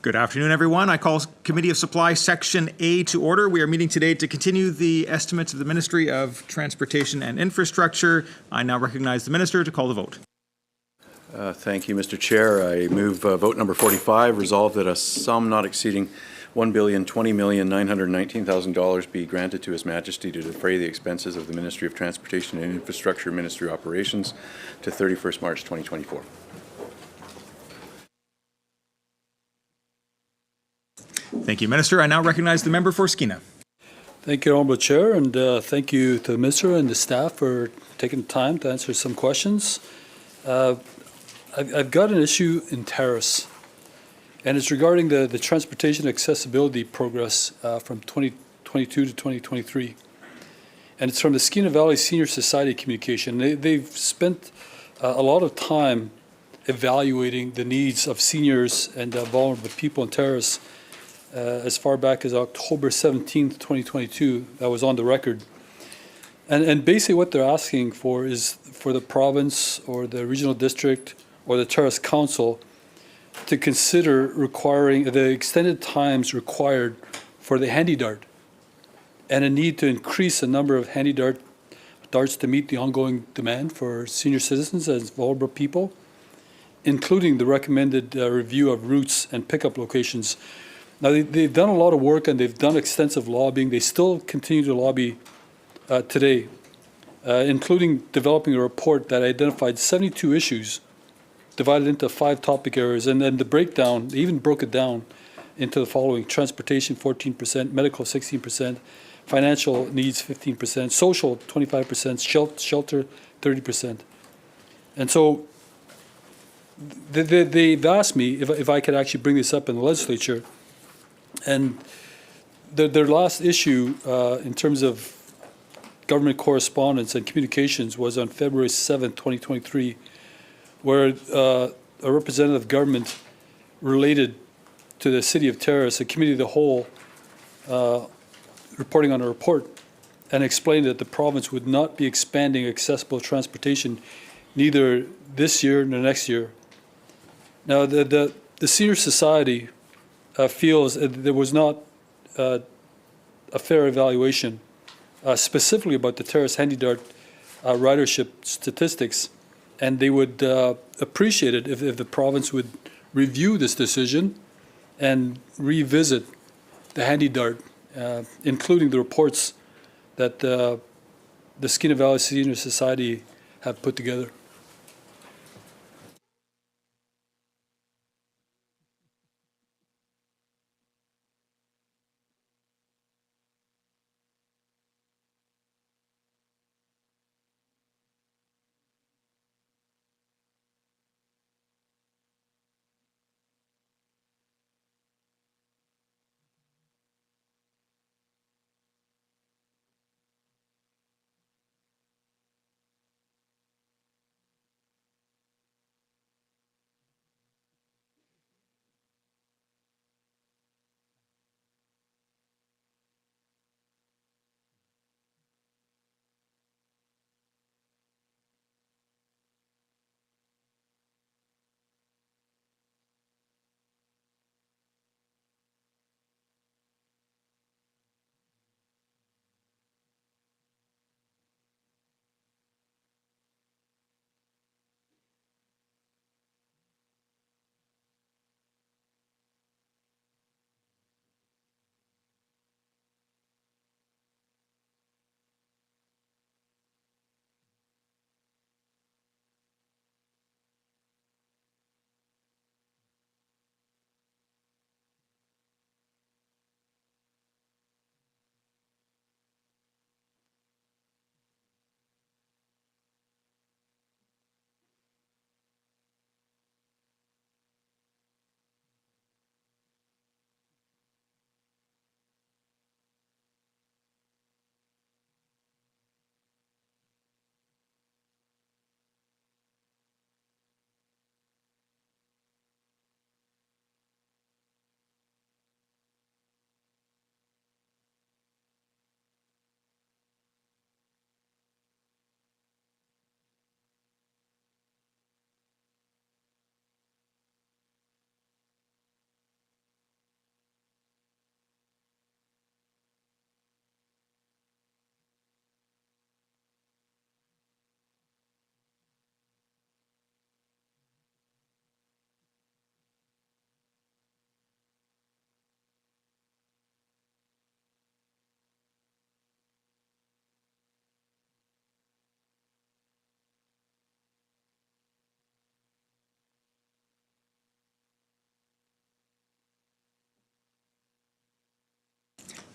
Good afternoon, everyone. I call Committee of Supply Section A to order. We are meeting today to continue the estimates of the Ministry of Transportation and Infrastructure. I now recognize the Minister to call the vote. Thank you, Mr. Chair. I move vote number 45, resolve that a sum not exceeding $1,020,919,000 be granted to His Majesty to defray the expenses of the Ministry of Transportation and Infrastructure Ministry operations to 31st March 2024. Thank you, Minister. I now recognize the member for Skeena. Thank you, Honourable Chair, and thank you to the Minister and the staff for taking the time to answer some questions. I've got an issue in Terrace, and it's regarding the transportation accessibility progress from 2022 to 2023. And it's from the Skeena Valley Senior Society communication. They've spent a lot of time evaluating the needs of seniors and vulnerable people in Terrace as far back as October 17th, 2022. That was on the record. And basically what they're asking for is for the province or the regional district or the Terrace Council to consider requiring the extended times required for the handy dart and a need to increase the number of handy darts to meet the ongoing demand for senior citizens as vulnerable people, including the recommended review of routes and pickup locations. Now, they've done a lot of work and they've done extensive lobbying. They still continue to lobby today, including developing a report that identified 72 issues divided into 5 topic areas. And then the breakdown, they even broke it down into the following: transportation 14%, medical 16%, financial needs 15%, social 25%, shelter 30%. And so they've asked me if I could actually bring this up in the legislature. And their last issue in terms of government correspondence and communications was on February 7th, 2023, where a representative of government related to the City of Terrace, a committee of the whole, reporting on a report, and explained that the province would not be expanding accessible transportation neither this year nor next year. Now, the Senior Society feels there was not a fair evaluation, specifically about the Terrace Handy Dart ridership statistics, and they would appreciate it if the province would review this decision and revisit the Handy Dart, including the reports that the Skeena Valley Senior Society have put together.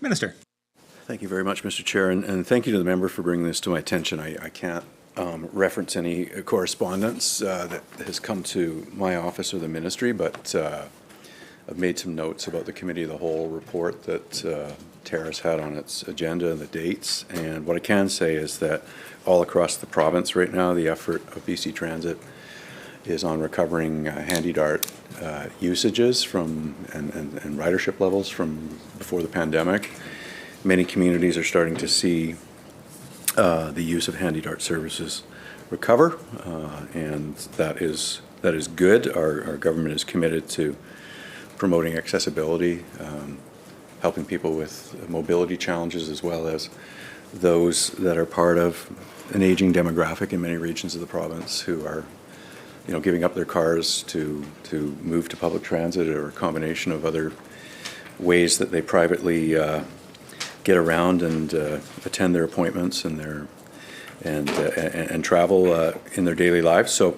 Minister. Thank you very much, Mr. Chair, and thank you to the member for bringing this to my attention. I can't reference any correspondence that has come to my office or the ministry, but I've made some notes about the Committee of the Whole report that Terrace had on its agenda and the dates. And what I can say is that all across the province right now, the effort of BC Transit is on recovering Handy-Dart usages from and ridership levels from before the pandemic. Many communities are starting to see the use of Handy-Dart services recover, and that is good. Our government is committed to promoting accessibility, helping people with mobility challenges, as well as those that are part of an aging demographic in many regions of the province who are, giving up their cars to move to public transit, or a combination of other ways that they privately get around and attend their appointments and travel in their daily lives. So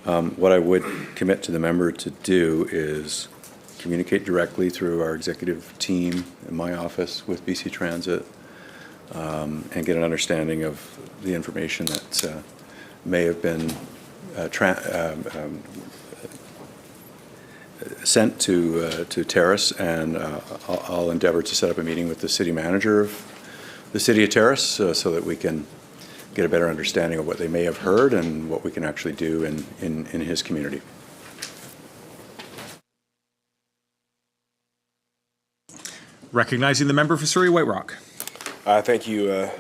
what I would commit to the member to do is communicate directly through our executive team in my office with BC Transit and get an understanding of the information that may have been sent to Terrace, and I'll endeavor to set up a meeting with the city manager of the city of Terrace so that we can get a better understanding of what they may have heard and what we can actually do in his community. Recognizing the member for Surrey White Rock. Thank you,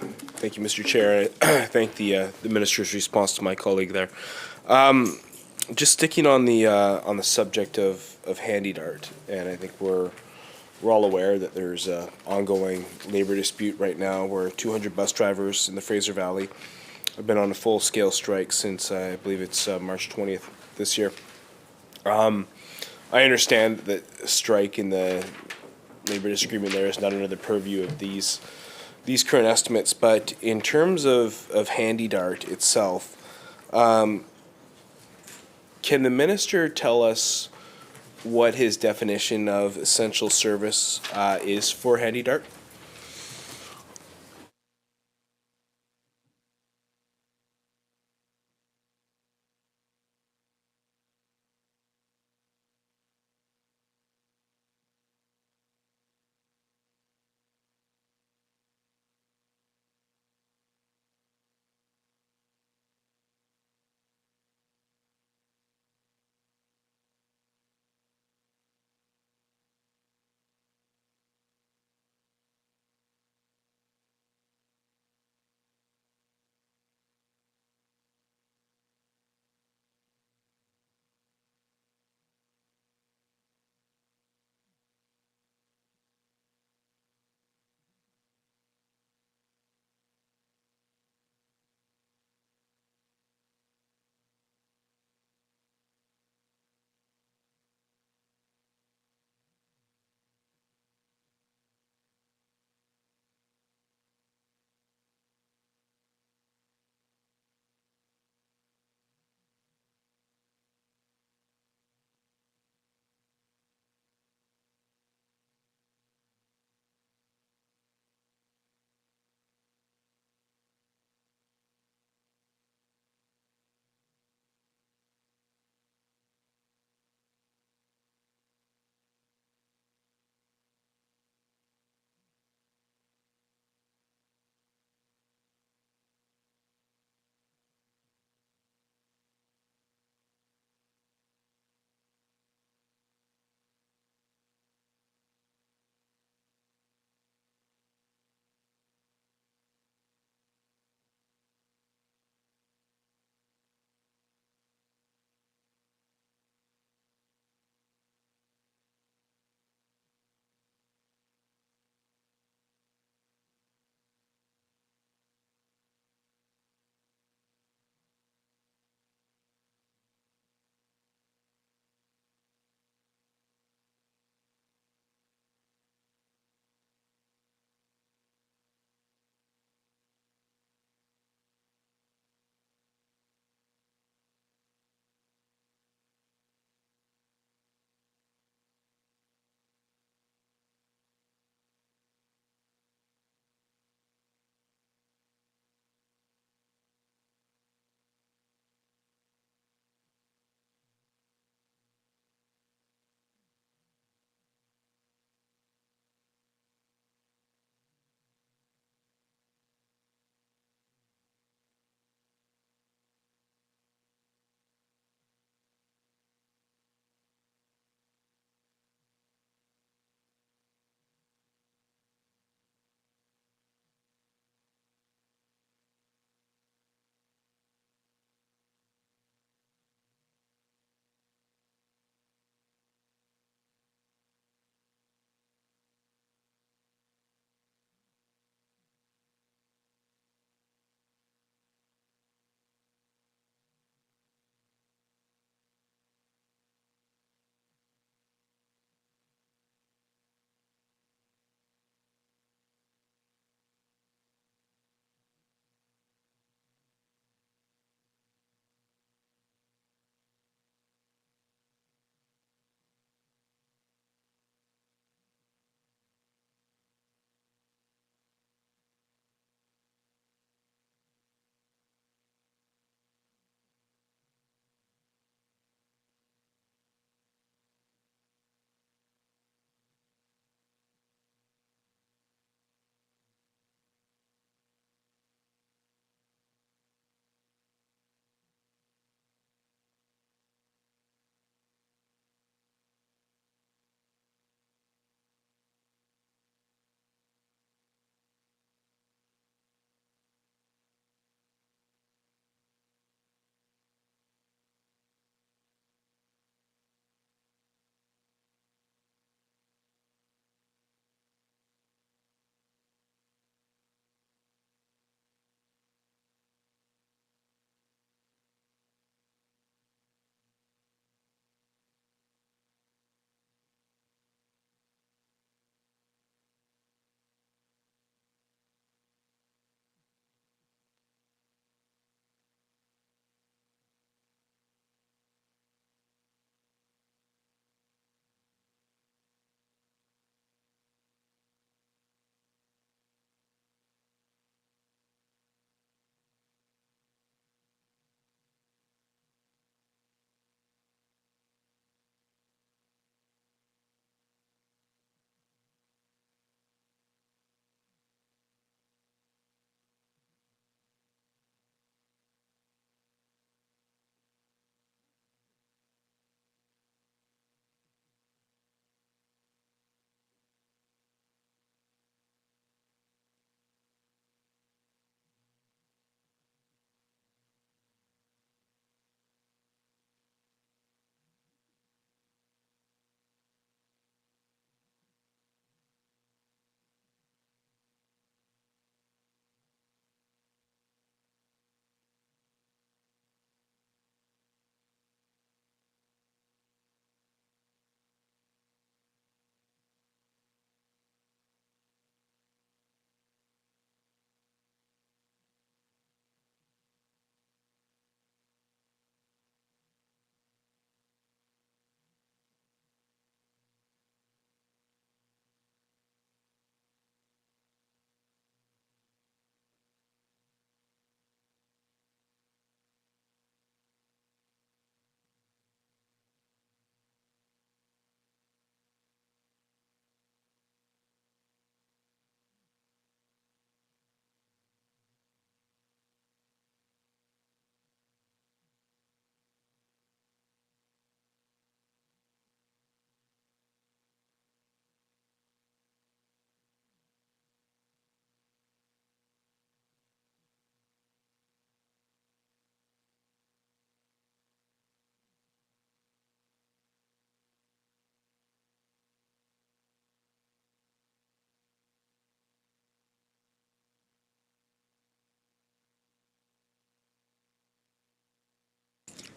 Mr. Chair. I thank the minister's response to my colleague there. Just sticking on the subject of Handy-Dart, and I think we're all aware that there's an ongoing labor dispute right now where 200 bus drivers in the Fraser Valley have been on a full-scale strike since I believe it's March 20th this year. I understand that strike in the labor disagreement there is not under the purview of these current estimates, but in terms of Handy-Dart itself, can the minister tell us what his definition of essential service is for Handy-Dart?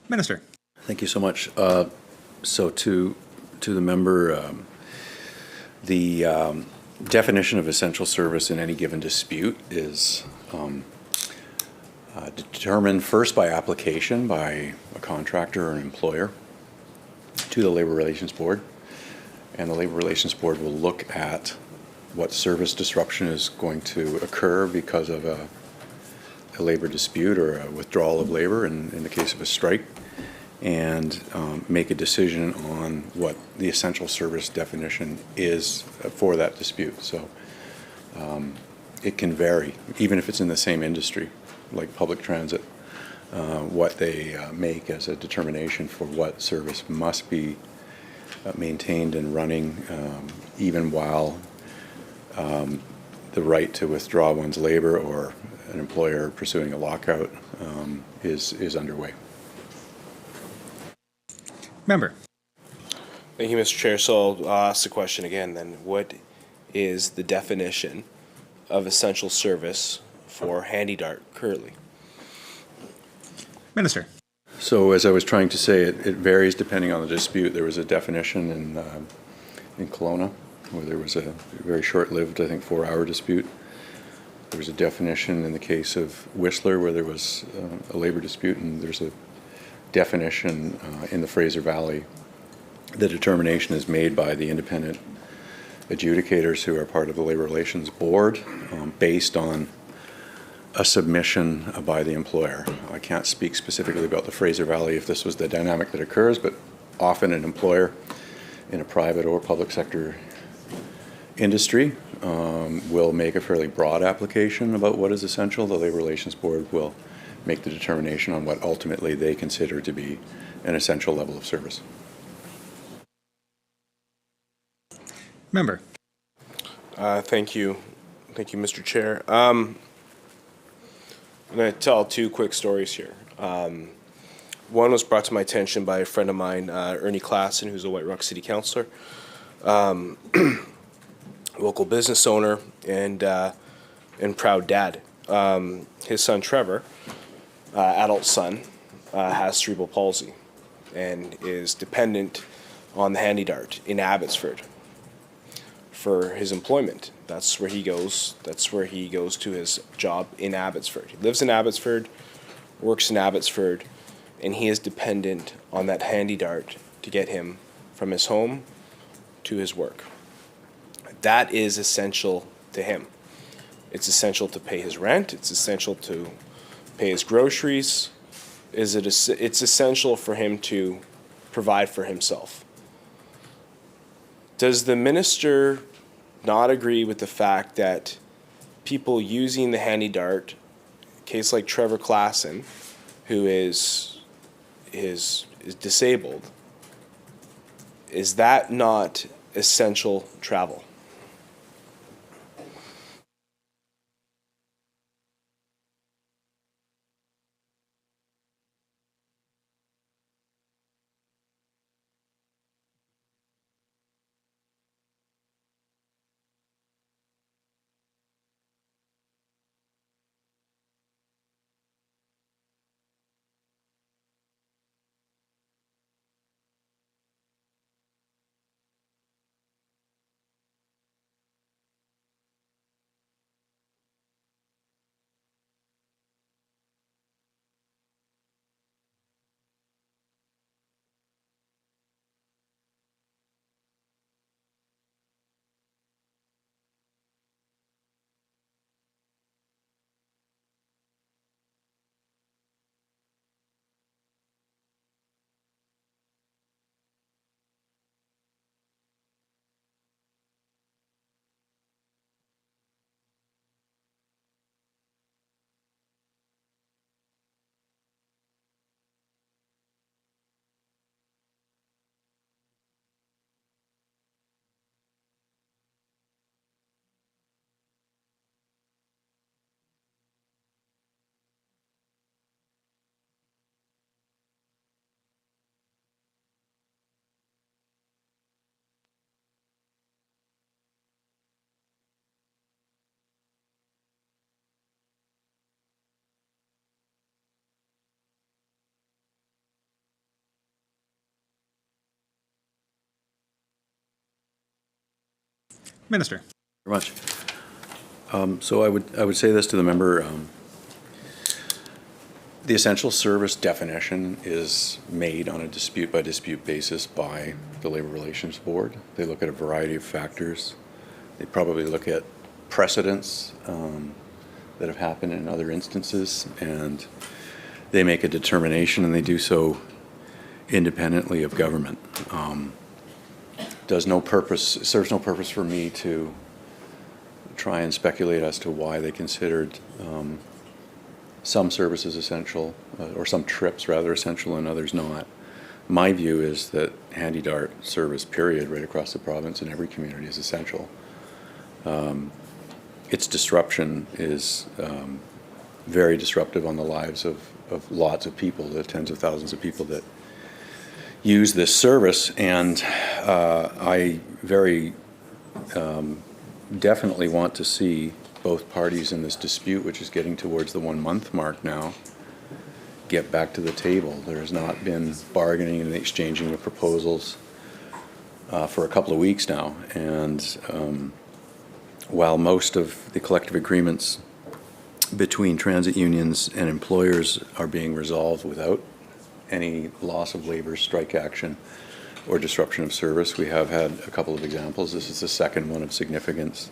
Minister. Thank you so much. So to the member, the definition of essential service in any given dispute is determined first by application by a contractor or an employer to the Labor Relations Board. And the Labor Relations Board will look at what service disruption is going to occur because of a labor dispute or a withdrawal of labor in the case of a strike, and make a decision on what the essential service definition is for that dispute. So it can vary, even if it's in the same industry, like public transit, what they make as a determination for what service must be maintained and running, even while the right to withdraw one's labor or an employer pursuing a lockout is underway. Member. Thank you, Mr. Chair. So I'll ask the question again then. What is the definition of essential service for Handy Dart currently? Minister. So as I was trying to say, it varies depending on the dispute. There was a definition in Kelowna where there was a very short-lived, I think, 4-hour dispute. There was a definition in the case of Whistler where there was a labor dispute, and there's a definition in the Fraser Valley. The determination is made by the independent adjudicators who are part of the Labor Relations Board based on a submission by the employer. I can't speak specifically about the Fraser Valley if this was the dynamic that occurs, but often an employer in a private or public sector industry will make a fairly broad application about what is essential. The Labor Relations Board will make the determination on what ultimately they consider to be an essential level of service. Member. Thank you. Thank you, Mr. Chair. I'm going to tell 2 quick stories here. One was brought to my attention by a friend of mine, Ernie Klassen, who's a White Rock City Councillor, local business owner, and proud dad. His son Trevor, adult son, has cerebral palsy and is dependent on the Handy Dart in Abbotsford for his employment. That's where he goes. That's where he goes to his job in Abbotsford. He lives in Abbotsford, works in Abbotsford, and he is dependent on that Handy Dart to get him from his home to his work. That is essential to him. It's essential to pay his rent. It's essential to pay his groceries. It's essential for him to provide for himself. Does the minister not agree with the fact that people using the Handy Dart, a case like Trevor Klassen, who is disabled, is that not essential travel? Minister. Very much. So I would say this to the member. The essential service definition is made on a dispute-by-dispute basis by the Labor Relations Board. They look at a variety of factors. They probably look at precedents that have happened in other instances, and they make a determination, and they do so independently of government. Serves no purpose for me to try and speculate as to why they considered some services essential, or some trips rather essential and others not. My view is that handy dart service, period, right across the province in every community is essential. Its disruption is very disruptive on the lives of lots of people, the tens of thousands of people that use this service, and I very definitely want to see both parties in this dispute, which is getting towards the 1 month mark now, get back to the table. There has not been bargaining and exchanging of proposals for a couple of weeks now, and while most of the collective agreements between transit unions and employers are being resolved without any loss of labor, strike action, or disruption of service, we have had a couple of examples. This is the second one of significance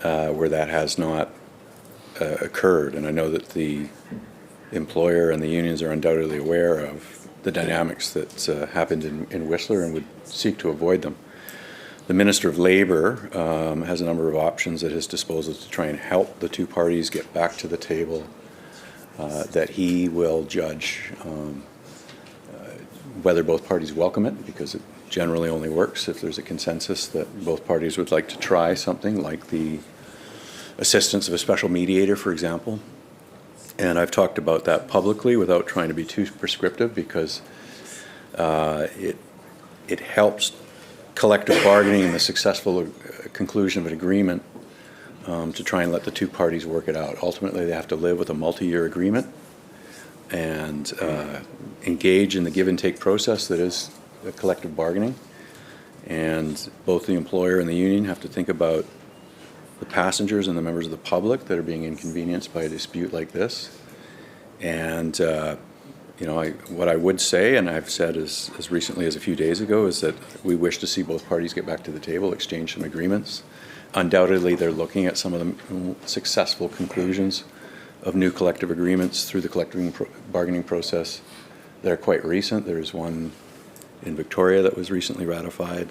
where that has not occurred. And I know that the employer and the unions are undoubtedly aware of the dynamics that happened in Whistler and would seek to avoid them. The Minister of Labour has a number of options at his disposal to try and help the two parties get back to the table that he will judge whether both parties welcome it, because it generally only works if there's a consensus that both parties would like to try something like the assistance of a special mediator, for example. And I've talked about that publicly without trying to be too prescriptive, because it helps collective bargaining and the successful conclusion of an agreement to try and let the two parties work it out. Ultimately, they have to live with a multi-year agreement and engage in the give and take process that is collective bargaining. And both the employer and the union have to think about the passengers and the members of the public that are being inconvenienced by a dispute like this. And what I would say, and I've said as recently as a few days ago, is that we wish to see both parties get back to the table, exchange some agreements. Undoubtedly, they're looking at some of the successful conclusions of new collective agreements through the collective bargaining process. They're quite recent. There's one in Victoria that was recently ratified.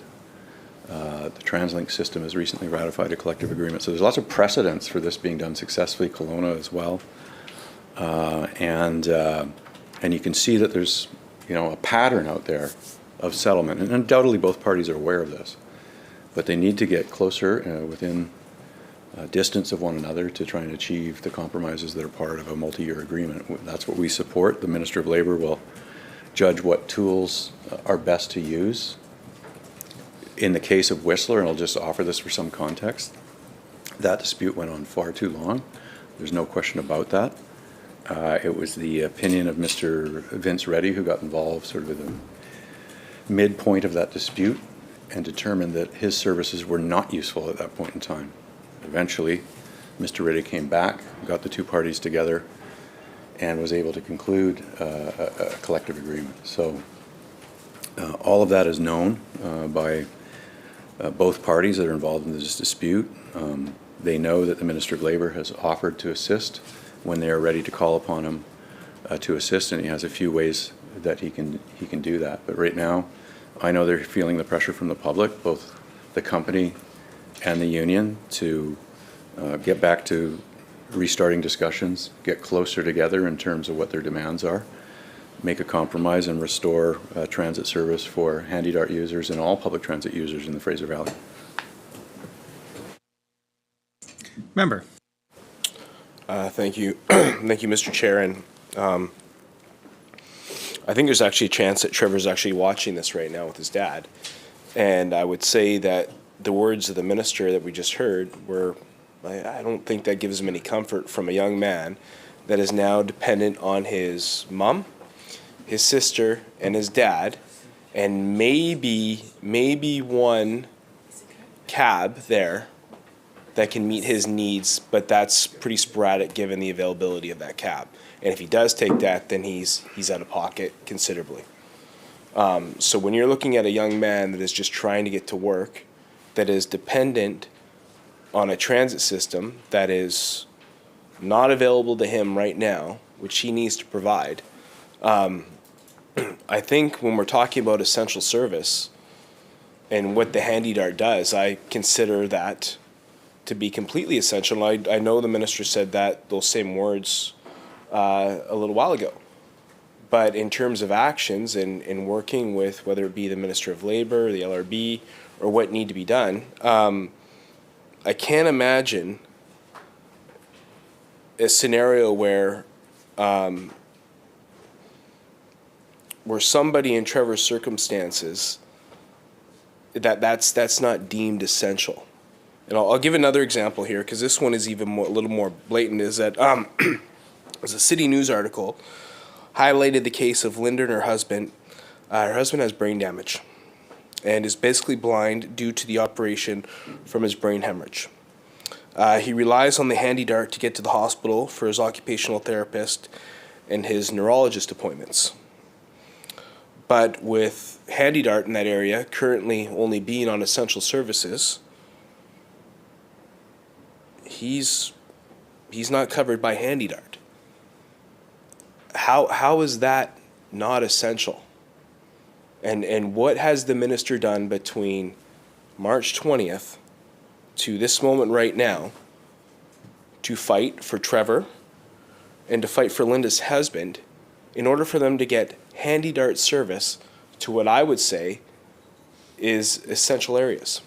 The TransLink system has recently ratified a collective agreement. So there's lots of precedents for this being done successfully, Kelowna as well. And you can see that there's a pattern out there of settlement. And undoubtedly both parties are aware of this. But they need to get closer within distance of one another to try and achieve the compromises that are part of a multi-year agreement. That's what we support. The Minister of Labour will judge what tools are best to use. In the case of Whistler, and I'll just offer this for some context, that dispute went on far too long. There's no question about that. It was the opinion of Mr. Vince Reddy who got involved sort of at the midpoint of that dispute and determined that his services were not useful at that point in time. Eventually, Mr. Reddy came back, got the two parties together, and was able to conclude a collective agreement. So all of that is known by both parties that are involved in this dispute. They know that the Minister of Labour has offered to assist when they are ready to call upon him to assist, and he has a few ways that he can do that. But right now, I know they're feeling the pressure from the public, both the company and the union, to get back to restarting discussions, get closer together in terms of what their demands are, make a compromise and restore transit service for handy dart users and all public transit users in the Fraser Valley. Member. Thank you. Thank you, Mr. Chair. And I think there's actually a chance that Trevor's actually watching this right now with his dad. And I would say that the words of the minister that we just heard were, I don't think that gives him any comfort from a young man that is now dependent on his mom, his sister, and his dad, and maybe one cab there that can meet his needs, but that's pretty sporadic given the availability of that cab. And if he does take that, then he's out of pocket considerably. So when you're looking at a young man that is just trying to get to work, that is dependent on a transit system that is not available to him right now, which he needs to provide, I think when we're talking about essential service and what the Handy Dart does, I consider that to be completely essential. I know the minister said those same words a little while ago. But in terms of actions and working with whether it be the Minister of Labour, the LRB, or what need to be done, I can't imagine a scenario where somebody in Trevor's circumstances that's not deemed essential. And I'll give another example here, because this one is even a little more blatant. Is that there's a City News article highlighted the case of Linda and her husband. Her husband has brain damage and is basically blind due to the operation from his brain hemorrhage. He relies on the Handy Dart to get to the hospital for his occupational therapist and his neurologist appointments. But with Handy Dart in that area currently only being on essential services, he's not covered by Handy Dart. How is that not essential? And what has the minister done between March 20th to this moment right now to fight for Trevor and to fight for Linda's husband in order for them to get Handy Dart service to what I would say is essential areas?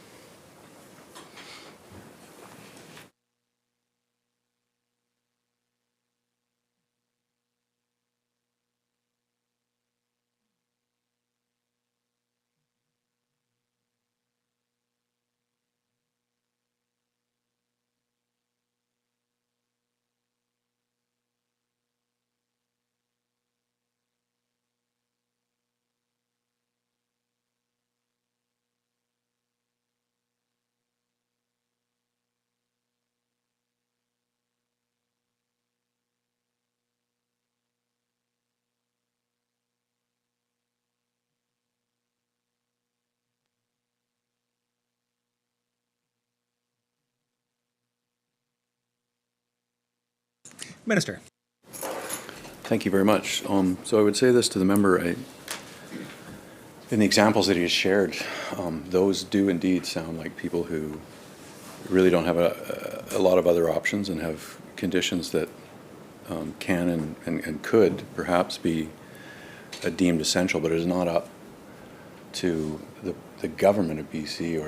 Minister. Thank you very much. So I would say this to the member. In the examples that he has shared, those do indeed sound like people who really don't have a lot of other options and have conditions that can and could perhaps be deemed essential, but it is not up to the government of BC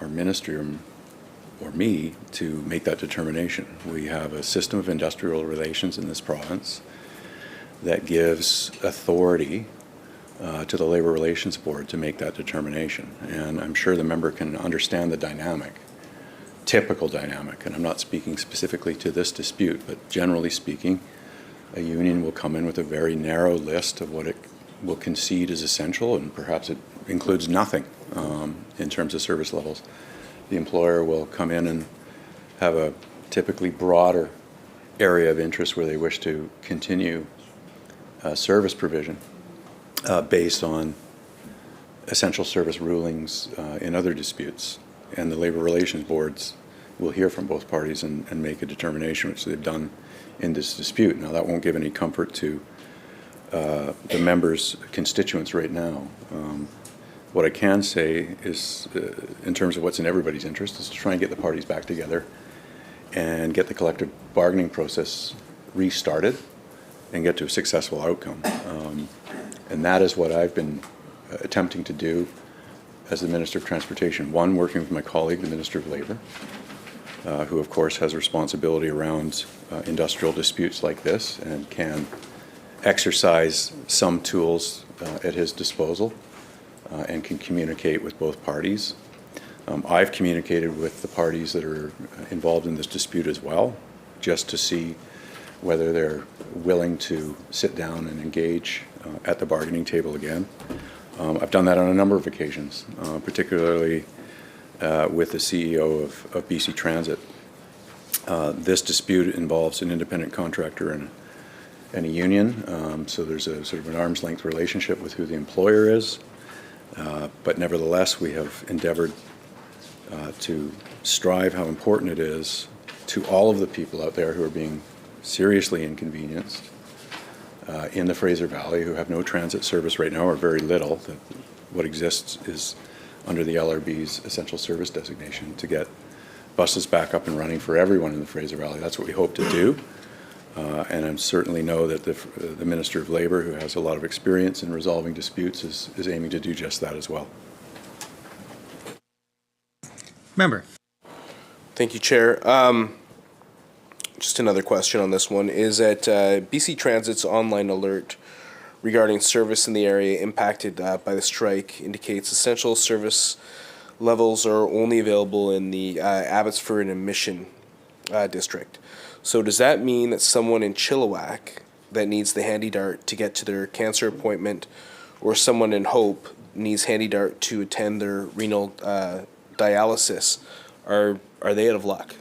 or ministry or me to make that determination. We have a system of industrial relations in this province that gives authority to the Labour Relations Board to make that determination. And I'm sure the member can understand the dynamic, typical dynamic, and I'm not speaking specifically to this dispute, but generally speaking, a union will come in with a very narrow list of what it will concede is essential, and perhaps it includes nothing in terms of service levels. The employer will come in and have a typically broader area of interest where they wish to continue service provision based on essential service rulings in other disputes. And the Labour Relations Boards will hear from both parties and make a determination, which they've done in this dispute. Now, that won't give any comfort to the members' constituents right now. What I can say is, in terms of what's in everybody's interest, is to try and get the parties back together and get the collective bargaining process restarted and get to a successful outcome. And that is what I've been attempting to do as the Minister of Transportation. One, working with my colleague, the Minister of Labour, who of course has responsibility around industrial disputes like this and can exercise some tools at his disposal and can communicate with both parties. I've communicated with the parties that are involved in this dispute as well, just to see whether they're willing to sit down and engage at the bargaining table again. I've done that on a number of occasions, particularly with the CEO of BC Transit. This dispute involves an independent contractor and a union, so there's a sort of an arm's length relationship with who the employer is. But nevertheless, we have endeavored to strive how important it is to all of the people out there who are being seriously inconvenienced in the Fraser Valley, who have no transit service right now, or very little. What exists is under the LRB's essential service designation to get buses back up and running for everyone in the Fraser Valley. That's what we hope to do. And I certainly know that the Minister of Labour, who has a lot of experience in resolving disputes, is aiming to do just that as well. Member. Thank you, Chair. Just another question on this one is that BC Transit's online alert regarding service in the area impacted by the strike indicates essential service levels are only available in the Abbotsford and Mission district. So does that mean that someone in Chilliwack that needs the Handy Dart to get to their cancer appointment, or someone in Hope needs Handy Dart to attend their renal dialysis, are they out of luck?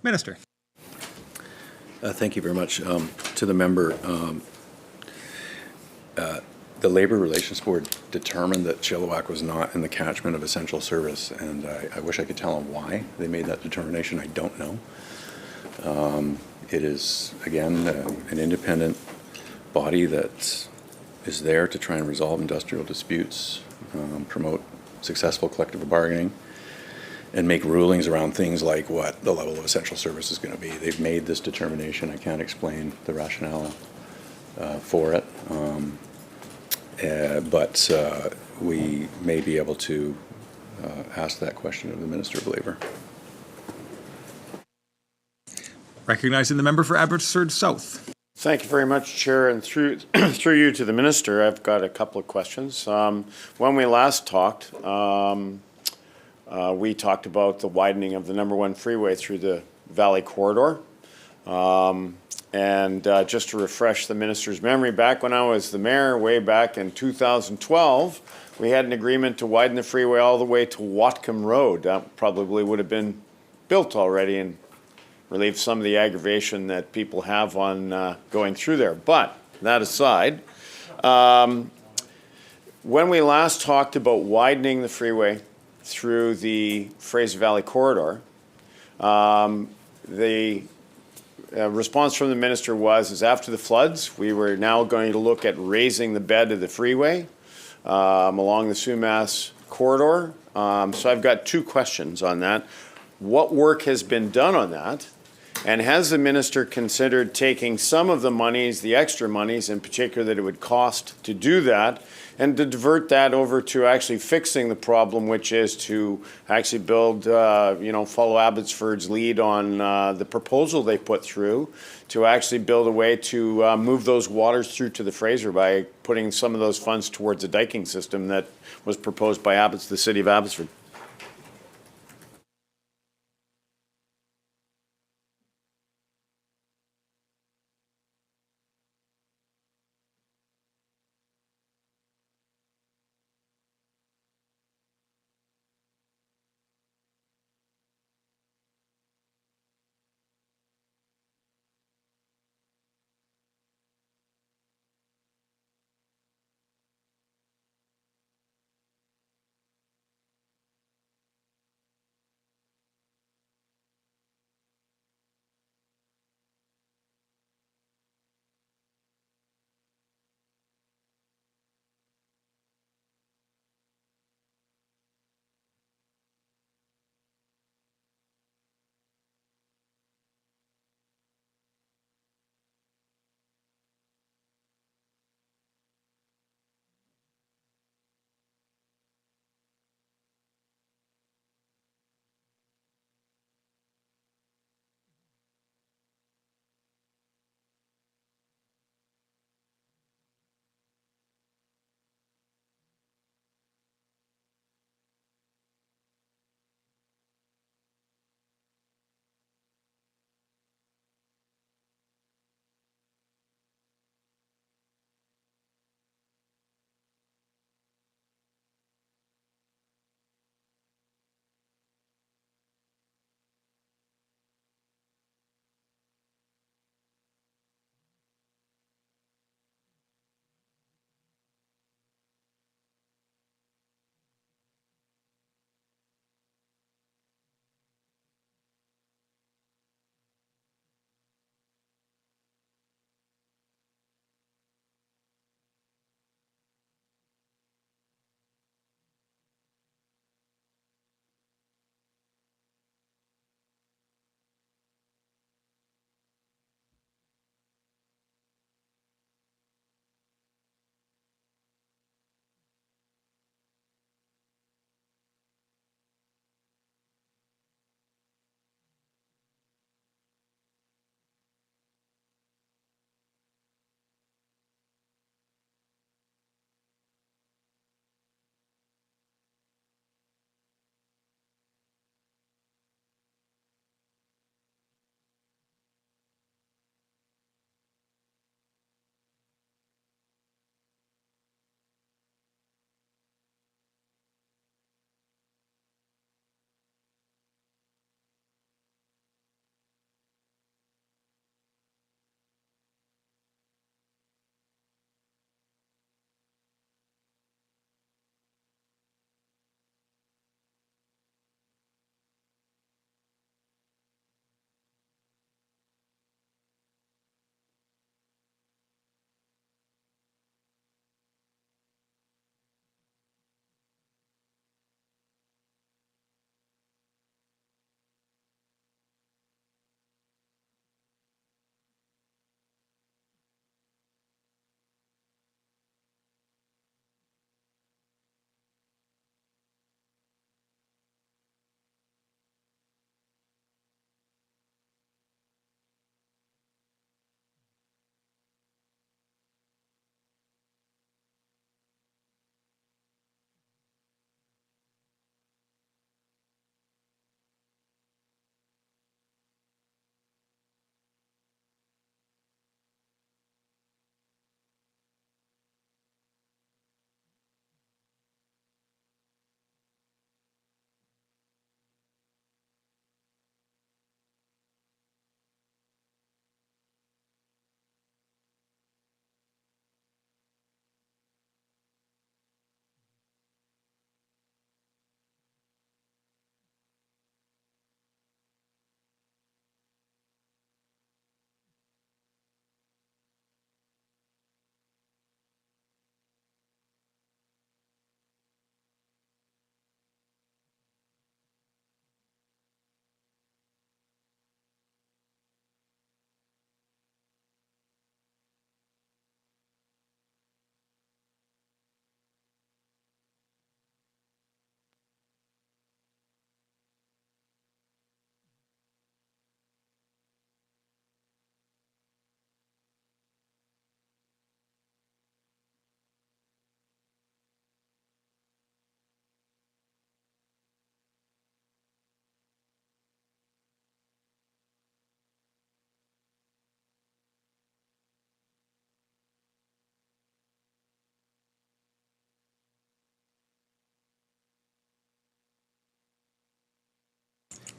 Minister. Thank you very much. To the member, the Labor Relations Board determined that Chilliwack was not in the catchment of essential service, and I wish I could tell them why they made that determination. I don't know. It is, again, an independent body that is there to try and resolve industrial disputes, promote successful collective bargaining, and make rulings around things like what the level of essential service is going to be. They've made this determination. I can't explain the rationale for it. But we may be able to ask that question of the Minister of Labour. Recognizing the member for Abbotsford South. Thank you very much, Chair, and through you to the Minister, I've got a couple of questions. When we last talked, we talked about the widening of the number 1 freeway through the Valley Corridor. Just to refresh the Minister's memory, back when I was the mayor, way back in 2012, we had an agreement to widen the freeway all the way to Watcombe Road. That probably would have been built already and relieved some of the aggravation that people have on going through there. But that aside, when we last talked about widening the freeway through the Fraser Valley Corridor, the response from the minister is after the floods, we were now going to look at raising the bed of the freeway along the Sumas corridor. So I've got 2 questions on that. What work has been done on that? And has the minister considered taking some of the monies, the extra monies in particular that it would cost to do that, and to divert that over to actually fixing the problem, which is to actually build, follow Abbotsford's lead on the proposal they put through to actually build a way to move those waters through to the Fraser by putting some of those funds towards a diking system that was proposed by the City of Abbotsford.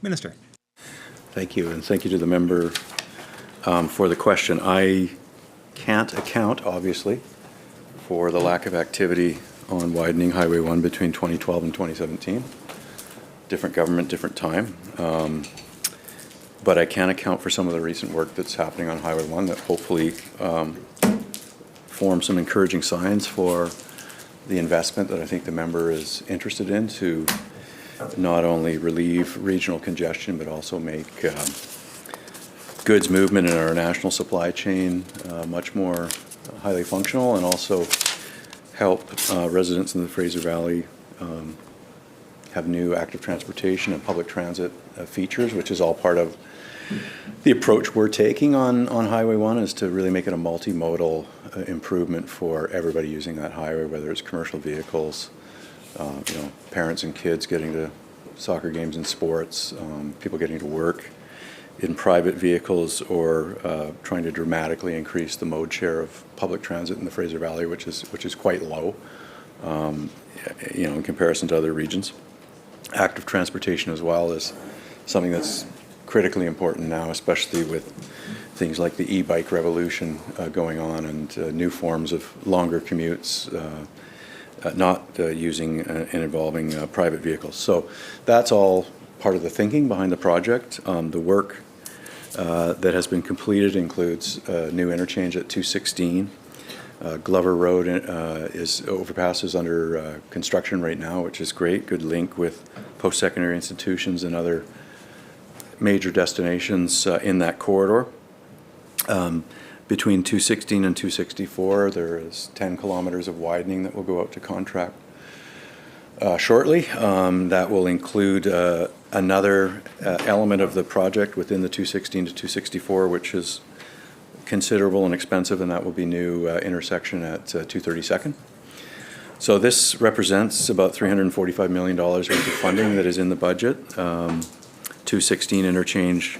Minister. Thank you, and thank you to the member for the question. I can't account, obviously, for the lack of activity on widening Highway 1 between 2012 and 2017. Different government, different time. But I can account for some of the recent work that's happening on Highway 1 that hopefully form some encouraging signs for the investment that I think the member is interested in to not only relieve regional congestion, but also make goods movement in our national supply chain much more highly functional, and also help residents in the Fraser Valley have new active transportation and public transit features, which is all part of the approach we're taking on Highway 1, is to really make it a multimodal improvement for everybody using that highway, whether it's commercial vehicles, parents and kids getting to soccer games and sports, people getting to work in private vehicles, or trying to dramatically increase the mode share of public transit in the Fraser Valley, which is quite low, in comparison to other regions. Active transportation as well is something that's critically important now, especially with things like the e-bike revolution going on, and new forms of longer commutes not using and involving private vehicles. So that's all part of the thinking behind the project. The work that has been completed includes a new interchange at 216. Glover Road overpass is under construction right now, which is great. Good link with post-secondary institutions and other major destinations in that corridor. Between 216 and 264, there is 10 kilometers of widening that will go out to contract shortly. That will include another element of the project within the 216 to 264, which is considerable and expensive, and that will be new intersection at 232nd. So this represents about $345 million worth of funding that is in the budget. 216 interchange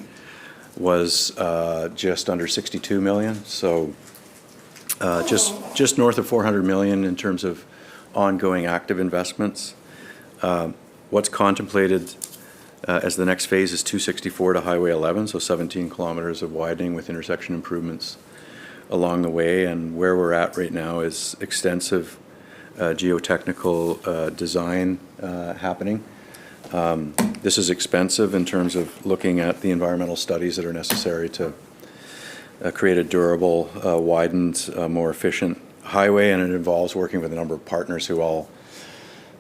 was just under 62 million, so just north of 400 million in terms of ongoing active investments. What's contemplated as the next phase is 264 to Highway 11, so 17 kilometers of widening with intersection improvements along the way. And where we're at right now is extensive geotechnical design happening. This is expensive in terms of looking at the environmental studies that are necessary to create a durable, widened, more efficient highway, and it involves working with a number of partners who all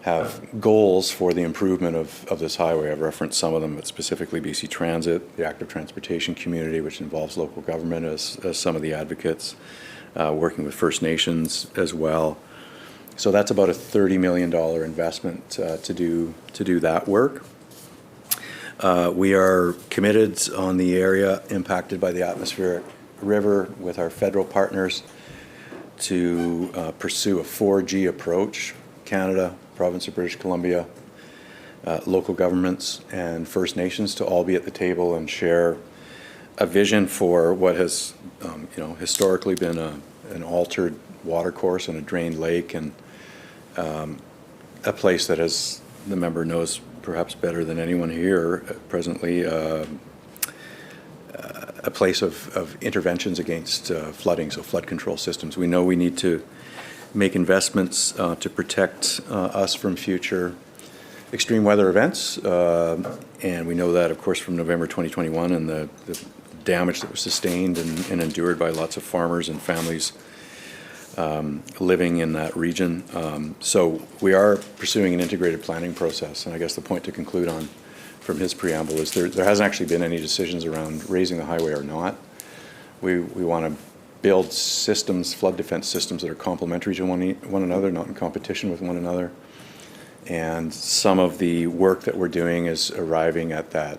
have goals for the improvement of this highway. I've referenced some of them, but specifically BC Transit, the active transportation community, which involves local government as some of the advocates, working with First Nations as well. So that's about a $30 million investment to do that work. We are committed on the area impacted by the atmospheric river with our federal partners to pursue a 4G approach. Canada, Province of British Columbia, local governments, and First Nations to all be at the table and share a vision for what has historically been an altered watercourse and a drained lake, and a place that, as the member knows perhaps better than anyone here presently, a place of interventions against flooding, so flood control systems. We know we need to make investments to protect us from future extreme weather events, and we know that, of course, from November 2021 and the damage that was sustained and endured by lots of farmers and families living in that region. So we are pursuing an integrated planning process, and I guess the point to conclude on from his preamble is there hasn't actually been any decisions around raising the highway or not. We want to build systems, flood defense systems, that are complementary to one another, not in competition with one another. And some of the work that we're doing is arriving at that,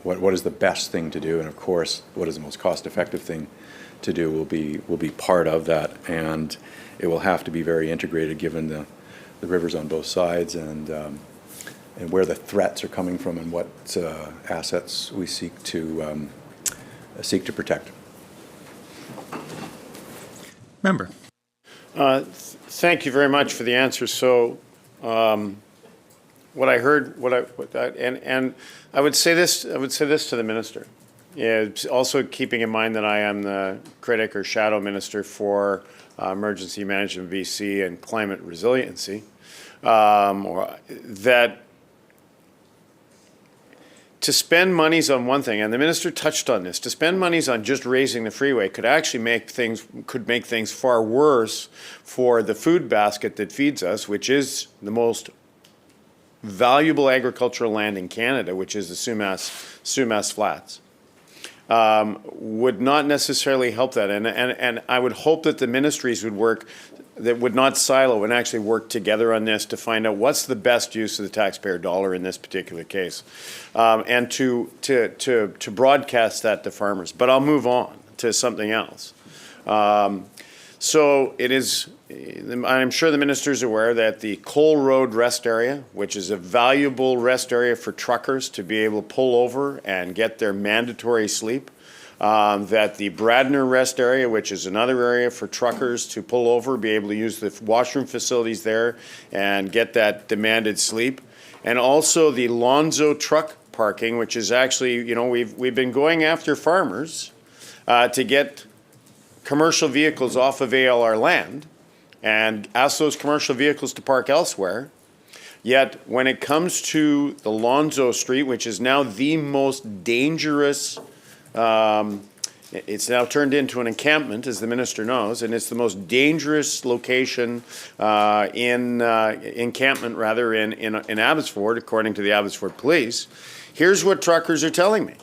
what is the best thing to do, and of course, what is the most cost-effective thing to do will be part of that, and it will have to be very integrated given the rivers on both sides, and where the threats are coming from, and what assets we seek to protect. Member. Thank you very much for the answer. So what I heard, and I would say this to the minister. Yeah, also keeping in mind that I am the critic or shadow minister for emergency management VC and climate resiliency, that to spend monies on one thing, and the minister touched on this, to spend monies on just raising the freeway could actually make things far worse for the food basket that feeds us, which is the most valuable agricultural land in Canada, which is the Sumas Flats. Would not necessarily help that. And I would hope that the ministries would work, that would not silo and actually work together on this to find out what's the best use of the taxpayer dollar in this particular case, and to broadcast that to farmers. But I'll move on to something else. So it is, I'm sure the minister is aware that the Cole Road rest area, which is a valuable rest area for truckers to be able to pull over and get their mandatory sleep, that the Bradner rest area, which is another area for truckers to pull over, be able to use the washroom facilities there and get that demanded sleep, and also the Lonzo truck parking, which is actually, you know, we've been going after farmers to get commercial vehicles off of ALR land and ask those commercial vehicles to park elsewhere. Yet when it comes to the Lonzo Street, which is now the most dangerous, it's now turned into an encampment, as the minister knows, and it's the most dangerous location encampment rather in Abbotsford, according to the Abbotsford Police. Here's what truckers are telling me.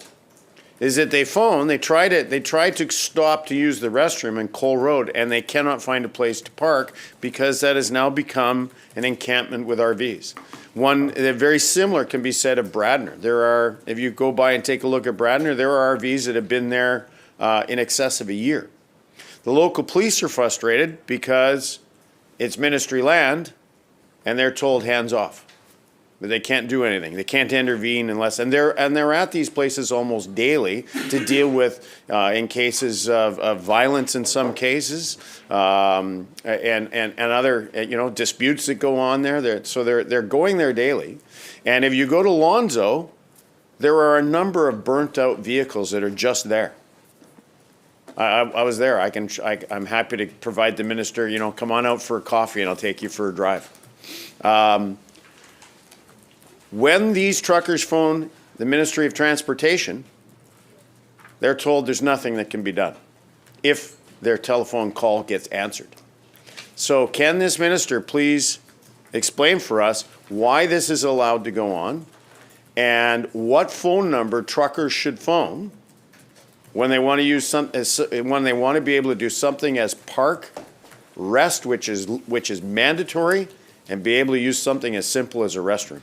Is that they tried to stop to use the restroom in Cole Road, and they cannot find a place to park because that has now become an encampment with RVs. One very similar can be said of Bradner. There are, if you go by and take a look at Bradner, there are RVs that have been there in excess of a year. The local police are frustrated because it's ministry land, and they're told hands off. But they can't do anything. They can't intervene unless, and they're at these places almost daily to deal with in cases of violence in some cases, and other disputes that go on there. So they're going there daily, and if you go to Lonzo, there are a number of burnt out vehicles that are just there. I was there. I'm happy to provide the minister. Come on out for a coffee, and I'll take you for a drive. When these truckers phone the Ministry of Transportation, they're told there's nothing that can be done if their telephone call gets answered. So can this minister please explain for us why this is allowed to go on and what phone number truckers should phone when they want to use when they want to be able to do something as park rest, which is mandatory, and be able to use something as simple as a restroom.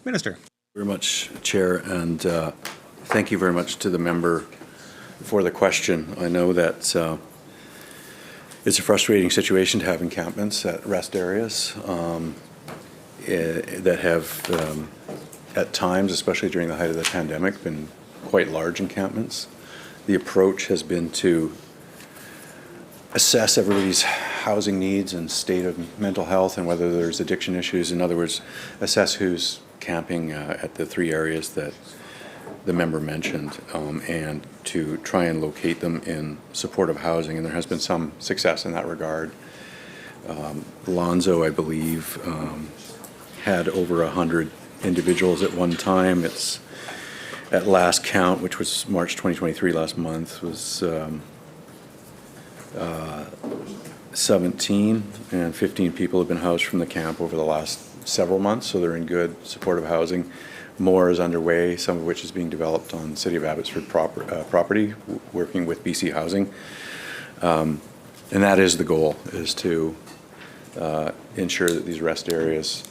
Minister. Very much, Chair, and thank you very much to the member for the question. I know that it's a frustrating situation to have encampments at rest areas that have, at times, especially during the height of the pandemic, been quite large encampments. The approach has been to assess everybody's housing needs and state of mental health and whether there's addiction issues. In other words, assess who's camping at the 3 areas that the member mentioned, and to try and locate them in supportive housing. And there has been some success in that regard. Lonzo, I believe, had over 100 individuals at one time. It's at last count, which was March 2023, last month, was 17, and 15 people have been housed from the camp over the last several months, so they're in good supportive housing. More is underway, some of which is being developed on City of Abbotsford property, working with BC Housing. And that is the goal, is to ensure that these rest areas,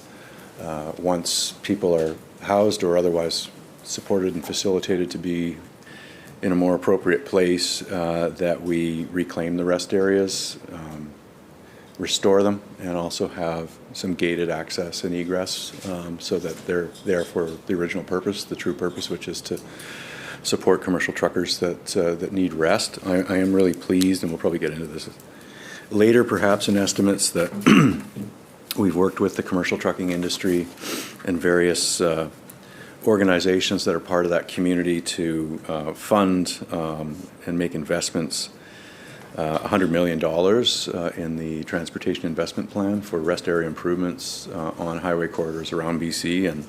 once people are housed or otherwise supported and facilitated to be in a more appropriate place, that we reclaim the rest areas, restore them, and also have some gated access and egress, so that they're there for the original purpose, the true purpose, which is to support commercial truckers that need rest. I am really pleased, and we'll probably get into this later perhaps, in estimates that we've worked with the commercial trucking industry and various organizations that are part of that community to fund and make investments, $100 million in the Transportation Investment Plan for rest area improvements on highway corridors around BC, and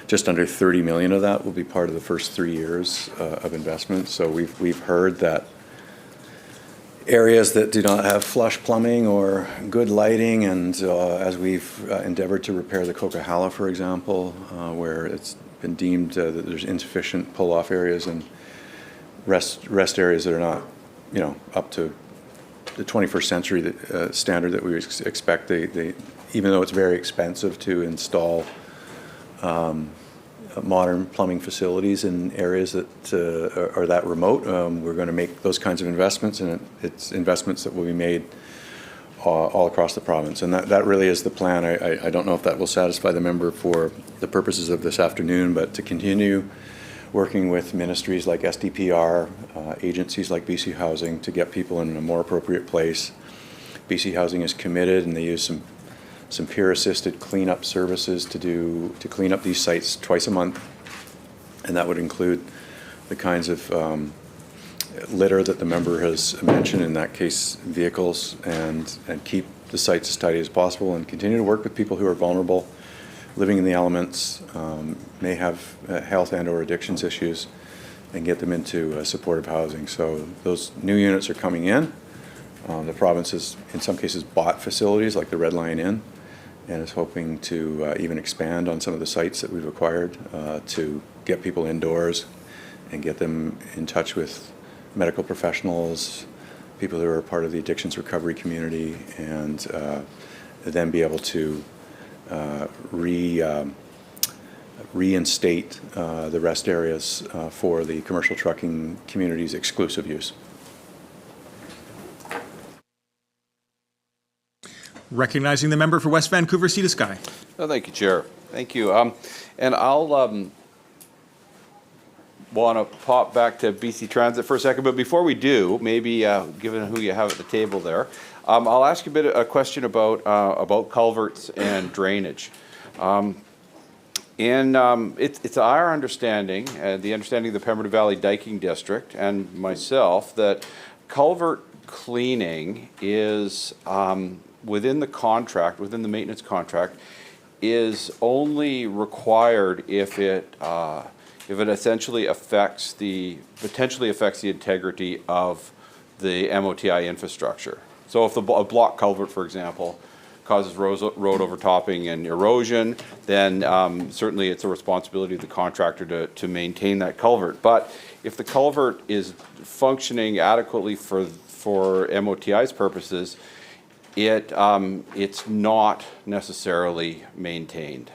just under 30 million of that will be part of the first 3 years of investment. So we've heard that areas that do not have flush plumbing or good lighting, and as we've endeavored to repair the Coquihalla, for example, where it's been deemed that there's insufficient pull-off areas and rest areas that are not, up to the 21st century standard that we expect. They even though it's very expensive to install modern plumbing facilities in areas that are that remote, we're going to make those kinds of investments, and it's investments that will be made all across the province. And that really is the plan. I don't know if that will satisfy the member for the purposes of this afternoon, but to continue working with ministries like SDPR, agencies like BC Housing, to get people in a more appropriate place. BC Housing is committed, and they use some peer-assisted cleanup services to clean up these sites twice a month, and that would include the kinds of litter that the member has mentioned, in that case vehicles, and keep the sites as tidy as possible, and continue to work with people who are vulnerable, living in the elements, may have health and or addictions issues, and get them into supportive housing. So those new units are coming in. The province has, in some cases, bought facilities like the Red Lion Inn, and is hoping to even expand on some of the sites that we've acquired to get people indoors and get them in touch with medical professionals, people who are part of the addictions recovery community, and then be able to reinstate the rest areas for the commercial trucking community's exclusive use. Recognizing the member for West Vancouver, Sea to Sky. Oh, thank you, Chair. Thank you. And I'll want to pop back to BC Transit for a second, but before we do, maybe given who you have at the table there, I'll ask you a question about culverts and drainage. It's our understanding, the understanding of the Pemberton Valley Diking District and myself, that culvert cleaning is within the contract, within the maintenance contract, is only required if it essentially potentially affects the integrity of the MOTI infrastructure. So if a block culvert, for example, causes road overtopping and erosion, then certainly it's a responsibility of the contractor to maintain that culvert. But if the culvert is functioning adequately for MOTI's purposes, it's not necessarily maintained.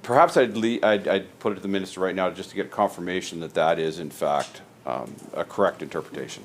Perhaps I'd put it to the minister right now just to get confirmation that that is in fact a correct interpretation.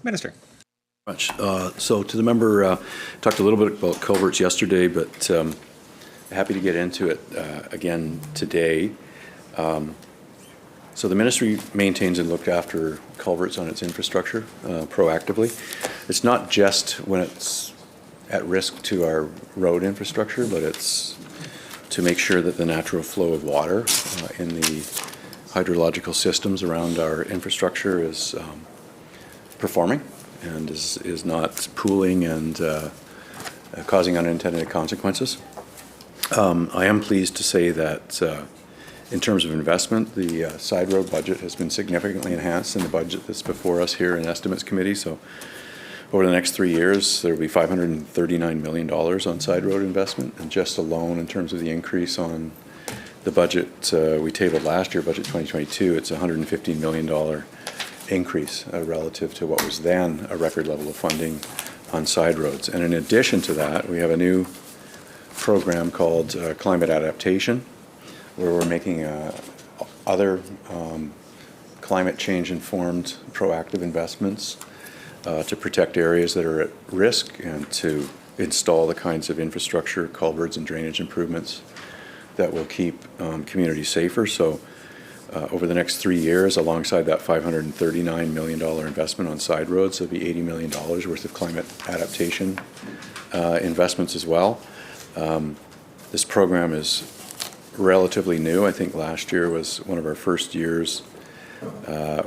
Minister. Much. So to the member, talked a little bit about culverts yesterday, but happy to get into it again today. So the ministry maintains and looks after culverts on its infrastructure proactively. It's not just when it's at risk to our road infrastructure, but it's to make sure that the natural flow of water in the hydrological systems around our infrastructure is performing and is not pooling and causing unintended consequences. I am pleased to say that in terms of investment, the side road budget has been significantly enhanced in the budget that's before us here in Estimates Committee. So over the next 3 years, there will be $539 million on side road investment. And just alone in terms of the increase on the budget we tabled last year, budget 2022, it's a $115 million increase relative to what was then a record level of funding on side roads. And in addition to that, we have a new program called Climate Adaptation, where we're making other climate change informed proactive investments to protect areas that are at risk and to install the kinds of infrastructure, culverts and drainage improvements that will keep communities safer. So over the next 3 years, alongside that $539 million investment on side roads, there'll be $80 million worth of climate adaptation investments as well. This program is relatively new. I think last year was one of our first years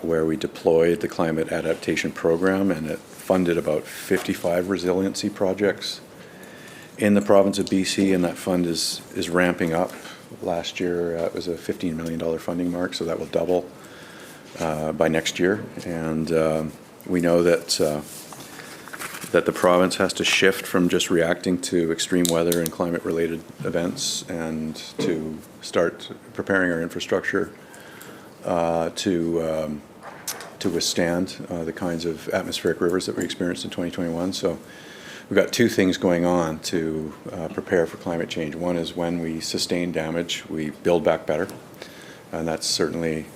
where we deployed the climate adaptation program, and it funded about 55 resiliency projects in the province of BC, and that fund is ramping up. Last year it was a $15 million funding mark, so that will double by next year. And we know that the province has to shift from just reacting to extreme weather and climate-related events and to start preparing our infrastructure to withstand the kinds of atmospheric rivers that we experienced in 2021. So we've got two things going on to prepare for climate change. One is when we sustain damage, we build back better, and that's certainly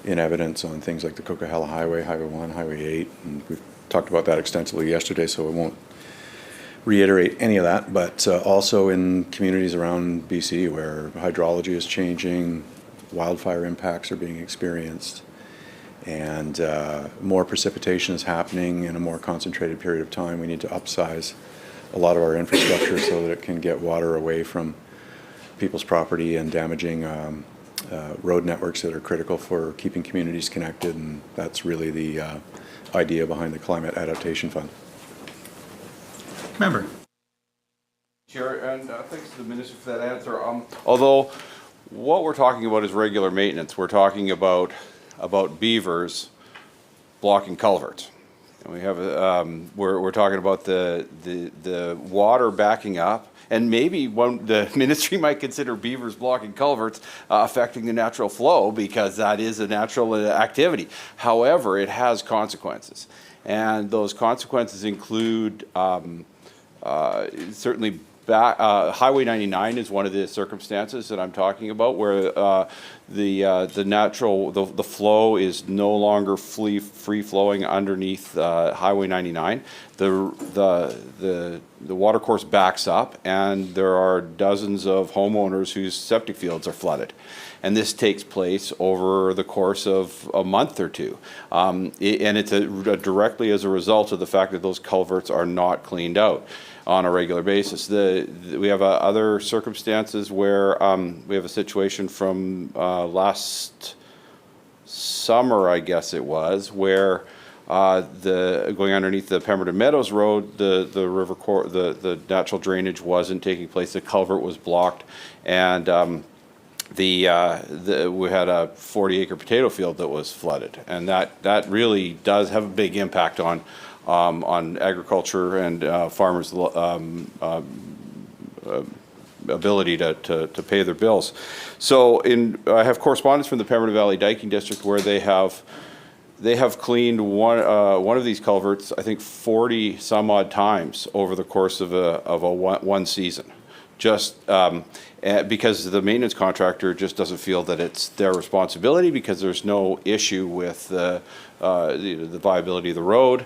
in evidence on things like the Coquihalla Highway, Highway 1, Highway 8, and we've talked about that extensively yesterday, so I won't reiterate any of that, but also in communities around BC where hydrology is changing, wildfire impacts are being experienced, and more precipitation is happening in a more concentrated period of time. We need to upsize a lot of our infrastructure so that it can get water away from people's property and damaging road networks that are critical for keeping communities connected, and that's really the idea behind the Climate Adaptation Fund. Member. Chair, and thanks to the Minister for that answer. Although what we're talking about is regular maintenance, we're talking about beavers blocking culverts. And we have we're talking about the water backing up, and maybe the ministry might consider beavers blocking culverts affecting the natural flow, because that is a natural activity. However, it has consequences, and those consequences include certainly Highway 99 is one of the circumstances that I'm talking about, where the flow is no longer free flowing underneath Highway 99. The watercourse backs up, and there are dozens of homeowners whose septic fields are flooded. And this takes place over the course of a month or two. And it's directly as a result of the fact that those culverts are not cleaned out on a regular basis. We have other circumstances where we have a situation from last summer, I guess it was, where going underneath the Pemberton Meadows Road, the natural drainage wasn't taking place. The culvert was blocked, and we had a 40-acre potato field that was flooded, and that really does have a big impact on agriculture and farmers' ability to pay their bills. So I have correspondence from the Pemberton Valley Diking District where they have cleaned one of these culverts, I think 40 some odd times over the course of one season. just because the maintenance contractor just doesn't feel that it's their responsibility because there's no issue with the viability of the road.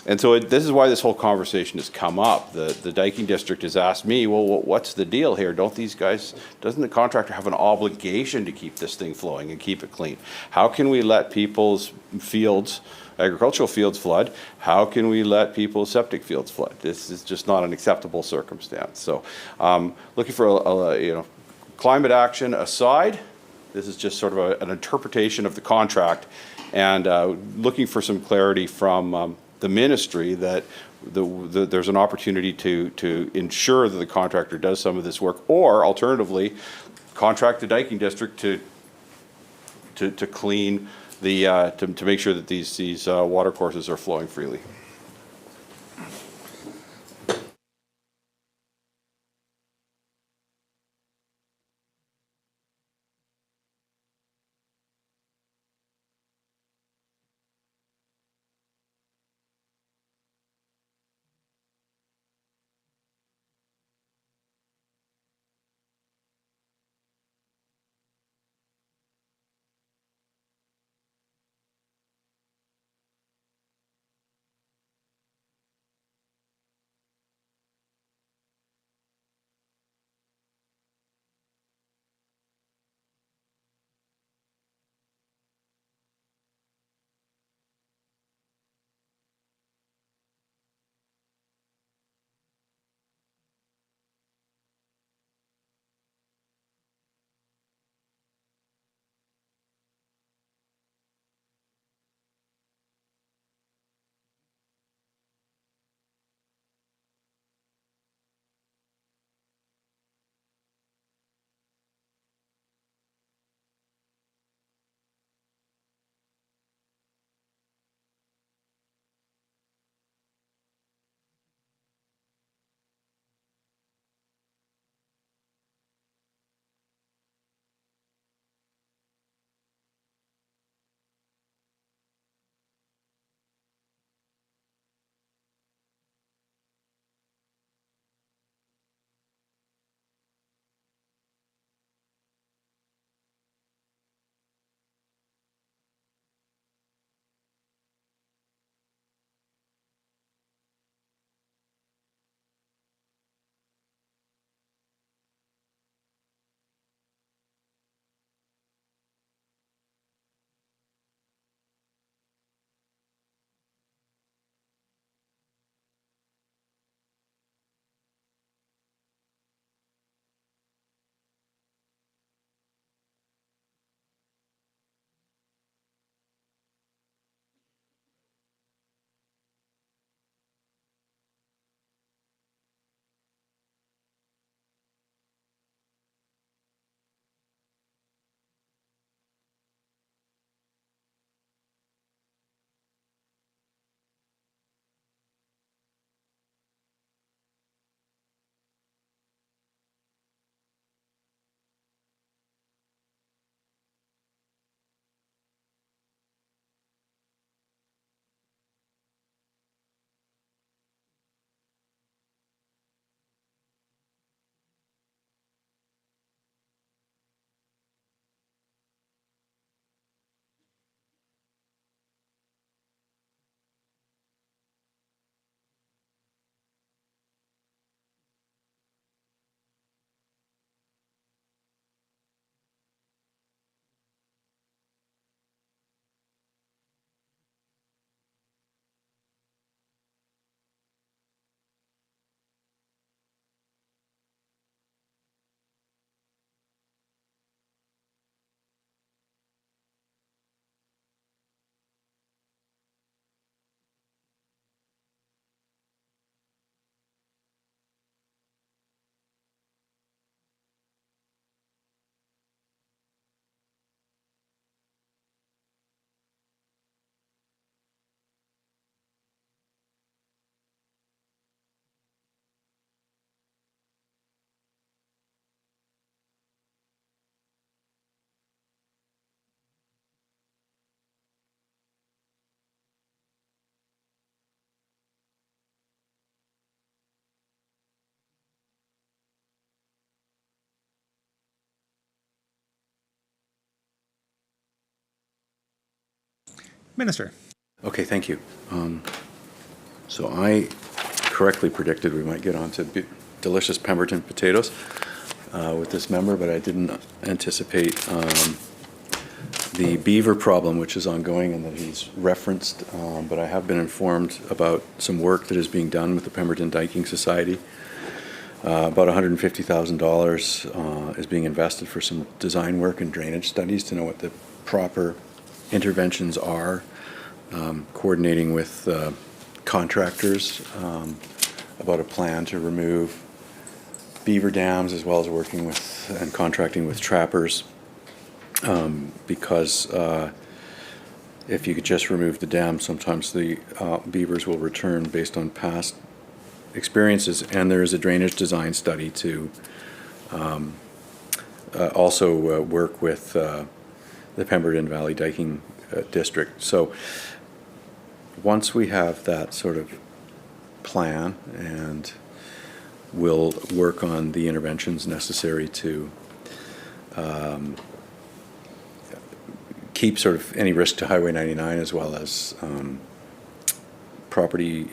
And so this is why this whole conversation has come up. The Diking District has asked me, well, what's the deal here? Doesn't the contractor have an obligation to keep this thing flowing and keep it clean? How can we let people's fields, agricultural fields flood? How can we let people's septic fields flood? This is just not an acceptable circumstance. So looking for climate action aside, this is just sort of an interpretation of the contract and looking for some clarity from the ministry that there's an opportunity to ensure that the contractor does some of this work, or alternatively, contract the Diking District to clean the to make sure that these water courses are flowing freely. Minister. Okay, thank you. So I correctly predicted we might get on to delicious Pemberton potatoes with this member, but I didn't anticipate the beaver problem, which is ongoing and that he's referenced. But I have been informed about some work that is being done with the Pemberton Diking Society. About $150,000 is being invested for some design work and drainage studies to know what the proper interventions are, coordinating with contractors about a plan to remove beaver dams, as well as working with and contracting with trappers, because if you could just remove the dam, sometimes the beavers will return based on past experiences. And there is a drainage design study to also work with the Pemberton Valley Diking District. So once we have that sort of plan, and we'll work on the interventions necessary to keep sort of any risk to Highway 99, as well as property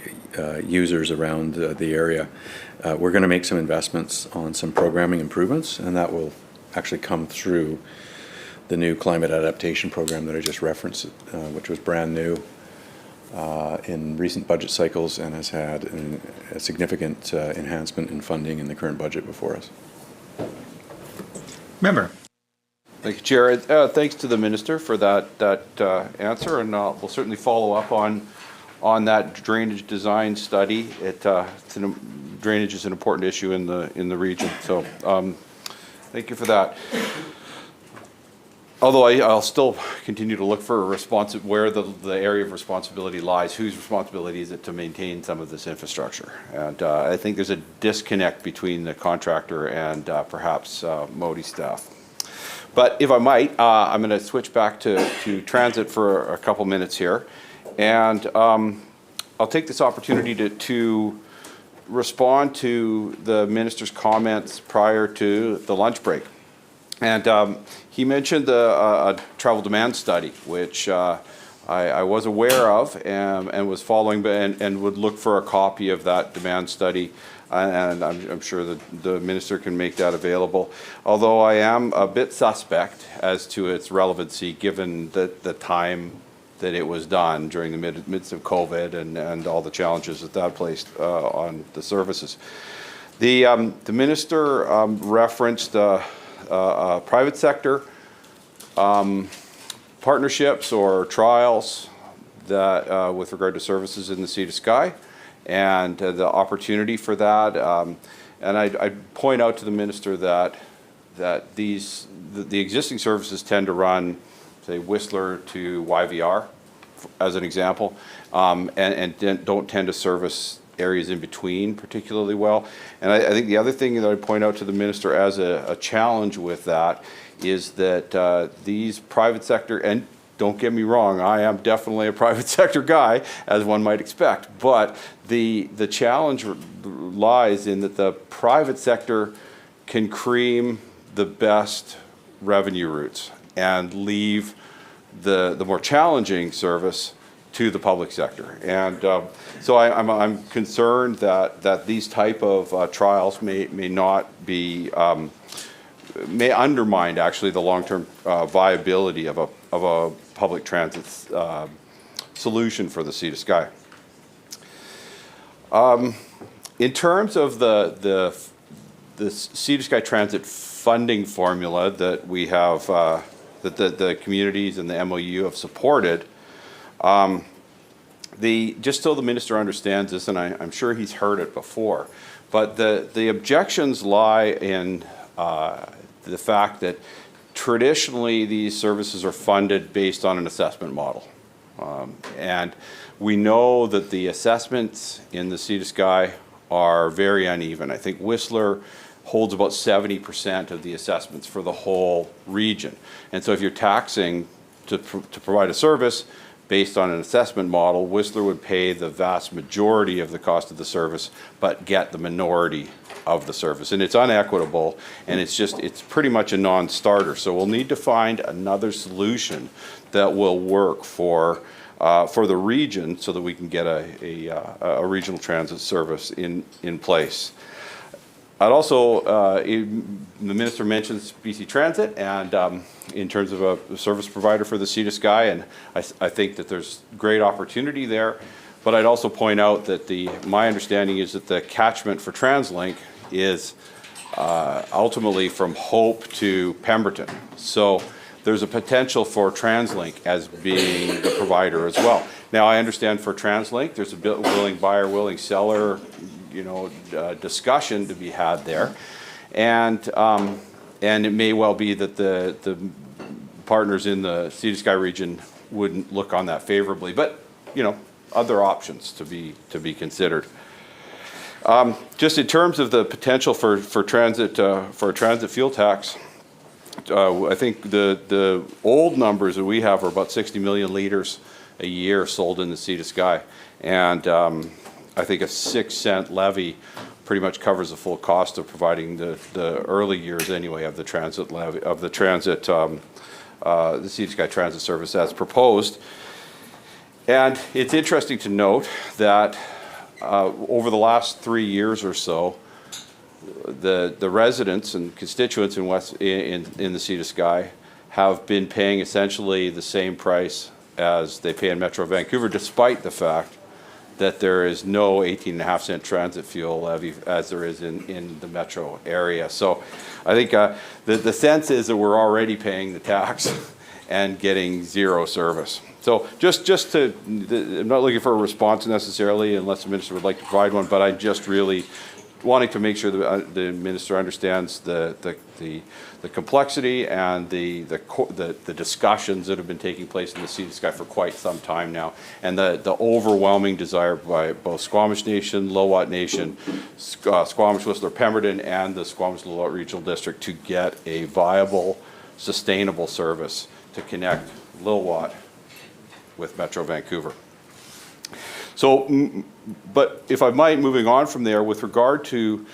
users around the area. We're going to make some investments on some programming improvements, and that will actually come through the new climate adaptation program that I just referenced, which was brand new in recent budget cycles and has had a significant enhancement in funding in the current budget before us. Member. Thank you, Chair. Thanks to the Minister for that answer, and we'll certainly follow up on that drainage design study. Drainage is an important issue in the region, so thank you for that. Although I'll still continue to look for where the area of responsibility lies. Whose responsibility is it to maintain some of this infrastructure? And I think there's a disconnect between the contractor and perhaps Modi staff. But if I might, I'm going to switch back to transit for a couple minutes here. And I'll take this opportunity to respond to the Minister's comments prior to the lunch break. And he mentioned a travel demand study, which I was aware of and was following, and would look for a copy of that demand study. And I'm sure that the Minister can make that available. Although I am a bit suspect as to its relevancy, given the time that it was done during the midst of COVID and all the challenges that placed on the services. The Minister referenced private sector partnerships or trials that with regard to services in the Sea to Sky, and the opportunity for that. And I'd point out to the Minister that the existing services tend to run, say, Whistler to YVR, as an example, and don't tend to service areas in between particularly well. And I think the other thing that I'd point out to the Minister as a challenge with that is that these private sector, and don't get me wrong, I am definitely a private sector guy, as one might expect, but the challenge lies in that the private sector can cream the best revenue routes and leave the more challenging service to the public sector. And so I'm concerned that these type of trials may not be, may undermine actually the long-term viability of a public transit solution for the Sea to Sky. In terms of the Sea to Sky transit funding formula that we have, that the communities and the MOU have supported, just so the Minister understands this, and I'm sure he's heard it before, but the objections lie in the fact that traditionally these services are funded based on an assessment model. And we know that the assessments in the Sea to Sky are very uneven. I think Whistler holds about 70% of the assessments for the whole region. And so if you're taxing to provide a service based on an assessment model, Whistler would pay the vast majority of the cost of the service, but get the minority of the service. And it's unequitable, and it's pretty much a non-starter. So we'll need to find another solution that will work for for the region so that we can get a regional transit service in place. I'd also, the minister mentions BC Transit and in terms of a service provider for the Sea to Sky, and I think that there's great opportunity there. But I'd also point out that my understanding is that the catchment for TransLink is ultimately from Hope to Pemberton. So there's a potential for TransLink as being the provider as well. Now, I understand for TransLink, there's a willing buyer, willing seller, discussion to be had there, and it may well be that the partners in the Sea to Sky region wouldn't look on that favorably, but other options to be considered. Just in terms of the potential for transit for a transit fuel tax, I think the old numbers that we have are about 60 million liters a year sold in the Sea to Sky, and I think a 6-cent levy pretty much covers the full cost of providing the early years anyway of the transit levy of the transit the Sea to Sky transit service as proposed. And it's interesting to note that over the last 3 years or so, the residents and constituents in the Sea to Sky have been paying essentially the same price as they pay in Metro Vancouver, despite the fact that there is no 18.5-cent transit fuel levy as there is in the metro area. So I think the sense is that we're already paying the tax and getting zero service. So just to, I'm not looking for a response necessarily, unless the minister would like to provide one, but I'm just really wanting to make sure that the minister understands the complexity and the discussions that have been taking place in the Sea to Sky for quite some time now, and the overwhelming desire by both Squamish Nation, Lowot Nation, Squamish, Whistler, Pemberton, and the Squamish Lowot Regional District to get a viable, sustainable service to connect Lowot with Metro Vancouver. So, but if I might, moving on from there, with regard to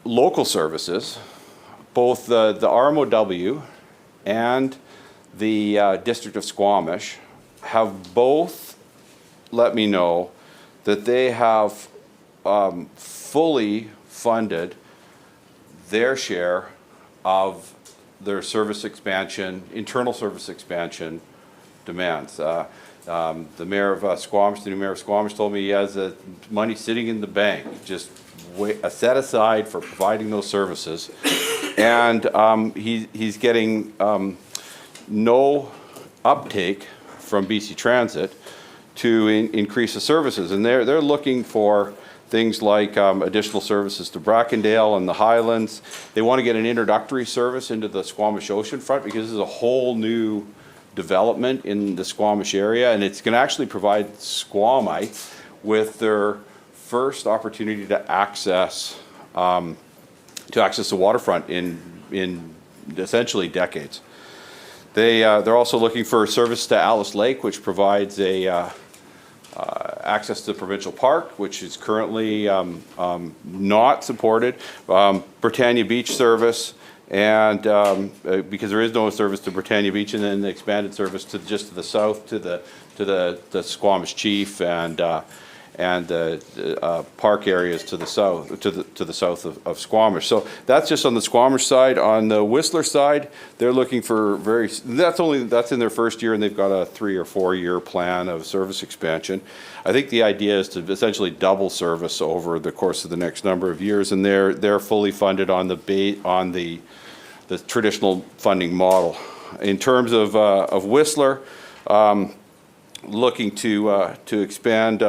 local services, both the RMOW and the District of Squamish have both let me know that they have fully funded their share of their service expansion, internal service expansion demands. The mayor of Squamish, the new mayor of Squamish, told me he has money sitting in the bank, just set aside for providing those services, and he's getting no uptake from BC Transit to increase the services, and they're looking for things like additional services to Brackendale and the Highlands. They want to get an introductory service into the Squamish oceanfront because this is a whole new development in the Squamish area, and it's going to actually provide Squamites with their first opportunity to access the waterfront in essentially decades. They're also looking for a service to Alice Lake, which provides access to the provincial park, which is currently not supported. Britannia Beach service, and because there is no service to Britannia Beach, and then the expanded service to just to the south to the Squamish Chief and the park areas to the south to the south of Squamish. So that's just on the Squamish side. On the Whistler side, they're looking for that's in their first year, and they've got a 3 or 4 year plan of service expansion. I think the idea is to essentially double service over the course of the next number of years, and they're fully funded on the traditional funding model. In terms of Whistler, looking to expand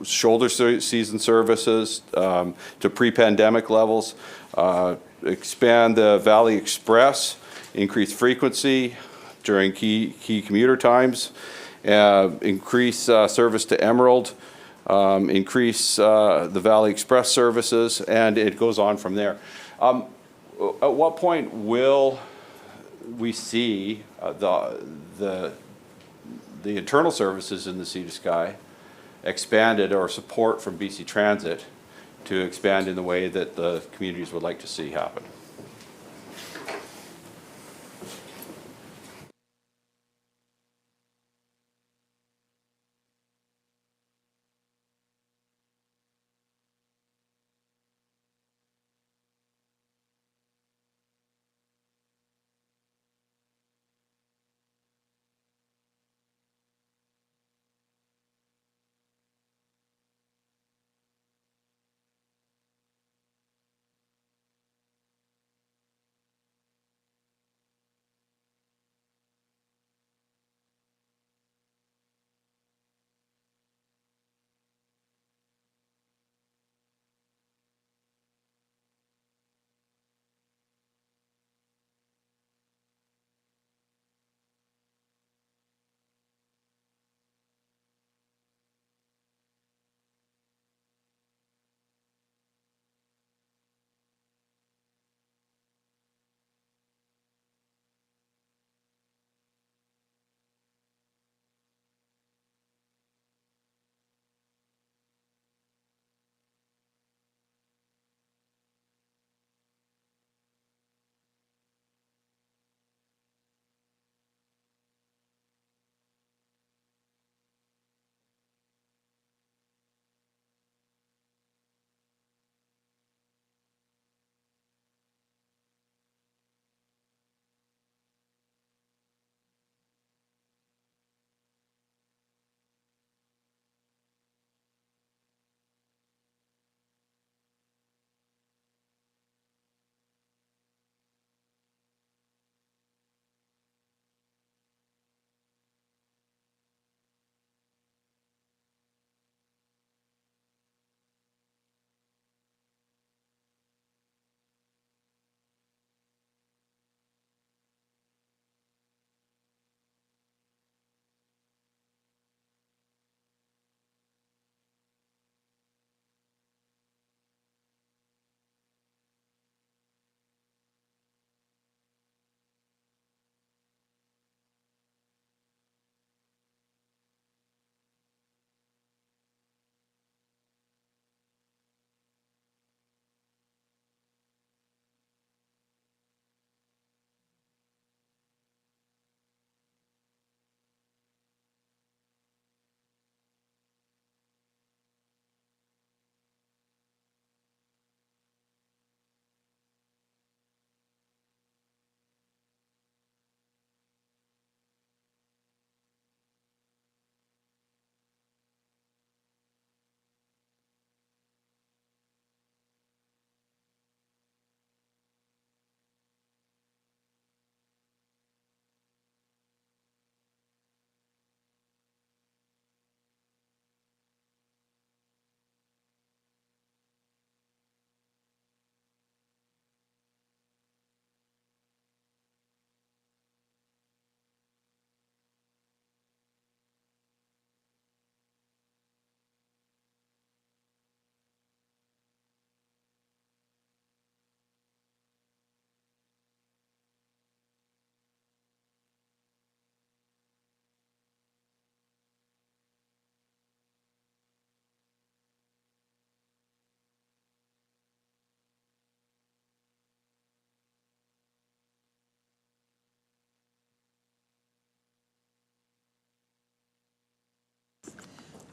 shoulder season services to pre-pandemic levels, expand the Valley Express, increase frequency during key commuter times, increase service to Emerald, increase the Valley Express services, and it goes on from there. At what point will we see the internal services in the Sea to Sky expanded, or support from BC Transit to expand in the way that the communities would like to see happen?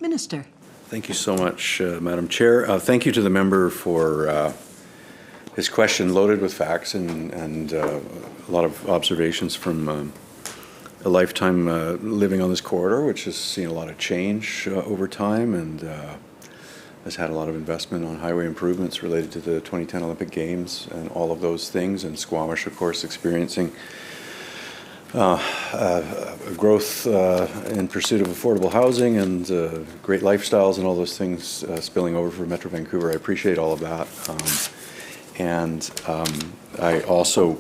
Minister. Thank you so much, Madam Chair. Thank you to the member for his question loaded with facts and a lot of observations from a lifetime living on this corridor, which has seen a lot of change over time and has had a lot of investment on highway improvements related to the 2010 Olympic Games and all of those things, and Squamish, of course, experiencing growth in pursuit of affordable housing and great lifestyles and all those things spilling over for Metro Vancouver. I appreciate all of that. I also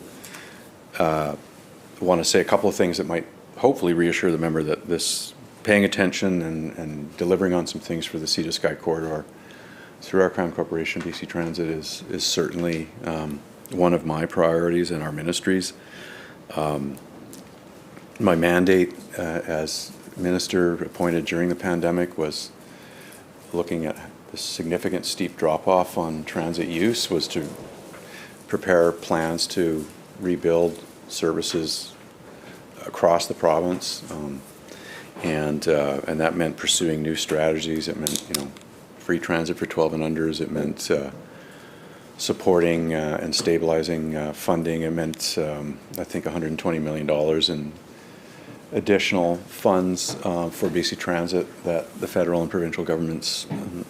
want to say a couple of things that might hopefully reassure the member that this paying attention and delivering on some things for the Sea to Sky corridor through our Crown Corporation, BC Transit, is certainly one of my priorities in our ministries. My mandate as minister appointed during the pandemic was looking at the significant steep drop-off on transit use, was to prepare plans to rebuild services across the province, and that meant pursuing new strategies. It meant, free transit for 12 and unders. It meant supporting and stabilizing funding. It meant, I think, $120 million in additional funds for BC Transit that the federal and provincial governments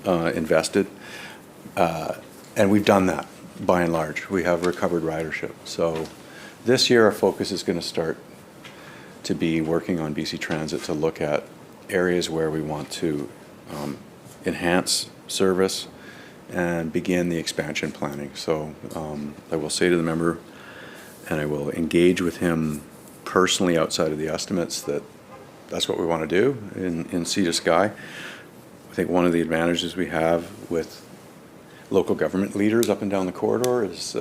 invested. And we've done that, by and large. We have recovered ridership. So this year, our focus is going to start to be working on BC Transit to look at areas where we want to enhance service and begin the expansion planning. So I will say to the member, and I will engage with him personally outside of the estimates, that that's what we want to do in Sea to Sky. I think one of the advantages we have with local government leaders up and down the corridor is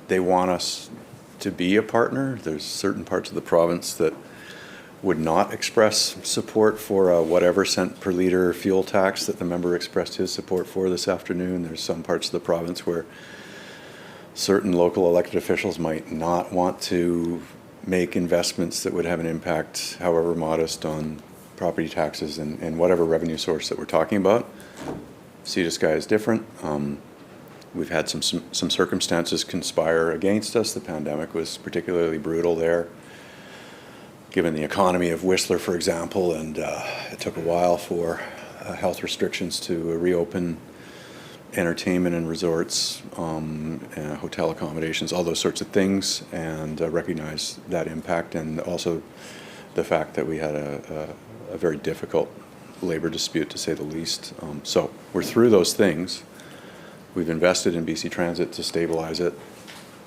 they want us to be a partner. There's certain parts of the province that would not express support for whatever cent per liter fuel tax that the member expressed his support for this afternoon. There's some parts of the province where certain local elected officials might not want to make investments that would have an impact, however modest, on property taxes and whatever revenue source that we're talking about. Sea to Sky is different. We've had some circumstances conspire against us. The pandemic was particularly brutal there, given the economy of Whistler, for example, and it took a while for health restrictions to reopen entertainment and resorts, hotel accommodations, all those sorts of things, and recognize that impact, and also the fact that we had a very difficult labor dispute, to say the least. So we're through those things. We've invested in BC Transit to stabilize it.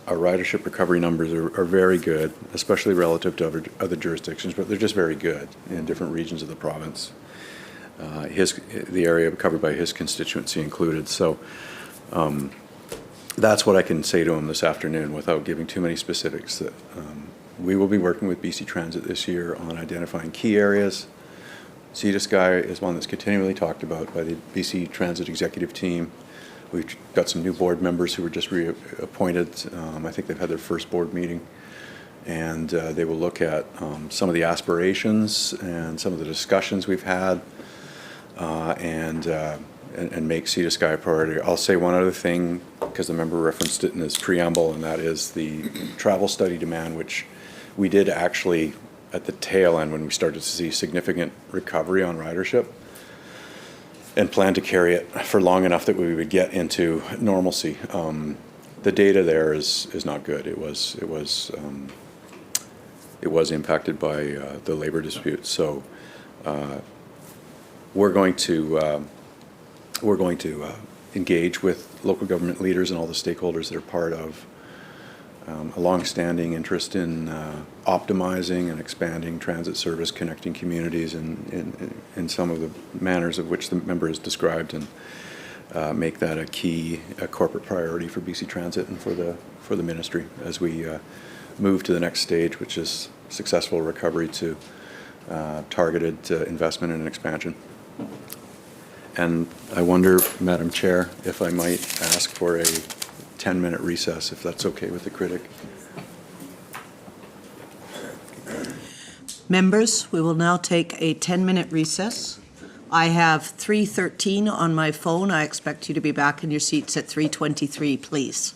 Our ridership recovery numbers are very good, especially relative to other jurisdictions, but they're just very good in different regions of the province. The area covered by his constituency included. So that's what I can say to him this afternoon without giving too many specifics. That we will be working with BC Transit this year on identifying key areas. Sea to Sky is one that's continually talked about by the BC Transit executive team. We've got some new board members who were just reappointed. I think they've had their first board meeting. And they will look at some of the aspirations and some of the discussions we've had and make Sea to Sky a priority. I'll say one other thing, because the member referenced it in his preamble, and that is the travel study demand, which we did actually at the tail end when we started to see significant recovery on ridership, and plan to carry it for long enough that we would get into normalcy. The data there is not good. It was impacted by the labor dispute. So we're going to engage with local government leaders and all the stakeholders that are part of a long-standing interest in optimizing and expanding transit service, connecting communities in some of the manners of which the member has described, and make that a corporate priority for BC Transit and for the ministry as we move to the next stage, which is successful recovery to targeted investment and expansion. And I wonder, Madam Chair, if I might ask for a 10-minute recess, if that's okay with the critic. Members, we will now take a 10-minute recess. I have 3:13 on my phone. I expect you to be back in your seats at 3:23, please.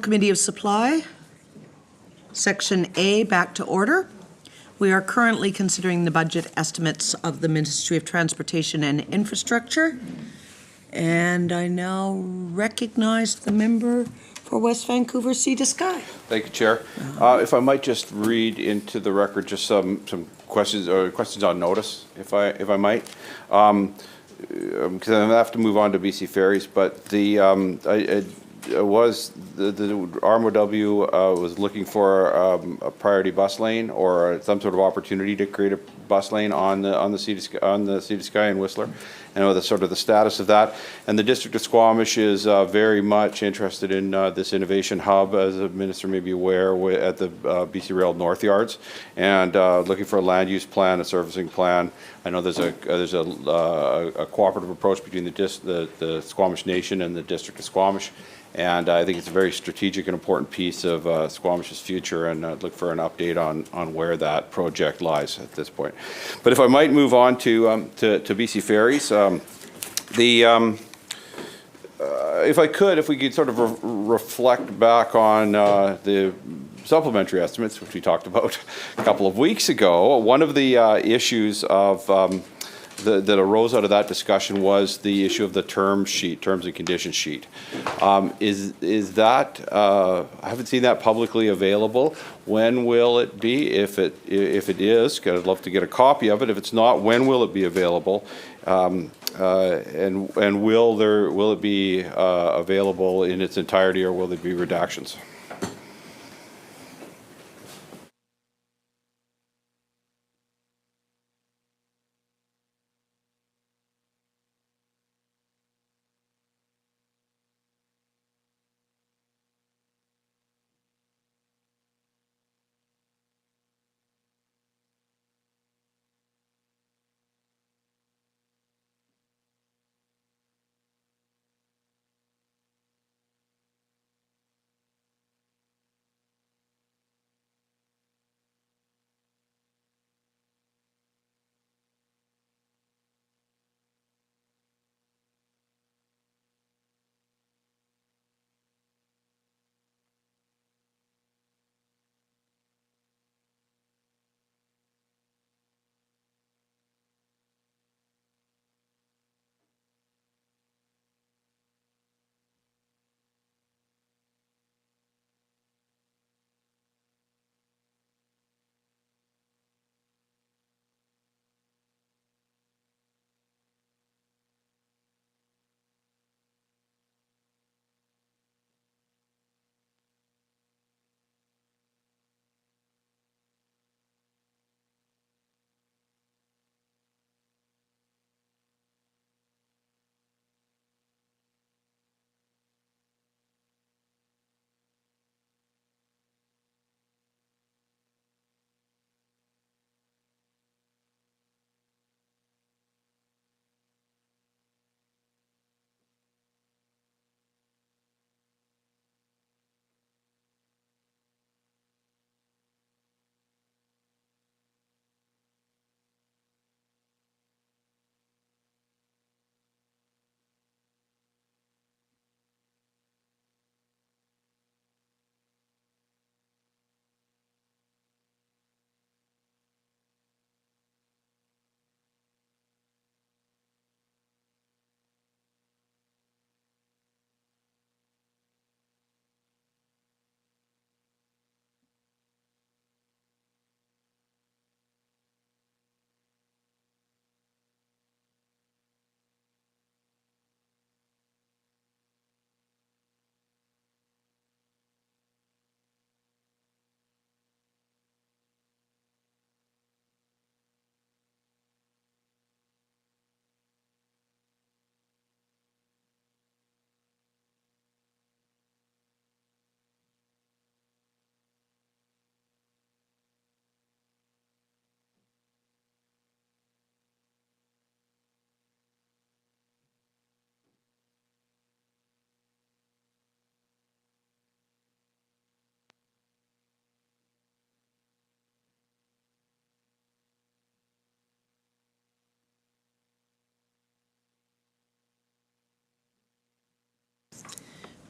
Committee of Supply, Section A, back to order. We are currently considering the budget estimates of the Ministry of Transportation and Infrastructure. And I now recognize the member for West Vancouver Sea to Sky. Thank you, Chair. If I might just read into the record just some questions on notice, if I might. Because I have to move on to BC Ferries, but the RMOW was looking for a priority bus lane or some sort of opportunity to create a bus lane on the Sea to Sky in Whistler, and the sort of the status of that. And the District of Squamish is very much interested in this innovation hub, as the Minister may be aware, at the BC Rail North Yards, and looking for a land use plan, a servicing plan. I know there's a cooperative approach between the Squamish Nation and the District of Squamish. And I think it's a very strategic and important piece of Squamish's future, and I'd look for an update on where that project lies at this point. But if I might move on to BC Ferries, if we could sort of reflect back on the supplementary estimates, which we talked about a couple of weeks ago. One of the issues of that arose out of that discussion was the issue of the terms and conditions sheet. Is that I haven't seen that publicly available. When will it be? If it is, I'd love to get a copy of it. If it's not, when will it be available? And will it be available in its entirety, or will there be redactions?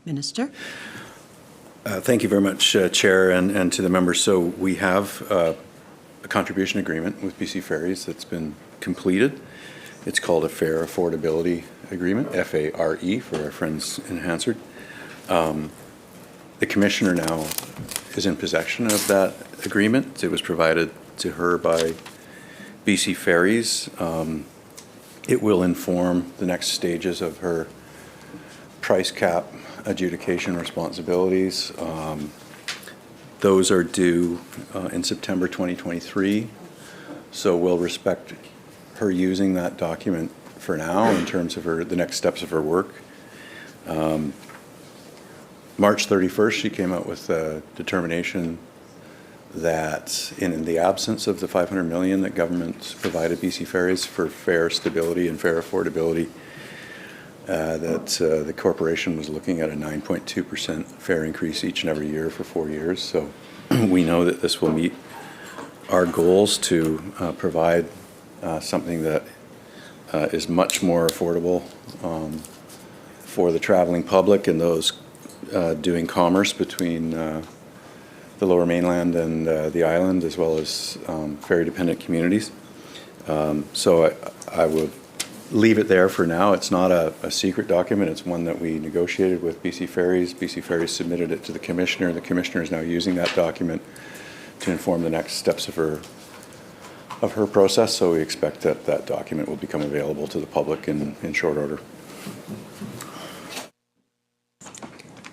Minister? Thank you very much, Chair, and to the members. So we have a contribution agreement with BC Ferries that's been completed. It's called a Fare Affordability Agreement, FARE, for our friends in Hansard. The Commissioner now is in possession of that agreement. It was provided to her by BC Ferries. It will inform the next stages of her price cap adjudication responsibilities. Those are due in September 2023, so we'll respect her using that document for now in terms of the next steps of her work. March 31st, she came out with a determination that in the absence of the $500 million that government provided BC Ferries for fare stability and fare affordability, that the corporation was looking at a 9.2% fare increase each and every year for 4 years. So we know that this will meet our goals to provide something that is much more affordable for the traveling public and those doing commerce between the Lower Mainland and the island, as well as ferry-dependent communities. So I will leave it there for now. It's not a secret document. It's one that we negotiated with BC Ferries. BC Ferries submitted it to the Commissioner. The Commissioner is now using that document to inform the next steps of her process. So we expect that that document will become available to the public in short order.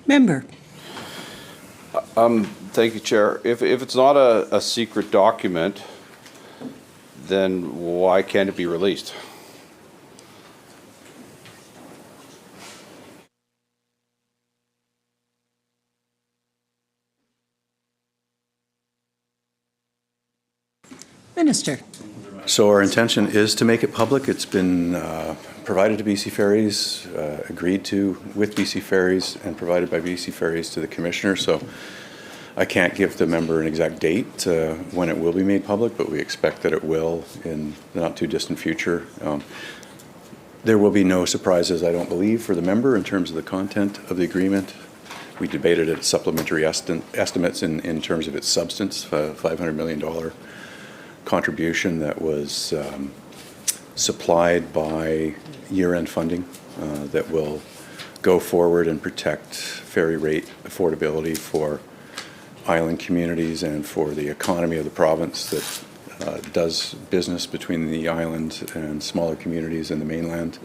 Member. Thank you, Chair. If it's not a secret document, then why can't it be released? Minister. So our intention is to make it public. It's been provided to BC Ferries, agreed to with BC Ferries, and provided by BC Ferries to the Commissioner. So I can't give the member an exact date when it will be made public, but we expect that it will in the not too distant future. There will be no surprises, I don't believe, for the member in terms of the content of the agreement. We debated it at supplementary estimates in terms of its substance, $500 million contribution that was supplied by year-end funding that will go forward and protect ferry rate affordability for island communities and for the economy of the province that does business between the island and smaller communities in the mainland.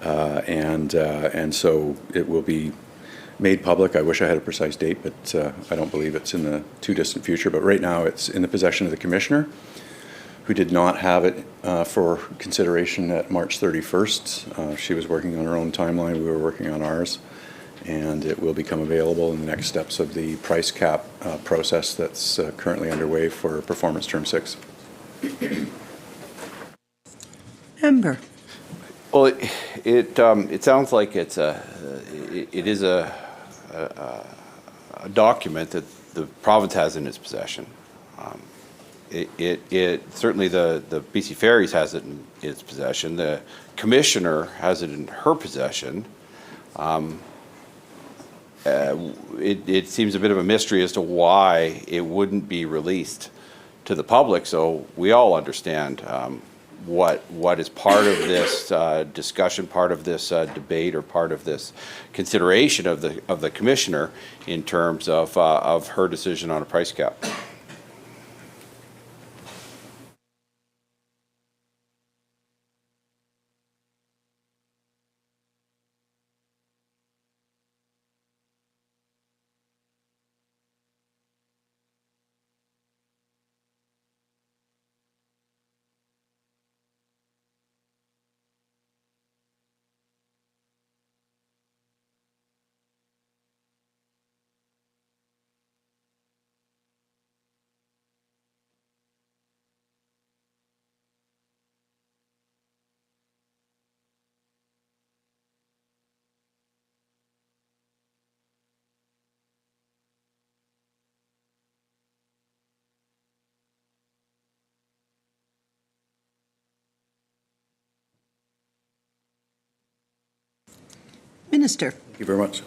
And so it will be made public. I wish I had a precise date, but I don't believe it's in the too distant future. But right now it's in the possession of the Commissioner, who did not have it for consideration at March 31st. She was working on her own timeline. We were working on ours. And it will become available in the next steps of the price cap process that's currently underway for Performance Term 6. Member. Well, it sounds like it is a document that the province has in its possession. It certainly the BC Ferries has it in its possession. The Commissioner has it in her possession. It seems a bit of a mystery as to why it wouldn't be released to the public, so we all understand what is part of this discussion, part of this debate, or part of this consideration of the Commissioner in terms of her decision on a price cap. Minister. Thank you very much.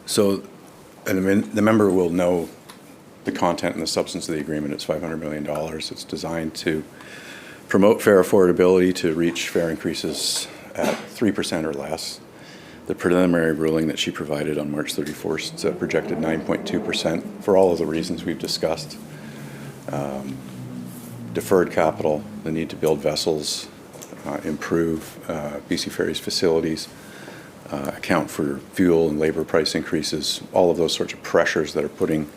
So And the member will know the content and the substance of the agreement. It's $500 million. It's designed to promote fair affordability, to reach fare increases at 3% or less. The preliminary ruling that she provided on March 31st projected 9.2% for all of the reasons we've discussed. Deferred capital, the need to build vessels, improve BC Ferries facilities, account for fuel and labor price increases, all of those sorts of pressures that are putting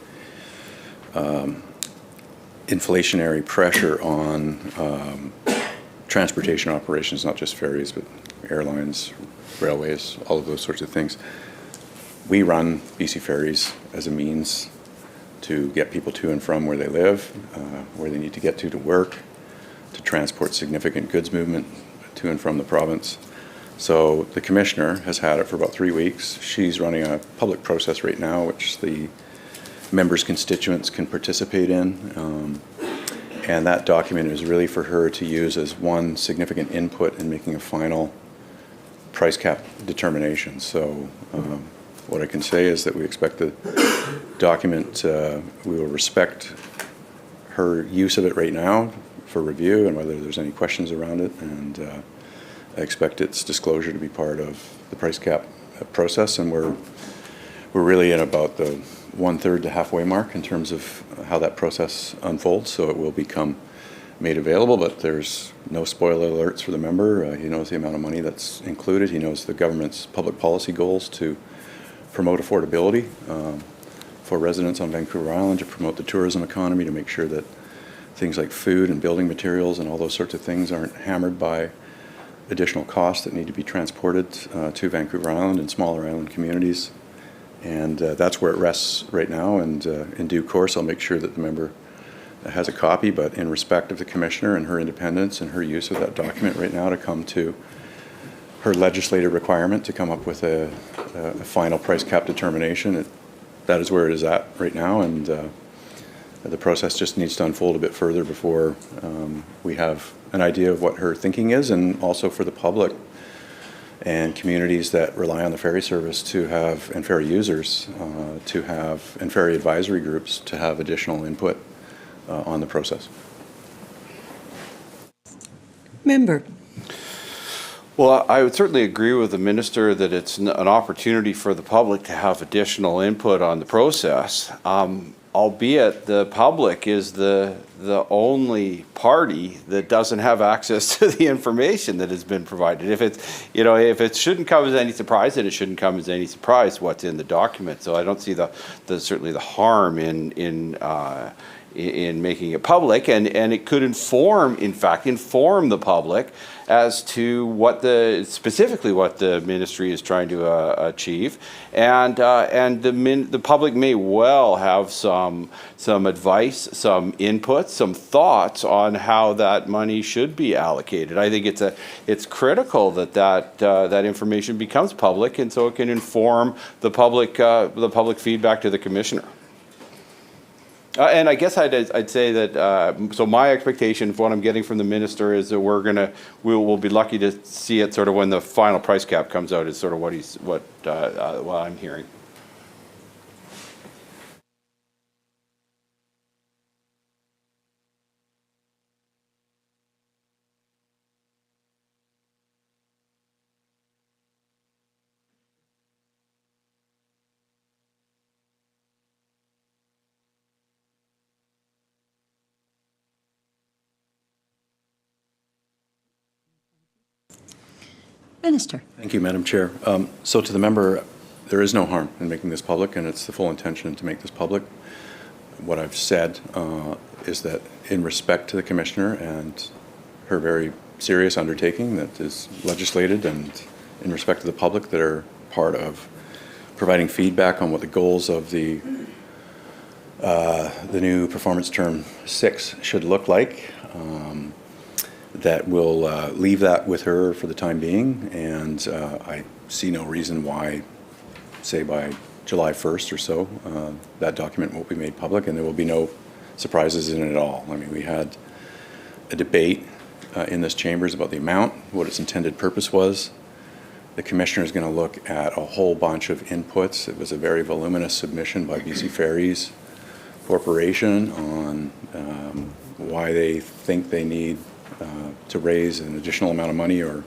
inflationary pressure on transportation operations, not just ferries, but airlines, railways, all of those sorts of things. We run BC Ferries as a means to get people to and from where they live, where they need to get to work, to transport significant goods movement to and from the province. So the commissioner has had it for about 3 weeks. She's running a public process right now, which the members' constituents can participate in. And that document is really for her to use as one significant input in making a final price cap determination. So what I can say is that we expect the document, we will respect her use of it right now for review and whether there's any questions around it. And I expect its disclosure to be part of the price cap process. And we're really in about the 1/3 to halfway mark in terms of how that process unfolds. So it will become made available, but there's no spoiler alerts for the member. He knows the amount of money that's included. He knows the government's public policy goals to promote affordability for residents on Vancouver Island, to promote the tourism economy, to make sure that things like food and building materials and all those sorts of things aren't hammered by additional costs that need to be transported to Vancouver Island and smaller island communities. And that's where it rests right now. And in due course, I'll make sure that the member has a copy, but in respect of the commissioner and her independence and her use of that document right now to come to her legislative requirement to come up with a final price cap determination, that is where it is at right now. And the process just needs to unfold a bit further before we have an idea of what her thinking is, and also for the public and communities that rely on the ferry service to have, and ferry users to have, and ferry advisory groups to have additional input on the process. Member. Well, I would certainly agree with the minister that it's an opportunity for the public to have additional input on the process. Albeit the public is the only party that doesn't have access to the information that has been provided. If it shouldn't come as any surprise, then it shouldn't come as any surprise what's in the document. So I don't see certainly the harm in making it public, and it could inform the public as to specifically what the ministry is trying to achieve, and the public may well have some advice, some input, some thoughts on how that money should be allocated. I think it's critical that information becomes public, and so it can inform the public feedback to the commissioner. And I guess I'd say that, so my expectation of what I'm getting from the minister is that we'll be lucky to see it sort of when the final price cap comes out, is sort of what I'm hearing. Minister. Thank you, Madam Chair. So to the member, there is no harm in making this public, and it's the full intention to make this public. What I've said is that in respect to the commissioner and her very serious undertaking that is legislated, and in respect to the public that are part of providing feedback on what the goals of the new performance term 6 should look like, that we'll leave that with her for the time being, and I see no reason why, say by July 1st or so, that document won't be made public, and there will be no surprises in it at all. I mean, we had a debate in this chambers about the amount, what its intended purpose was. The commissioner is going to look at a whole bunch of inputs. It was a very voluminous submission by BC Ferries Corporation on why they think they need to raise an additional amount of money, or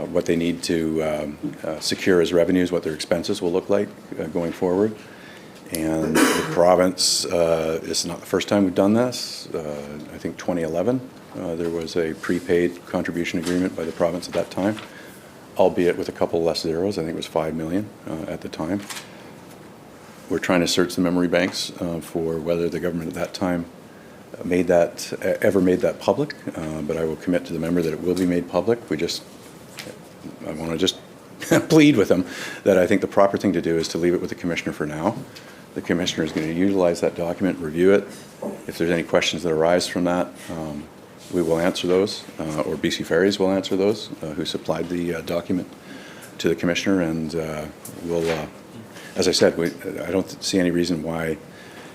what they need to secure as revenues, what their expenses will look like going forward. And the province, it's not the first time we've done this. I think 2011, there was a prepaid contribution agreement by the province at that time, albeit with a couple less zeros. I think it was 5 million at the time. We're trying to search the memory banks for whether the government at that time ever made that public, but I will commit to the member that it will be made public. I want to just plead with them that I think the proper thing to do is to leave it with the commissioner for now. The commissioner is going to utilize that document, review it. If there's any questions that arise from that, we will answer those, or BC Ferries will answer those, who supplied the document to the commissioner, and we'll, as I said, I don't see any reason why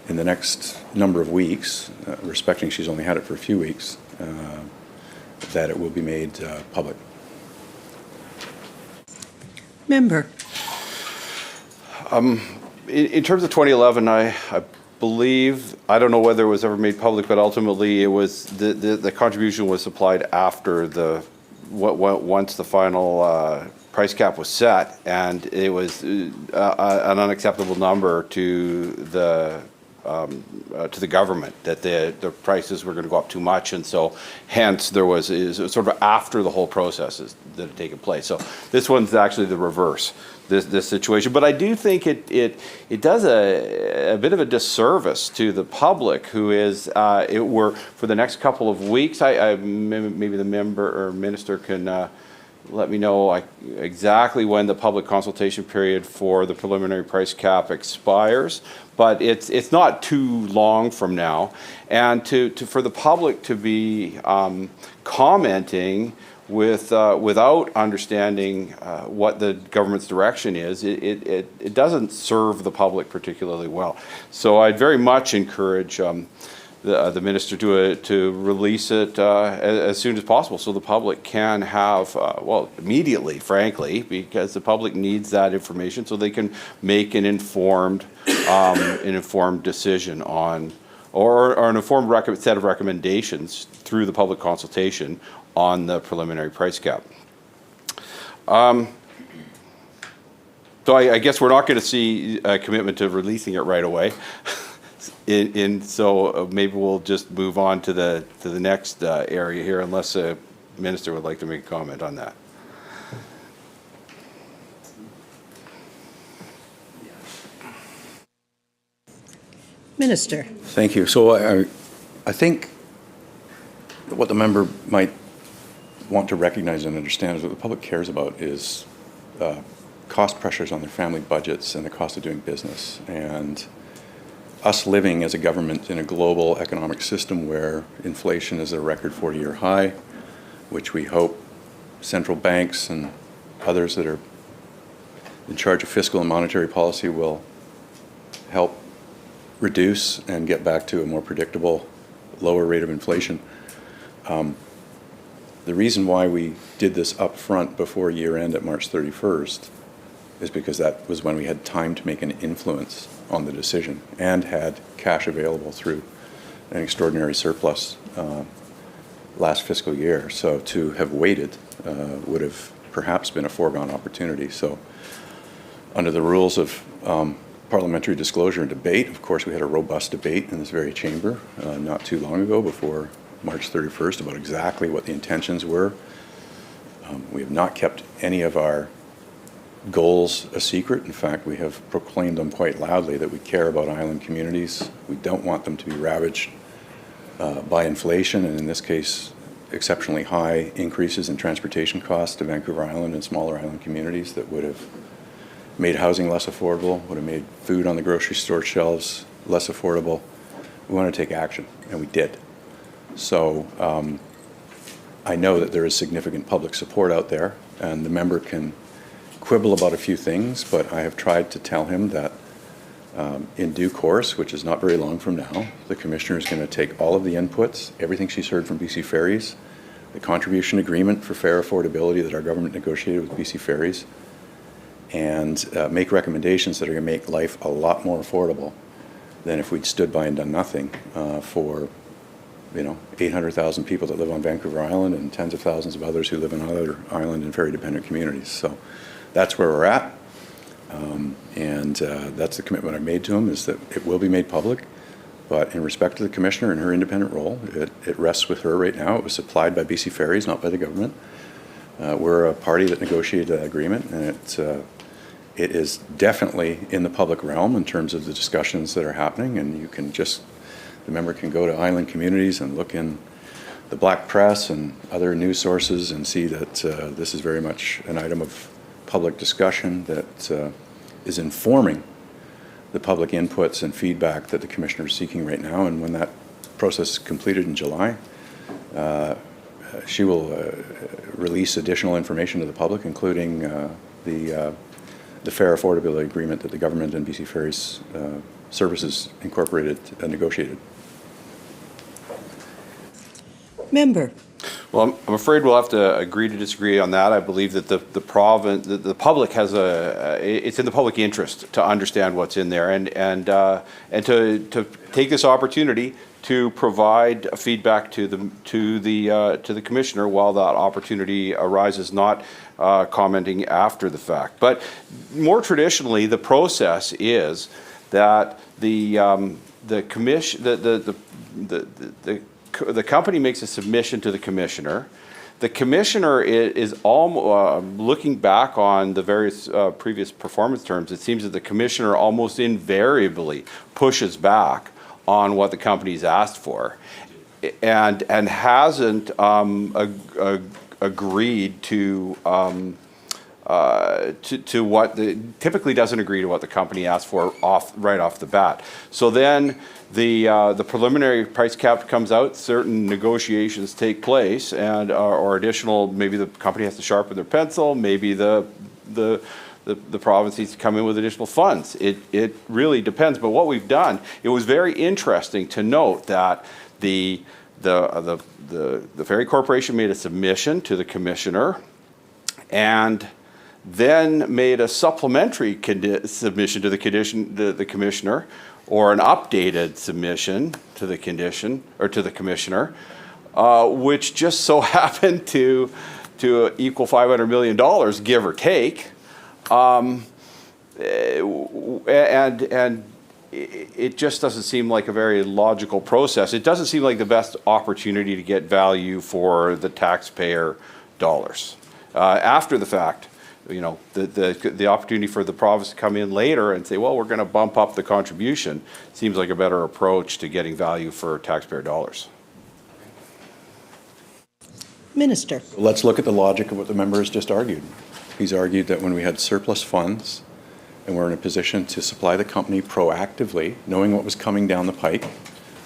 in the next number of weeks, respecting she's only had it for a few weeks, that it will be made public. Member. In terms of 2011, I believe, I don't know whether it was ever made public, but ultimately it was, the contribution was supplied after once the final price cap was set, and it was an unacceptable number to the government, that the prices were going to go up too much, and so hence there was sort of after the whole process that had taken place. So this one's actually the reverse, this situation. But I do think it does a bit of a disservice to the public, who is we're for the next couple of weeks. Maybe the member or minister can let me know exactly when the public consultation period for the preliminary price cap expires, but it's not too long from now. And for the public to be commenting without understanding what the government's direction is, it doesn't serve the public particularly well. So I'd very much encourage the minister to release it as soon as possible, so the public can have, immediately, frankly, because the public needs that information so they can make an informed decision on, or an informed set of recommendations through the public consultation on the preliminary price cap. So I guess we're not going to see a commitment to releasing it right away. So maybe we'll just move on to the next area here, unless a minister would like to make a comment on that. Minister. Thank you. So I think what the member might want to recognize and understand is what the public cares about is cost pressures on their family budgets and the cost of doing business. And us living as a government in a global economic system where inflation is at a record 40-year high, which we hope central banks and others that are in charge of fiscal and monetary policy will help reduce and get back to a more predictable, lower rate of inflation. The reason why we did this up front before year end at March 31st is because that was when we had time to make an influence on the decision and had cash available through an extraordinary surplus last fiscal year. So to have waited would have perhaps been a foregone opportunity. So under the rules of parliamentary disclosure and debate, of course, we had a robust debate in this very chamber not too long ago, before March 31st, about exactly what the intentions were. We have not kept any of our goals a secret. In fact, we have proclaimed them quite loudly, that we care about island communities. We don't want them to be ravaged by inflation, and in this case, exceptionally high increases in transportation costs to Vancouver Island and smaller island communities that would have made housing less affordable, would have made food on the grocery store shelves less affordable. We want to take action, and we did. So I know that there is significant public support out there, and the member can quibble about a few things, but I have tried to tell him that in due course, which is not very long from now, the commissioner is going to take all of the inputs, everything she's heard from BC Ferries, the contribution agreement for fare affordability that our government negotiated with BC Ferries, and make recommendations that are going to make life a lot more affordable than if we'd stood by and done nothing for 800,000 people that live on Vancouver Island and tens of thousands of others who live in other island and ferry-dependent communities. So that's where we're at, and that's the commitment I made to him, is that it will be made public. But in respect to the Commissioner and her independent role, it rests with her right now. It was supplied by BC Ferries, not by the government. We're a party that negotiated that agreement, and it is definitely in the public realm in terms of the discussions that are happening, and the member can go to island communities and look in the black press and other news sources and see that this is very much an item of public discussion that is informing the public inputs and feedback that the Commissioner is seeking right now. And when that process is completed in July, she will release additional information to the public, including the fare affordability agreement that the government and BC Ferries Services Incorporated negotiated. Member. Well, I'm afraid we'll have to agree to disagree on that. I believe that the public has it's in the public interest to understand what's in there, and to take this opportunity to provide feedback to the Commissioner while that opportunity arises, not commenting after the fact. But more traditionally, the process is that the company makes a submission to the Commissioner. The Commissioner is looking back on the various previous performance terms. It seems that the Commissioner almost invariably pushes back on what the company's asked for, and hasn't agreed to what typically doesn't agree to what the company asked for right off the bat. So then the preliminary price cap comes out, certain negotiations take place, and or additional, maybe the company has to sharpen their pencil, maybe the province needs to come in with additional funds. It really depends. But what we've done, it was very interesting to note that the Ferry Corporation made a submission to the Commissioner, and then made a supplementary submission to the Commissioner, or an updated submission to the Commissioner, which just so happened to equal $500 million, give or take, and it just doesn't seem like a very logical process. It doesn't seem like the best opportunity to get value for the taxpayer dollars. After the fact, the opportunity for the province to come in later and say, well, we're going to bump up the contribution, seems like a better approach to getting value for taxpayer dollars. Minister. Let's look at the logic of what the member has just argued. He's argued that when we had surplus funds and we're in a position to supply the company proactively, knowing what was coming down the pike,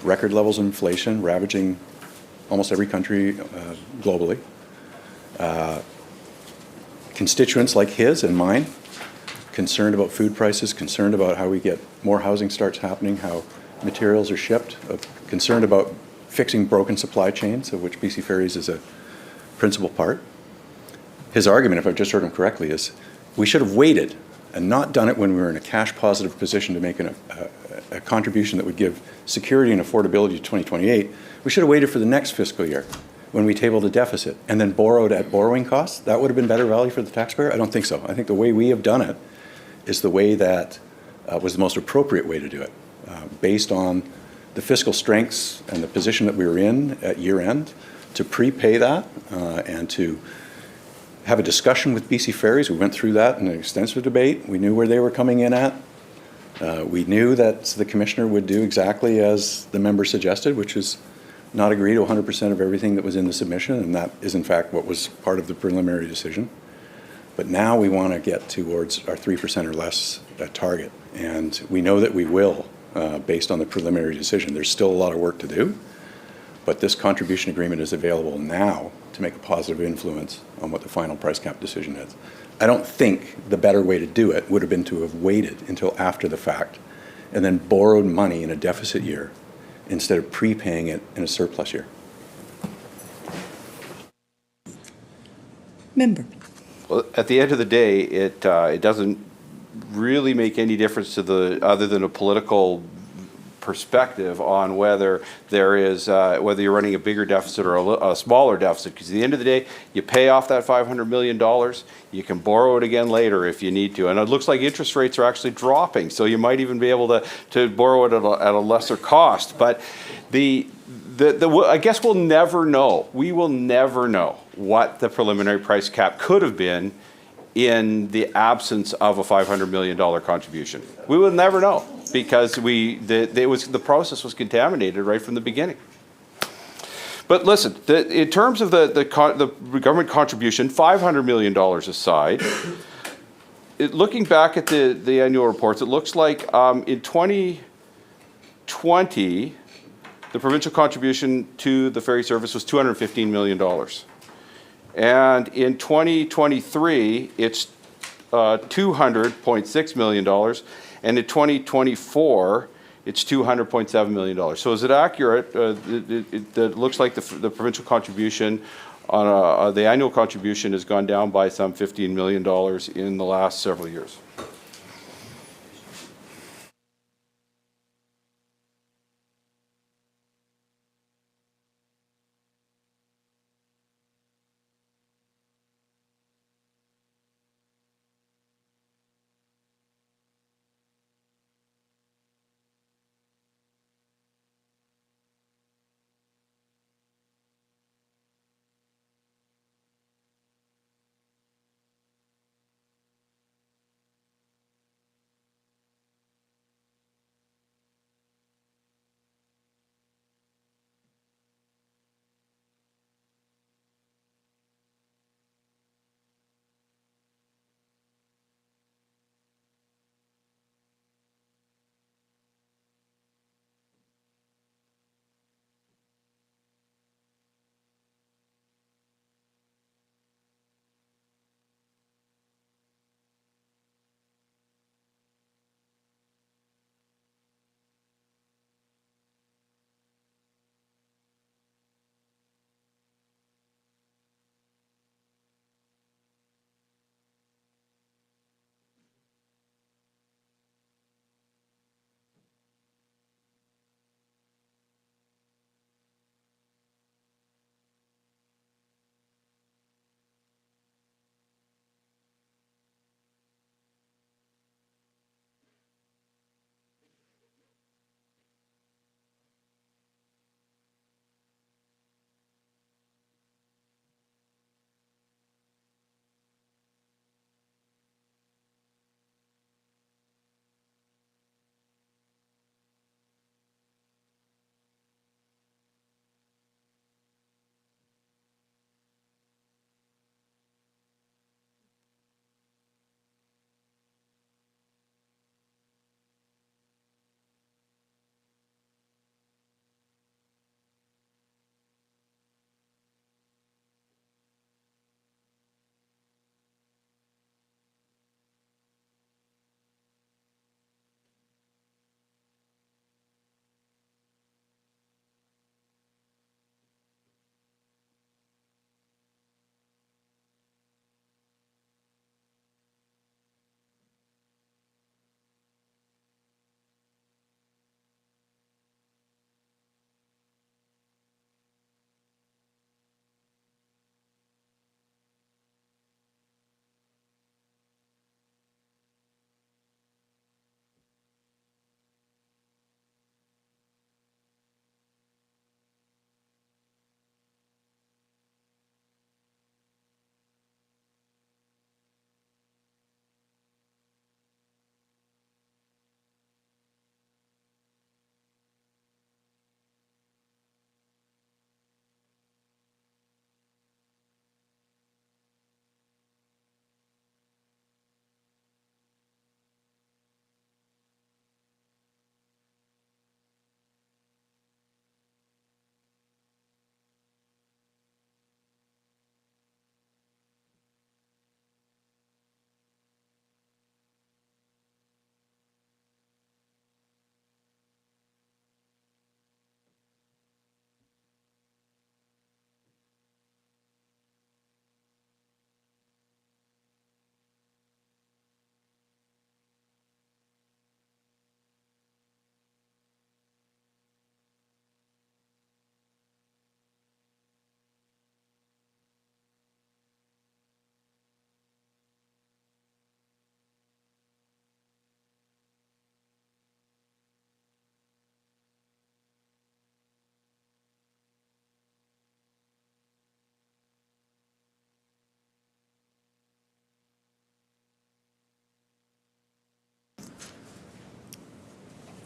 record levels of inflation ravaging almost every country globally, constituents like his and mine, concerned about food prices, concerned about how we get more housing starts happening, how materials are shipped, concerned about fixing broken supply chains, of which BC Ferries is a principal part. His argument, if I've just heard him correctly, is we should have waited and not done it when we were in a cash positive position to make a contribution that would give security and affordability to 2028. We should have waited for the next fiscal year when we tabled a deficit and then borrowed at borrowing costs. That would have been better value for the taxpayer? I don't think so. I think the way we have done it is the way that was the most appropriate way to do it, based on the fiscal strengths and the position that we were in at year end, to prepay that and to have a discussion with BC Ferries. We went through that in an extensive debate. We knew where they were coming in at. We knew that the Commissioner would do exactly as the member suggested, which is not agree to 100% of everything that was in the submission, and that is in fact what was part of the preliminary decision. But now we want to get towards our 3% or less target, and we know that we will, based on the preliminary decision. There's still a lot of work to do, but this contribution agreement is available now to make a positive influence on what the final price cap decision is. I don't think the better way to do it would have been to have waited until after the fact and then borrowed money in a deficit year instead of prepaying it in a surplus year. Member. Well, at the end of the day, it doesn't really make any difference to other than a political perspective on whether there is, whether you're running a bigger deficit or a smaller deficit. Because at the end of the day, you pay off that $500 million, you can borrow it again later if you need to. And it looks like interest rates are actually dropping, so you might even be able to borrow it at a lesser cost. But I guess we'll never know. We will never know what the preliminary price cap could have been in the absence of a $500 million contribution. We will never know because the process was contaminated right from the beginning. But listen, in terms of the government contribution, $500 million aside, looking back at the annual reports, it looks like in 2020, the provincial contribution to the ferry service was $215 million. And in 2023, it's $200.6 million. And in 2024, it's $200.7 million. So is it accurate? It looks like the provincial contribution on the annual contribution has gone down by some $15 million in the last several years.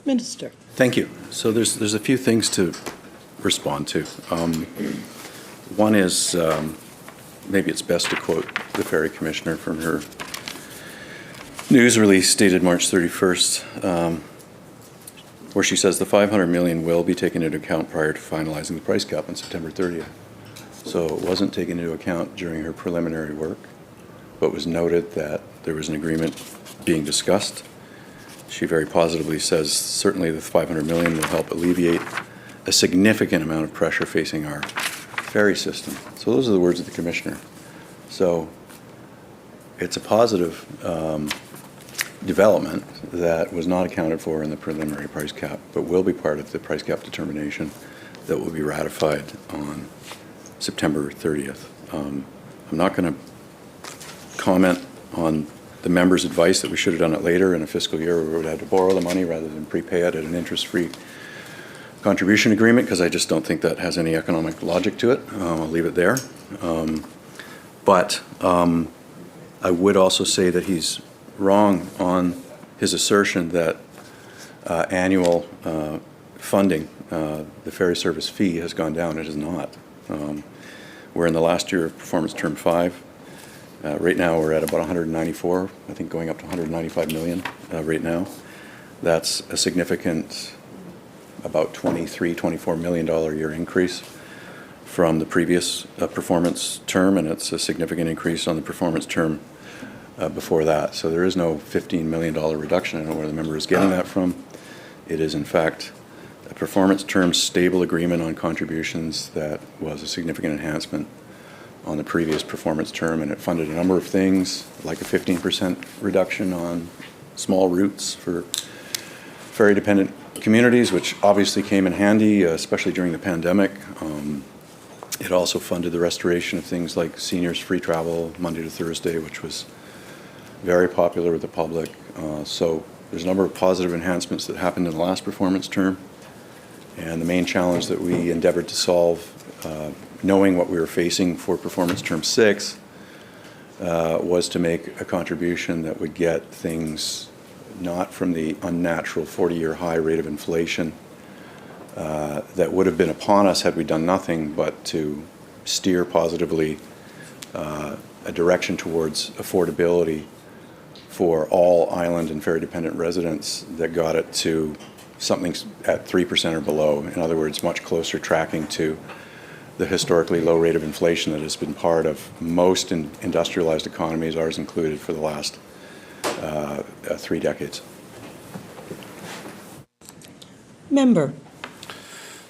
Minister. Thank you. So there's a few things to respond to. One is, maybe it's best to quote the Ferry Commissioner from her news release dated March 31st, where she says the $500 million will be taken into account prior to finalizing the price cap on September 30th. So it wasn't taken into account during her preliminary work, but was noted that there was an agreement being discussed. She very positively says certainly the $500 million will help alleviate a significant amount of pressure facing our ferry system. So those are the words of the Commissioner. So it's a positive development that was not accounted for in the preliminary price cap, but will be part of the price cap determination that will be ratified on September 30th. I'm not going to comment on the member's advice that we should have done it later in a fiscal year where we would have to borrow the money rather than prepay it at an interest-free contribution agreement, because I just don't think that has any economic logic to it. I'll leave it there. But I would also say that he's wrong on his assertion that annual funding, the ferry service fee, has gone down. It has not. We're in the last year of performance term 5. Right now we're at about 194, I think going up to 195 million right now. That's a significant, about $23–24 million a year increase from the previous performance term, and it's a significant increase on the performance term before that. So there is no $15 million reduction. I don't know where the member is getting that from. It is in fact a performance term stable agreement on contributions that was a significant enhancement on the previous performance term, and it funded a number of things, like a 15% reduction on small routes for ferry-dependent communities, which obviously came in handy, especially during the pandemic. It also funded the restoration of things like seniors' free travel Monday to Thursday, which was very popular with the public. So there's a number of positive enhancements that happened in the last performance term, and the main challenge that we endeavored to solve, knowing what we were facing for performance term 6, was to make a contribution that would get things not from the unnatural 40-year high rate of inflation that would have been upon us had we done nothing, but to steer positively a direction towards affordability for all island and ferry-dependent residents that got it to something at 3% or below. In other words, much closer tracking to the historically low rate of inflation that has been part of most industrialized economies, ours included, for the last 3 decades. Member.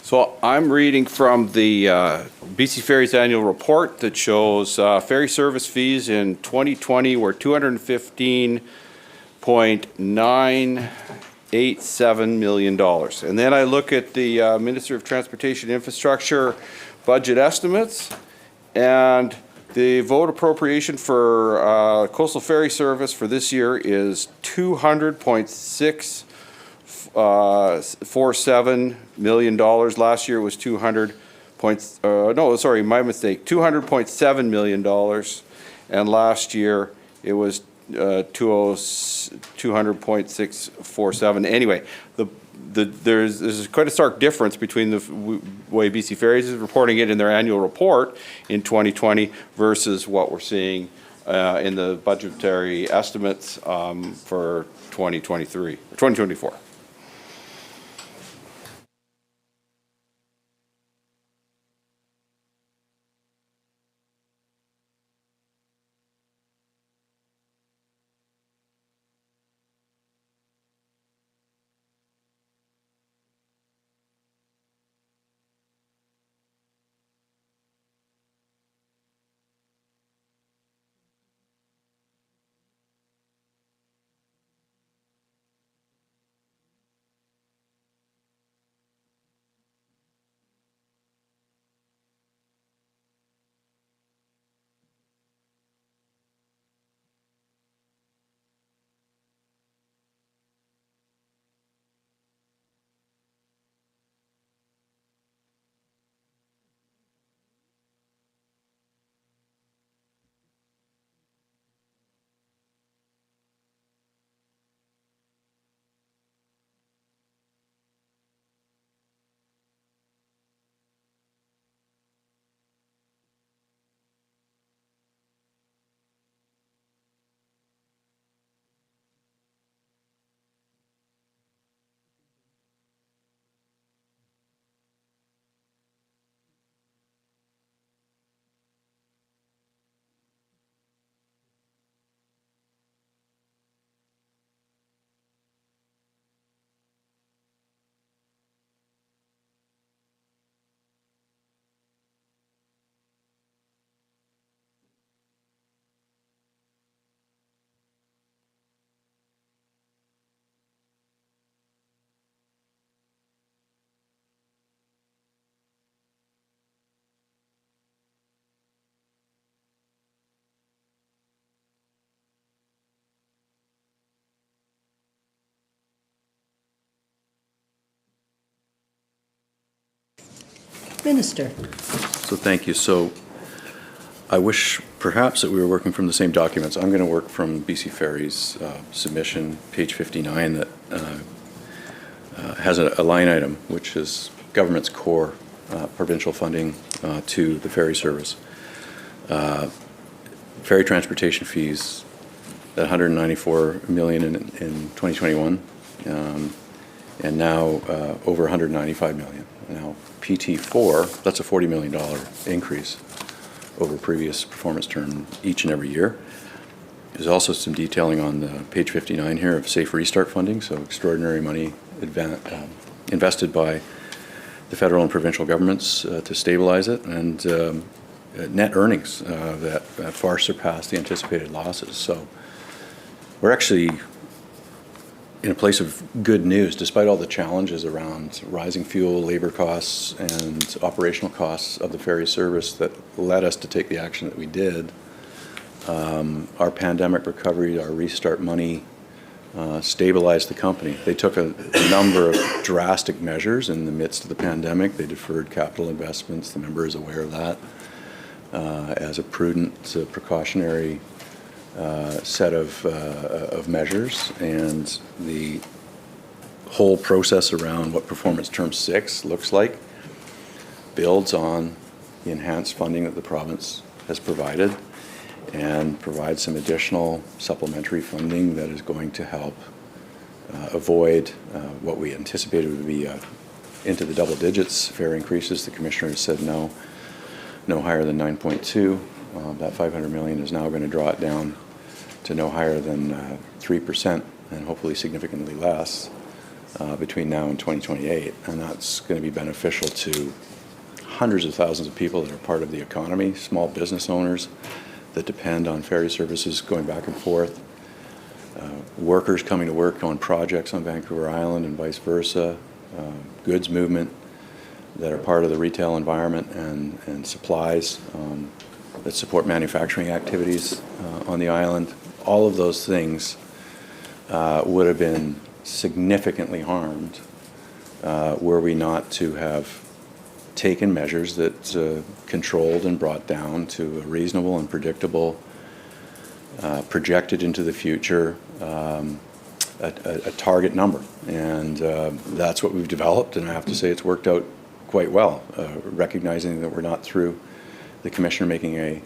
So I'm reading from the BC Ferries annual report that shows ferry service fees in 2020 were $215.987 million. And then I look at the Minister of Transportation Infrastructure budget estimates, and the vote appropriation for coastal ferry service for this year is $200.647 million. Last year was $200.7 million, and last year it was 200.647. Anyway, there's quite a stark difference between the way BC Ferries is reporting it in their annual report in 2020 versus what we're seeing in the budgetary estimates for 2024. Minister. So thank you. So I wish perhaps that we were working from the same documents. I'm going to work from BC Ferry's submission, page 59, that has a line item, which is government's core provincial funding to the ferry service. Ferry transportation fees at 194 million in 2021, and now over 195 million. Now PT4, that's a $40 million increase over previous performance term each and every year. There's also some detailing on the page 59 here of safe restart funding, so extraordinary money invested by the federal and provincial governments to stabilize it, and net earnings that far surpass the anticipated losses. So we're actually in a place of good news, despite all the challenges around rising fuel, labor costs, and operational costs of the ferry service that led us to take the action that we did. Our pandemic recovery, our restart money, stabilized the company. They took a number of drastic measures in the midst of the pandemic. They deferred capital investments. The member is aware of that as a prudent, precautionary set of measures, and the whole process around what Performance Term 6 looks like builds on the enhanced funding that the province has provided and provides some additional supplementary funding that is going to help avoid what we anticipated would be into the double digits fare increases. The commissioner has said no higher than 9.2. That 500 million is now going to draw it down to no higher than 3%, and hopefully significantly less between now and 2028. And that's going to be beneficial to hundreds of thousands of people that are part of the economy, small business owners that depend on ferry services going back and forth, workers coming to work on projects on Vancouver Island and vice versa, goods movement that are part of the retail environment, and supplies that support manufacturing activities on the island. All of those things would have been significantly harmed were we not to have taken measures that controlled and brought down to a reasonable and predictable, projected into the future, a target number. And that's what we've developed, and I have to say it's worked out quite well, recognizing that we're not through the commissioner making a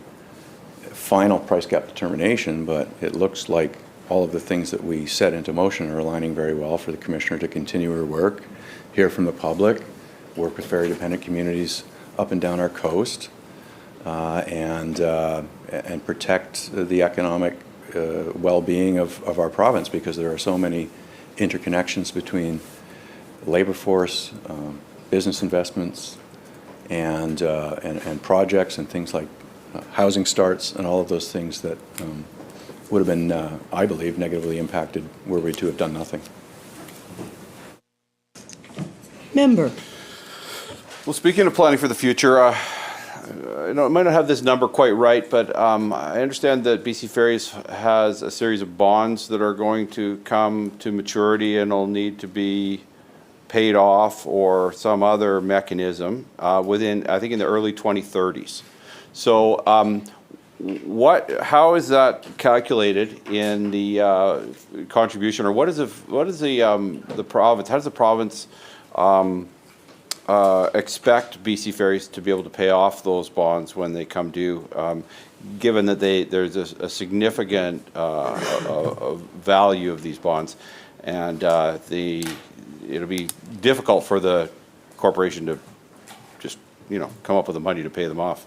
final price cap determination, but it looks like all of the things that we set into motion are aligning very well for the commissioner to continue her work, hear from the public, work with ferry dependent communities up and down our coast, and protect the economic well-being of our province, because there are so many interconnections between labor force, business investments, and projects and things like housing starts and all of those things that would have been, I believe, negatively impacted were we to have done nothing. Member. Well, speaking of planning for the future, I might not have this number quite right, but I understand that BC Ferries has a series of bonds that are going to come to maturity and will need to be paid off or some other mechanism within, I think, in the early 2030s. So how is that calculated in the contribution, or what is the province, how does the province expect BC Ferries to be able to pay off those bonds when they come due, given that there's a significant value of these bonds, and it'll be difficult for the corporation to just come up with the money to pay them off.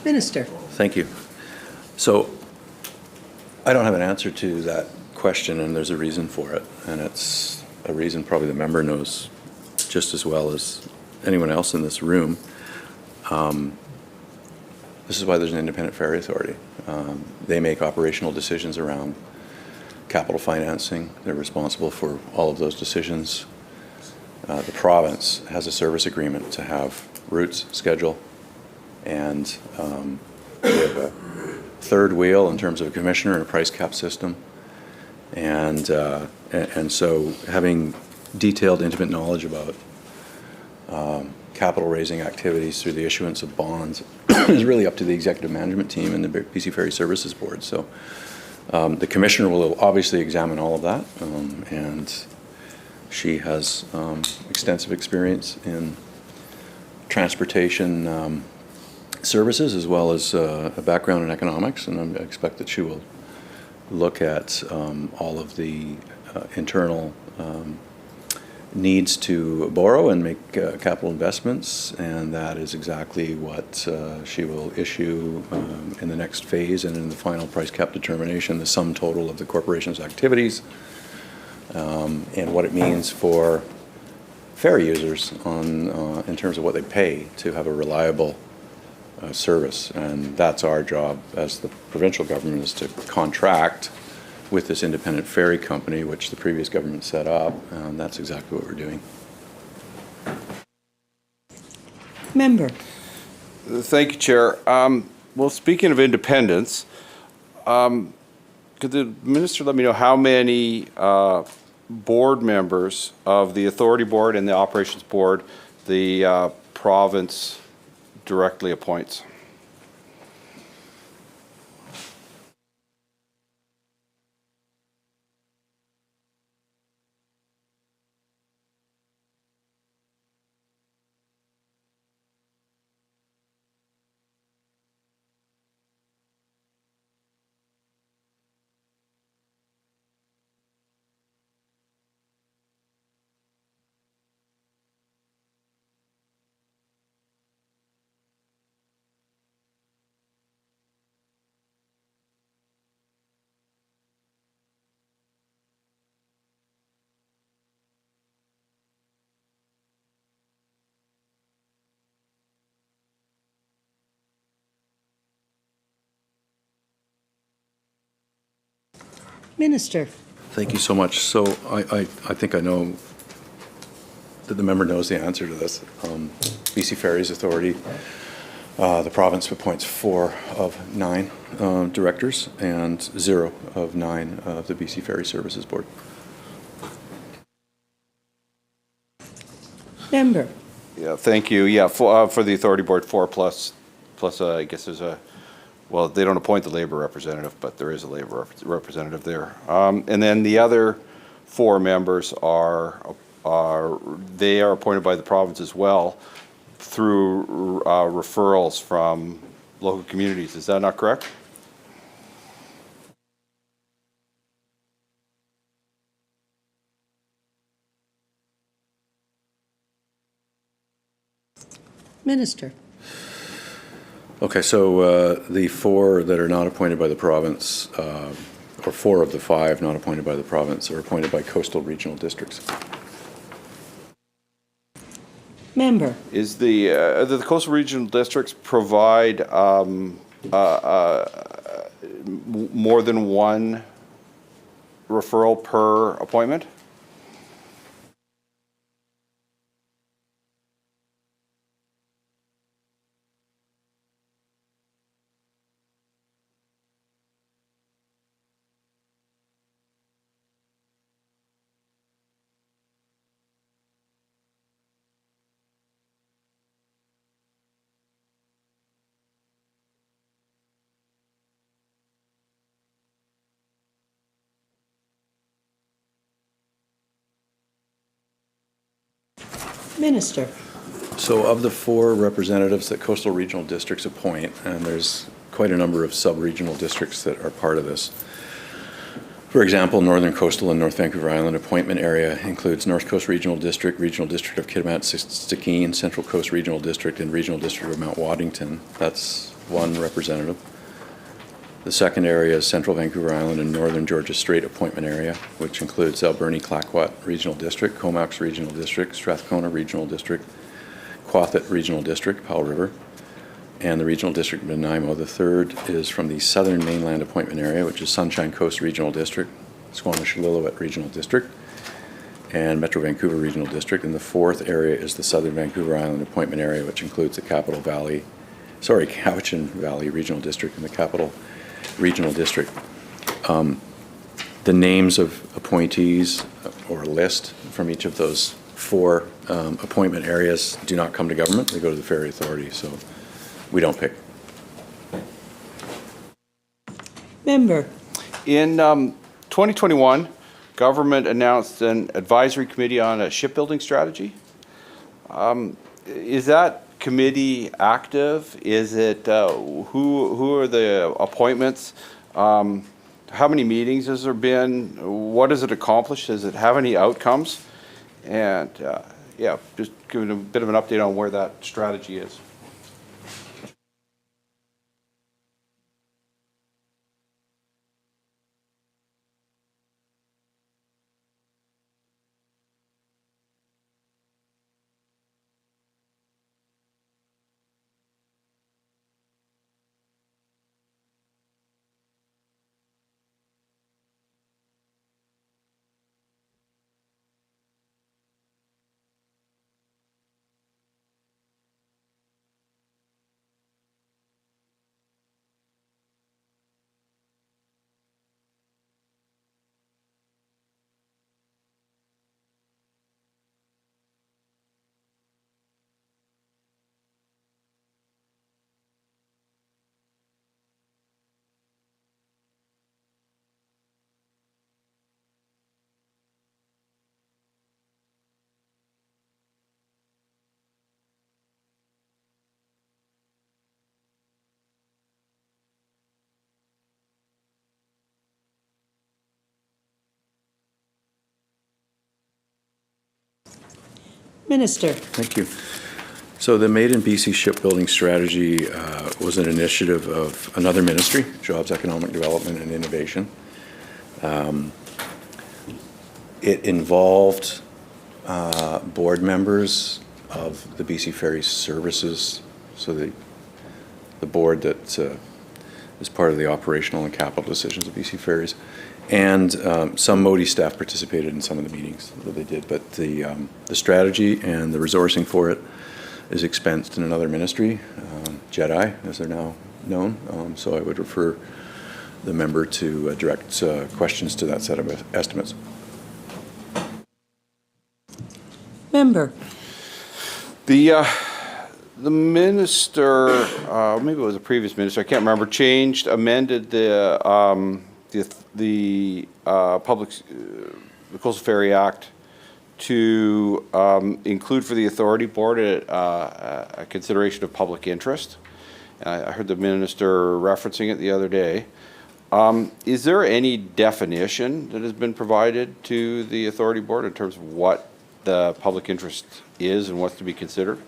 Minister. Thank you. So I don't have an answer to that question, and there's a reason for it. And it's a reason probably the member knows just as well as anyone else in this room. This is why there's an independent ferry authority. They make operational decisions around capital financing. They're responsible for all of those decisions. The province has a service agreement to have routes, schedule, and we have a third wheel in terms of a commissioner and a price cap system. And so having detailed, intimate knowledge about capital raising activities through the issuance of bonds is really up to the executive management team and the BC Ferry Services Board. So the commissioner will obviously examine all of that, and she has extensive experience in transportation services as well as a background in economics, and I expect that she will look at all of the internal needs to borrow and make capital investments, and that is exactly what she will issue in the next phase and in the final price cap determination, the sum total of the corporation's activities and what it means for ferry users in terms of what they pay to have a reliable service. And that's our job as the provincial government, is to contract with this independent ferry company, which the previous government set up, and that's exactly what we're doing. Member. Thank you, Chair. Well, speaking of independence, could the minister let me know how many board members of the authority board and the operations board the province directly appoints? Minister. Thank you so much. So I think I know that the member knows the answer to this. BC Ferries Authority, the province appoints 4 of 9 directors and 0 of 9 of the BC Ferry Services Board. Member. Yeah, thank you. Yeah, for the authority board, 4 plus I guess there's a, well, they don't appoint the labor representative, but there is a labor representative there. And then the other 4 members are appointed by the province as well through referrals from local communities. Is that not correct? Minister. Okay, so the 4 that are not appointed by the province, or 4 of the 5 not appointed by the province, are appointed by coastal regional districts. Member. Is the coastal regional districts provide more than one referral per appointment? Minister. So of the 4 representatives that coastal regional districts appoint, and there's quite a number of sub-regional districts that are part of this. For example, Northern Coastal and North Vancouver Island appointment area includes North Coast Regional District, Regional District of Kitimat-Stikine, Central Coast Regional District, and Regional District of Mount Waddington. That's one representative. The second area is Central Vancouver Island and Northern Georgia Strait appointment area, which includes Alberni-Clayoquot Regional District, Comox Regional District, Strathcona Regional District, Quathit Regional District, Powell River, and the Regional District of Nanaimo. The third is from the Southern Mainland appointment area, which is Sunshine Coast Regional District, Squamish-Lillooet Regional District, and Metro Vancouver Regional District. And the fourth area is the Southern Vancouver Island appointment area, which includes the Cowichan Valley Regional District and the Capital Regional District. The names of appointees or list from each of those four appointment areas do not come to government. They go to the Ferry Authority, so we don't pick. Member. In 2021, government announced an advisory committee on a shipbuilding strategy. Is that committee active? Is it, who are the appointments? How many meetings has there been? What has it accomplished? Does it have any outcomes? And yeah, just giving a bit of an update on where that strategy is. Minister. Thank you. So the Made in BC Shipbuilding Strategy was an initiative of another ministry, Jobs, Economic Development and Innovation. It involved board members of the BC Ferry Services, so the board that is part of the operational and capital decisions of BC Ferries, and some Modi staff participated in some of the meetings that they did. But the strategy and the resourcing for it is expensed in another ministry, JEDI, as they're now known. So I would refer the member to direct questions to that set of estimates. Member. The minister, maybe it was a previous minister, I can't remember, amended the Coastal Ferry Act to include for the authority board a consideration of public interest. I heard the minister referencing it the other day. Is there any definition that has been provided to the authority board in terms of what the public interest is and what's to be considered?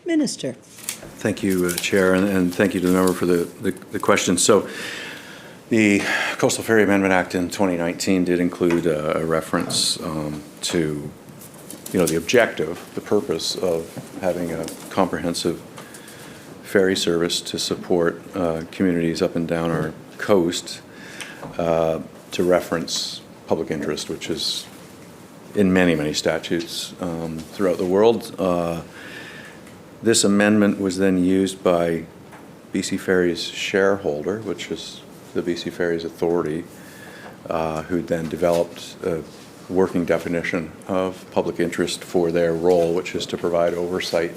Minister. Thank you, Chair, and thank you to the member for the question. So the Coastal Ferry Amendment Act in 2019 did include a reference to, the objective, the purpose of having a comprehensive ferry service to support communities up and down our coast, to reference public interest, which is in many, many statutes throughout the world. This amendment was then used by BC Ferries shareholder, which is the BC Ferries Authority, who then developed a working definition of public interest for their role, which is to provide oversight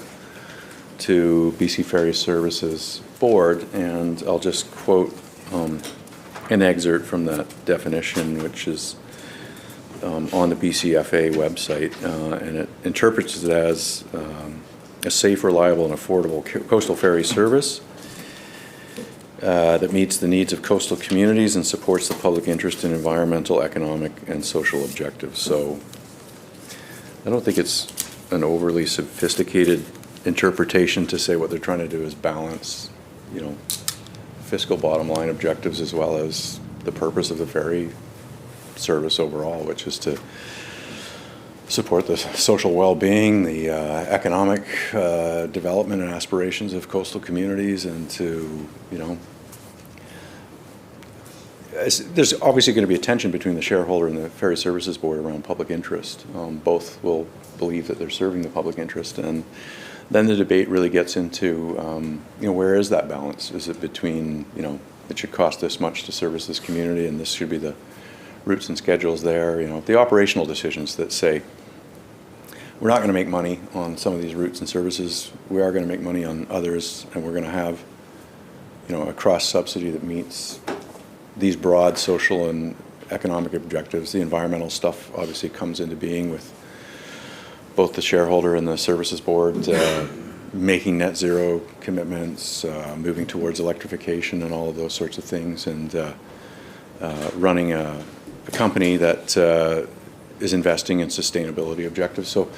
to BC Ferries Services Board. And I'll just quote an excerpt from that definition, which is on the BCFA website, and it interprets it as a safe, reliable, and affordable coastal ferry service that meets the needs of coastal communities and supports the public interest in environmental, economic, and social objectives. So I don't think it's an overly sophisticated interpretation to say what they're trying to do is balance, fiscal bottom line objectives as well as the purpose of the ferry service overall, which is to support the social well-being, the economic development and aspirations of coastal communities, and to, there's obviously going to be a tension between the shareholder and the Ferry Services Board around public interest. Both will believe that they're serving the public interest, and then the debate really gets into, where is that balance? Is it between, it should cost this much to service this community, and this should be the routes and schedules there, the operational decisions that say, we're not going to make money on some of these routes and services. We are going to make money on others, and we're going to have, a cross subsidy that meets these broad social and economic objectives. The environmental stuff obviously comes into being with both the shareholder and the services board making net zero commitments, moving towards electrification and all of those sorts of things, and running a company that is investing in sustainability objectives. So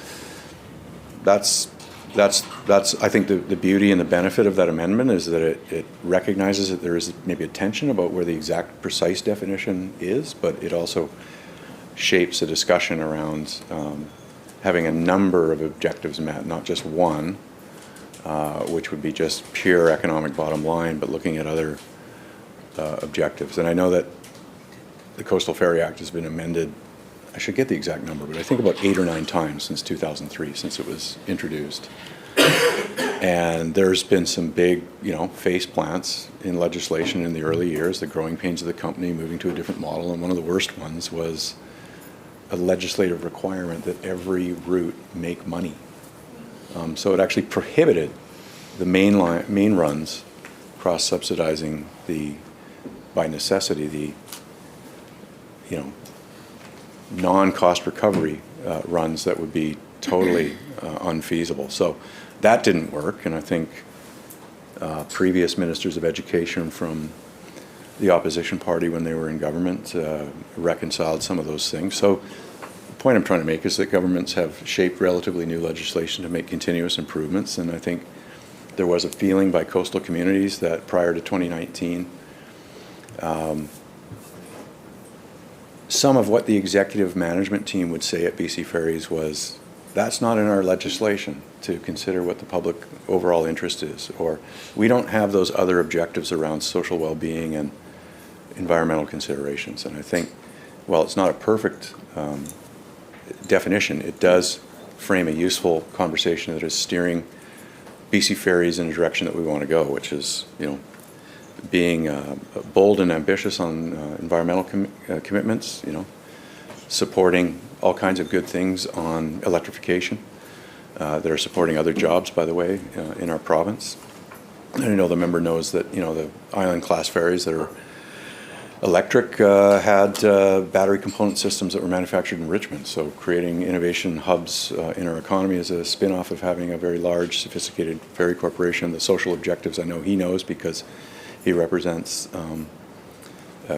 that's I think the beauty and the benefit of that amendment is that it recognizes that there is maybe a tension about where the exact precise definition is, but it also shapes a discussion around having a number of objectives met, not just one, which would be just pure economic bottom line, but looking at other objectives. And I know that the Coastal Ferry Act has been amended, I should get the exact number, but I think about 8 or 9 times since 2003, since it was introduced. And there's been some big, face plants in legislation in the early years, the growing pains of the company, moving to a different model. And one of the worst ones was a legislative requirement that every route make money. So it actually prohibited the main runs cross-subsidizing by necessity, the non-cost recovery runs that would be totally unfeasible. So that didn't work, and I think previous ministers of education from the opposition party when they were in government reconciled some of those things. So the point I'm trying to make is that governments have shaped relatively new legislation to make continuous improvements, and I think there was a feeling by coastal communities that prior to 2019, some of what the executive management team would say at BC Ferries was, that's not in our legislation to consider what the public overall interest is, or we don't have those other objectives around social well-being and environmental considerations. And I think, while it's not a perfect definition, it does frame a useful conversation that is steering BC Ferries in a direction that we want to go, which is, being bold and ambitious on environmental commitments, supporting all kinds of good things on electrification that are supporting other jobs, by the way, in our province. And I know the member knows that, the island class ferries that are electric had battery component systems that were manufactured in Richmond. So creating innovation hubs in our economy is a spin-off of having a very large, sophisticated ferry corporation. The social objectives I know he knows because he represents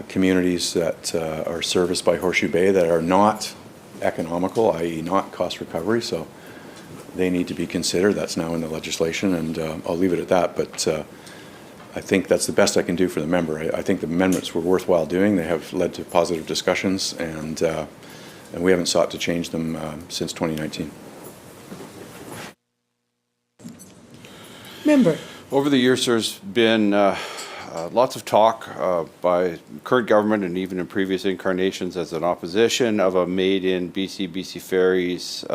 communities that are serviced by Horseshoe Bay that are not economical, i.e. not cost recovery. So they need to be considered. That's now in the legislation, and I'll leave it at that. But I think that's the best I can do for the member. I think the amendments were worthwhile doing. They have led to positive discussions, and we haven't sought to change them since 2019. Member. Over the years, there's been lots of talk by current government and even in previous incarnations as an opposition of a made in BC Ferries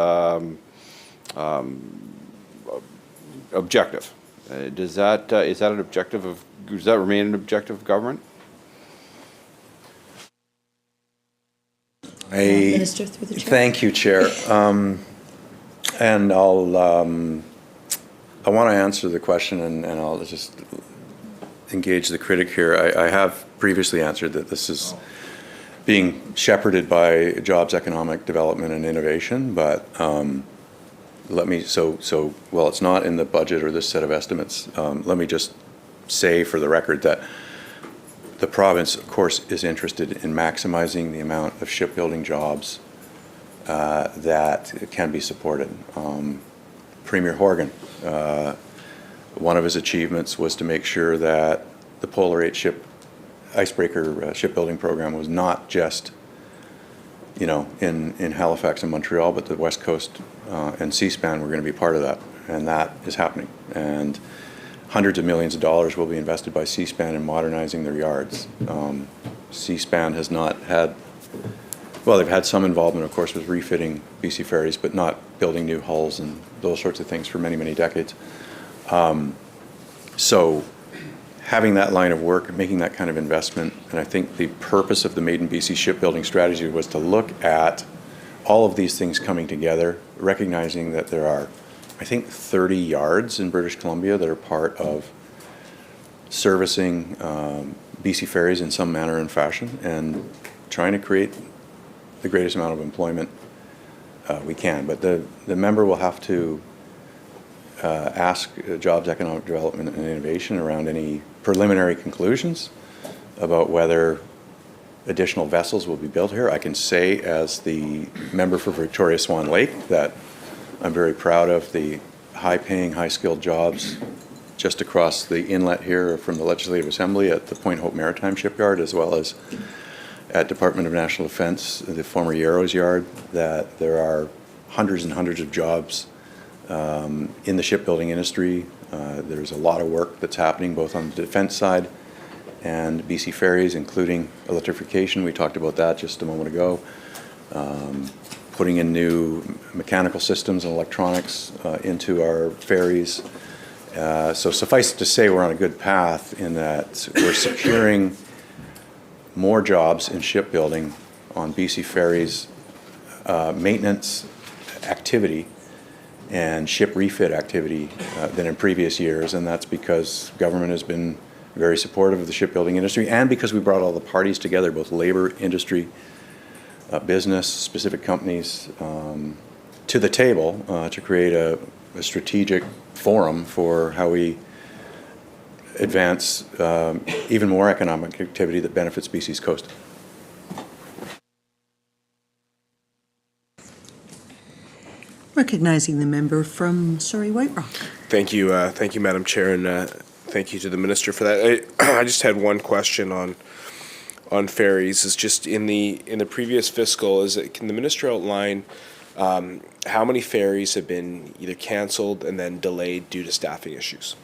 objective. Is that an objective of, does that remain an objective of government? Minister, through the chair. Thank you, Chair. And I want to answer the question, and I'll just engage the critic here. I have previously answered that this is being shepherded by Jobs, Economic Development and Innovation, but while it's not in the budget or this set of estimates, let me just say for the record that the province, of course, is interested in maximizing the amount of shipbuilding jobs that can be supported. Premier Horgan, one of his achievements was to make sure that the Polar 8 icebreaker shipbuilding program was not just, in Halifax and Montreal, but the West Coast and Seaspan were going to be part of that, and that is happening. And hundreds of millions of dollars will be invested by Seaspan in modernizing their yards. Seaspan has not had, well, they've had some involvement, of course, with refitting BC Ferries, but not building new hulls and those sorts of things for many, many decades. So having that line of work, making that kind of investment, and I think the purpose of the Made in BC shipbuilding strategy was to look at all of these things coming together, recognizing that there are, I think, 30 yards in British Columbia that are part of servicing BC Ferries in some manner and fashion, and trying to create the greatest amount of employment we can. But the member will have to ask Jobs, Economic Development and Innovation around any preliminary conclusions about whether additional vessels will be built here. I can say, as the member for Victoria Swan Lake, that I'm very proud of the high-paying, high-skilled jobs just across the inlet here from the Legislative Assembly at the Point Hope Maritime Shipyard, as well as at Department of National Defense, the former Yarrows Yard, that there are hundreds and hundreds of jobs in the shipbuilding industry. There's a lot of work that's happening both on the defense side and BC Ferries, including electrification. We talked about that just a moment ago. Putting in new mechanical systems and electronics into our ferries. So suffice it to say, we're on a good path in that we're securing more jobs in shipbuilding on BC Ferries maintenance activity and ship refit activity than in previous years, and that's because government has been very supportive of the shipbuilding industry, and because we brought all the parties together, both labor, industry, business, specific companies, to the table to create a strategic forum for how we advance even more economic activity that benefits BC's coast. Recognizing the member from Surrey White Rock. Thank you, Madam Chair, and thank you to the minister for that. I just had one question on ferries. Is just in the previous fiscal, can the minister outline how many ferries have been either canceled and then delayed due to staffing issues?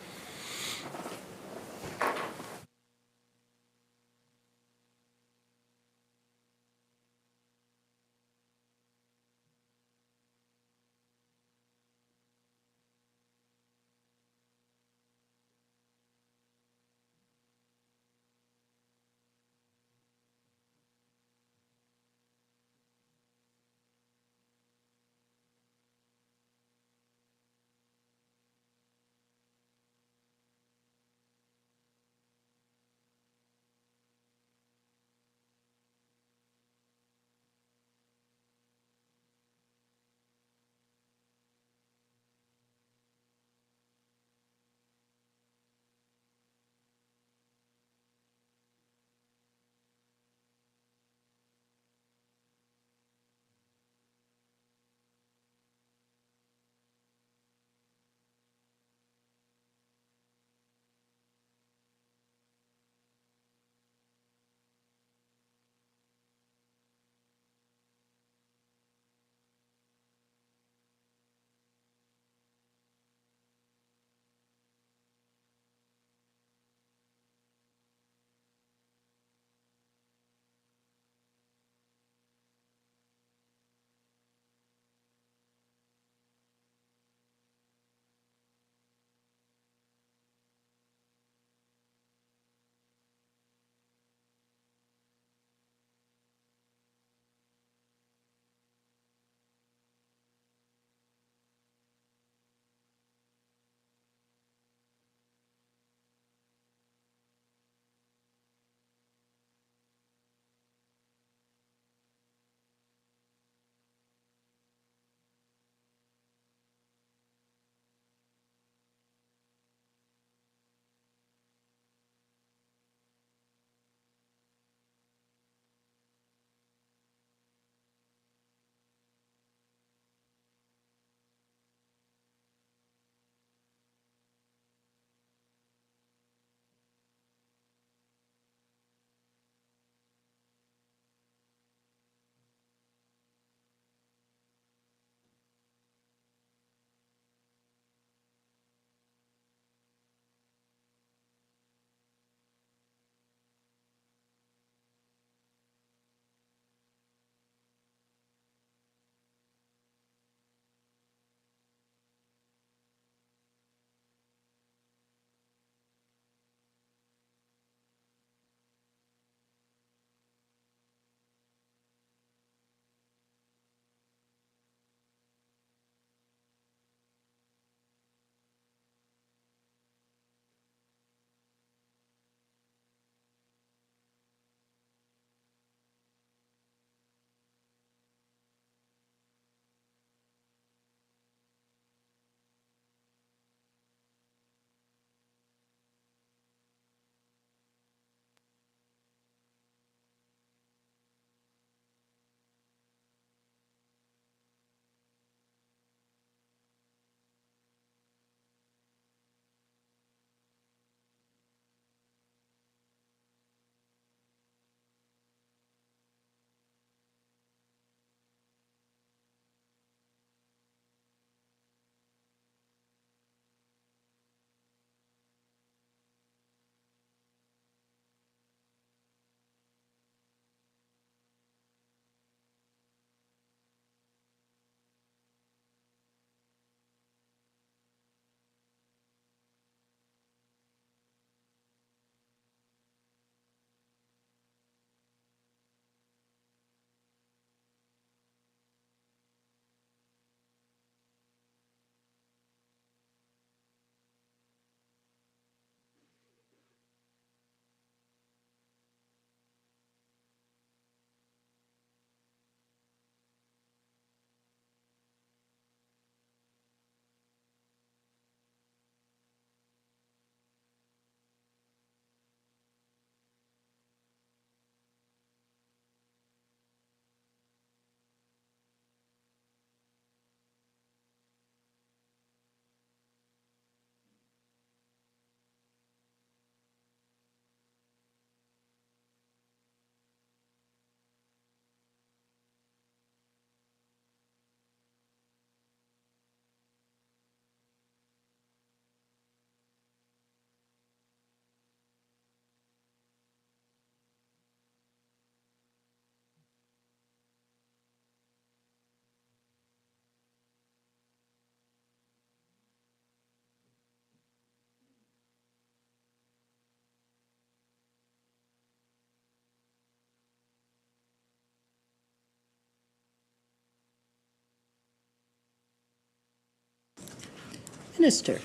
Minister.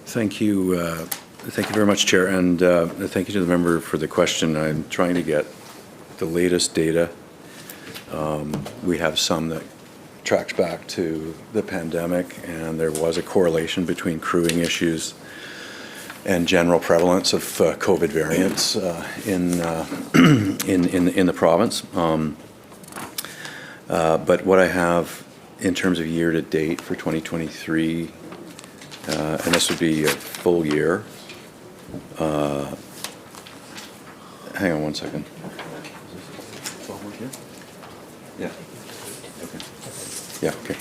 Thank you. Thank you very much, Chair, and thank you to the member for the question. I'm trying to get the latest data. We have some that tracks back to the pandemic, and there was a correlation between crewing issues and general prevalence of COVID variants in the province. But what I have in terms of year to date for 2023, and this would be a full year. Hang on one second. Yeah. Okay. Yeah. Okay.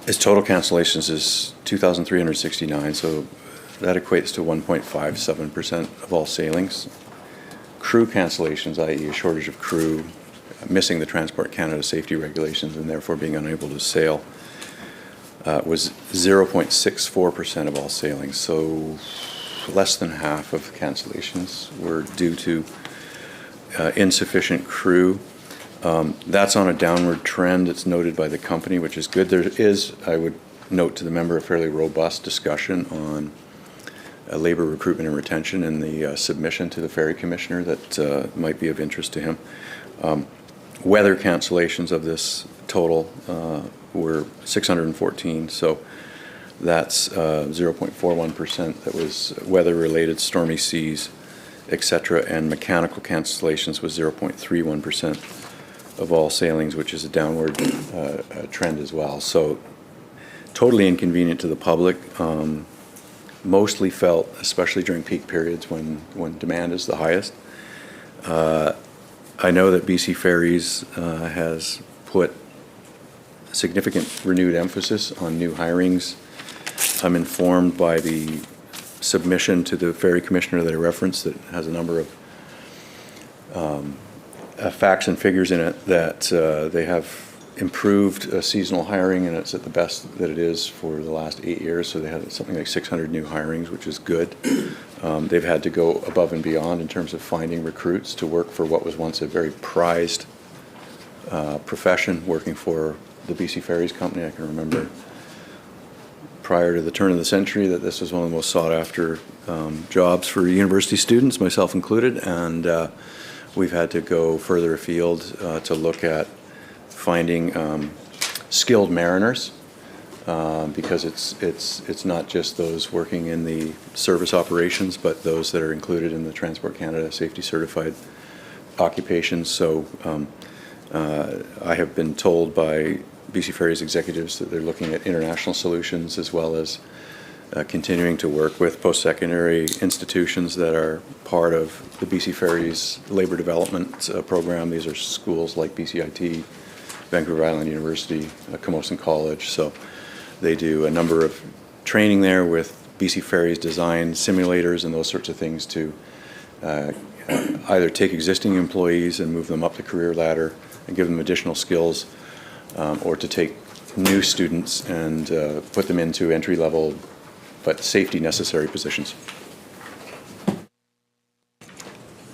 Its total cancellations is 2,369, so that equates to 1.57% of all sailings. Crew cancellations, i.e. a shortage of crew, missing the Transport Canada safety regulations and therefore being unable to sail, was 0.64% of all sailings. So less than half of cancellations were due to insufficient crew. That's on a downward trend. It's noted by the company, which is good. There is, I would note to the member, a fairly robust discussion on labor recruitment and retention in the submission to the Ferry Commissioner that might be of interest to him. Weather cancellations of this total were 614, so that's 0.41% that was weather-related, stormy seas, etc., and mechanical cancellations was 0.31% of all sailings, which is a downward trend as well. So totally inconvenient to the public, mostly felt, especially during peak periods when demand is the highest. I know that BC Ferries has put significant renewed emphasis on new hirings. I'm informed by the submission to the Ferry Commissioner that I referenced that has a number of facts and figures in it that they have improved seasonal hiring, and it's at the best that it is for the last 8 years. So they had something like 600 new hirings, which is good. They've had to go above and beyond in terms of finding recruits to work for what was once a very prized profession, working for the BC Ferries Company. I can remember prior to the turn of the century that this was one of the most sought after jobs for university students, myself included, and we've had to go further afield to look at finding skilled mariners, because it's not just those working in the service operations, but those that are included in the Transport Canada safety certified occupations. So I have been told by BC Ferries executives that they're looking at international solutions, as well as continuing to work with post-secondary institutions that are part of the BC Ferries labor development program. These are schools like BCIT, Vancouver Island University, Camosun College. So they do a number of training there with BC Ferries design simulators and those sorts of things to either take existing employees and move them up the career ladder and give them additional skills, or to take new students and put them into entry-level but safety necessary positions.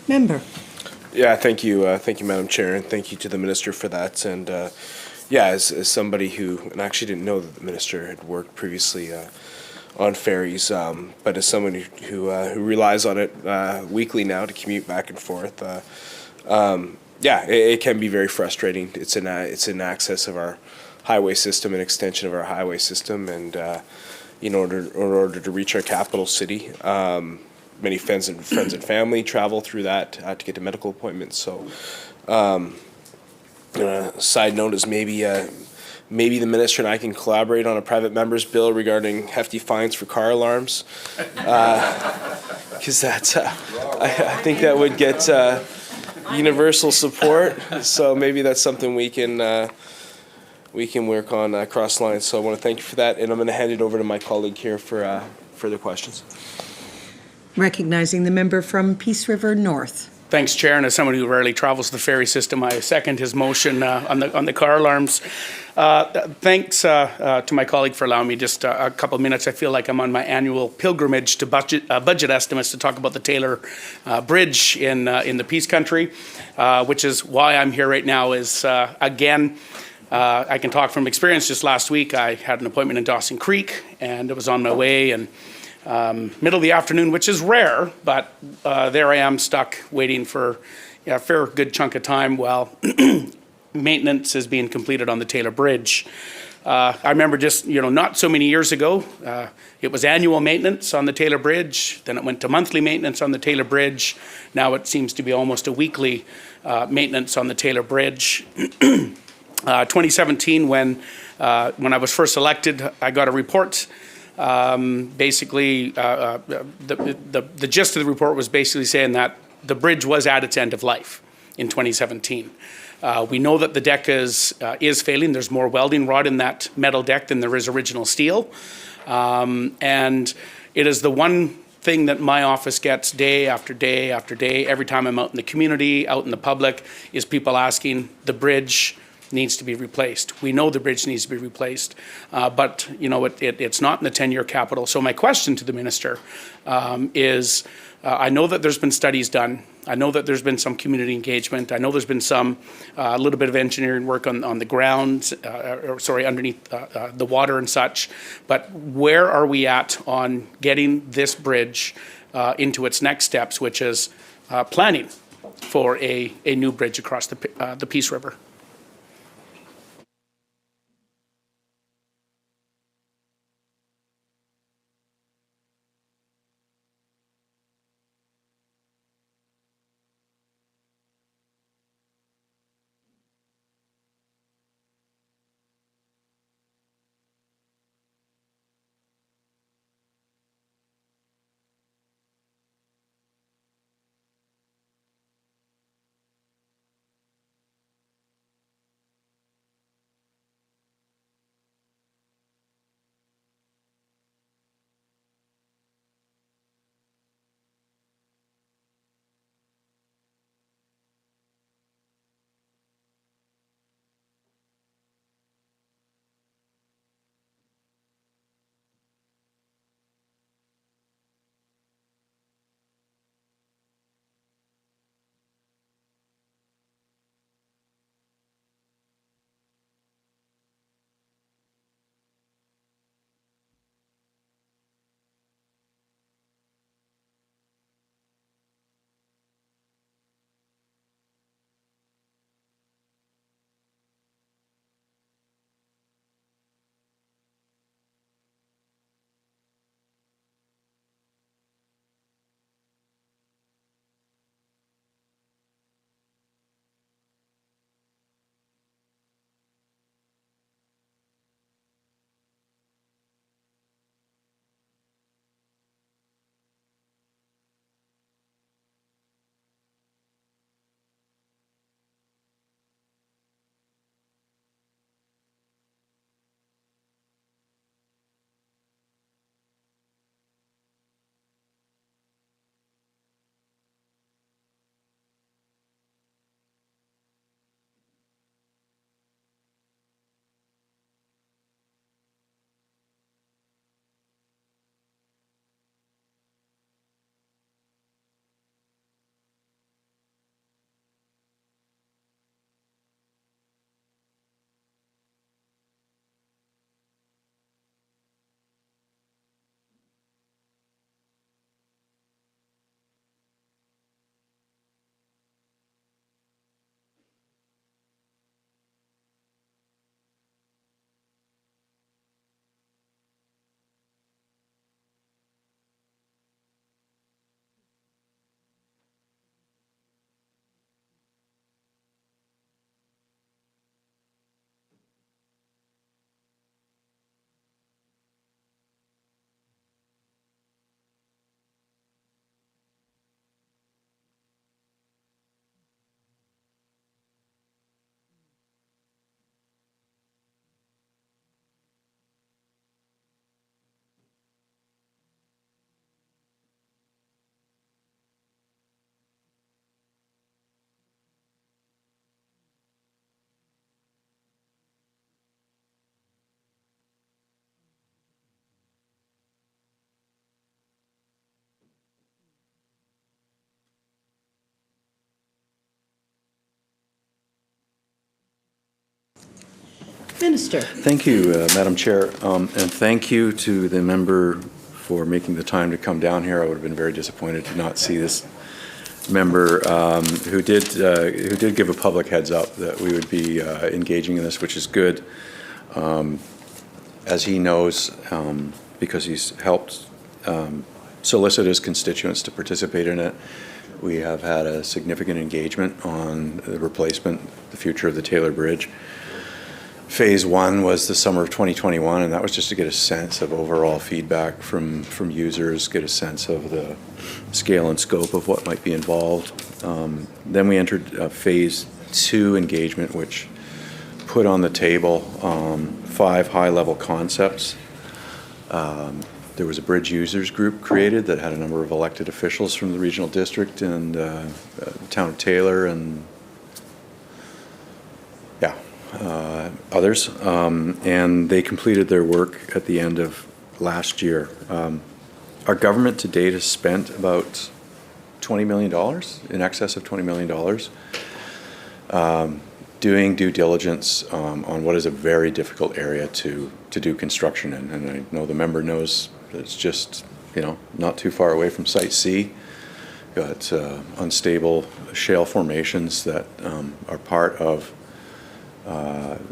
Member. Yeah, thank you, Madam Chair, and thank you to the Minister for that. And yeah, as somebody who, and I actually didn't know that the Minister had worked previously on ferries, but as someone who relies on it weekly now to commute back and forth, yeah, it can be very frustrating. It's an access of our highway system, an extension of our highway system, and in order to reach our capital city, many friends and family travel through that to get to medical appointments. So, side note is maybe the Minister and I can collaborate on a private member's bill regarding hefty fines for car alarms, because that's I think that would get universal support. So maybe that's something we can work on across lines. So I want to thank you for that, and I'm going to hand it over to my colleague here for further questions. Recognizing the member from Peace River North. Thanks, Chair. And as someone who rarely travels the ferry system, I second his motion on the car alarms. Thanks to my colleague for allowing me just a couple of minutes. I feel like I'm on my annual pilgrimage to budget estimates to talk about the Taylor Bridge in the Peace Country, which is why I'm here right now. Is again, I can talk from experience. Just last week, I had an appointment in Dawson Creek, and it was on my way, and middle of the afternoon, which is rare, but there I am stuck waiting for a fair good chunk of time while maintenance is being completed on the Taylor Bridge. I remember just, not so many years ago, it was annual maintenance on the Taylor Bridge, then it went to monthly maintenance on the Taylor Bridge. Now it seems to be almost a weekly maintenance on the Taylor Bridge. 2017, when I was first elected, I got a report. Basically, the gist of the report was basically saying that the bridge was at its end of life in 2017. We know that the deck is failing. There's more welding rod in that metal deck than there is original steel. And it is the one thing that my office gets day after day after day, every time I'm out in the community, out in the public, is people asking, the bridge needs to be replaced. We know the bridge needs to be replaced, but it's not in the 10-year capital. So my question to the minister is, I know that there's been studies done. I know that there's been some community engagement. I know there's been some, a little bit of engineering work on the ground, underneath the water and such. But where are we at on getting this bridge into its next steps, which is planning for a new bridge across the Peace River? Minister. Thank you, Madam Chair, and thank you to the member for making the time to come down here. I would have been very disappointed to not see this member who did give a public heads up that we would be engaging in this, which is good. As he knows, because he's helped solicit his constituents to participate in it, we have had a significant engagement on the replacement, the future of the Taylor Bridge. Phase 1 was the summer of 2021, and that was just to get a sense of overall feedback from users, get a sense of the scale and scope of what might be involved. Then we entered Phase 2 engagement, which put on the table 5 high-level concepts. There was a bridge users group created that had a number of elected officials from the regional district and the town of Taylor and others, and they completed their work at the end of last year. Our government to date has spent about $20 million, in excess of $20 million, doing due diligence on what is a very difficult area to do construction in. And I know the member knows that it's just, not too far away from Site C. Got unstable shale formations that are part of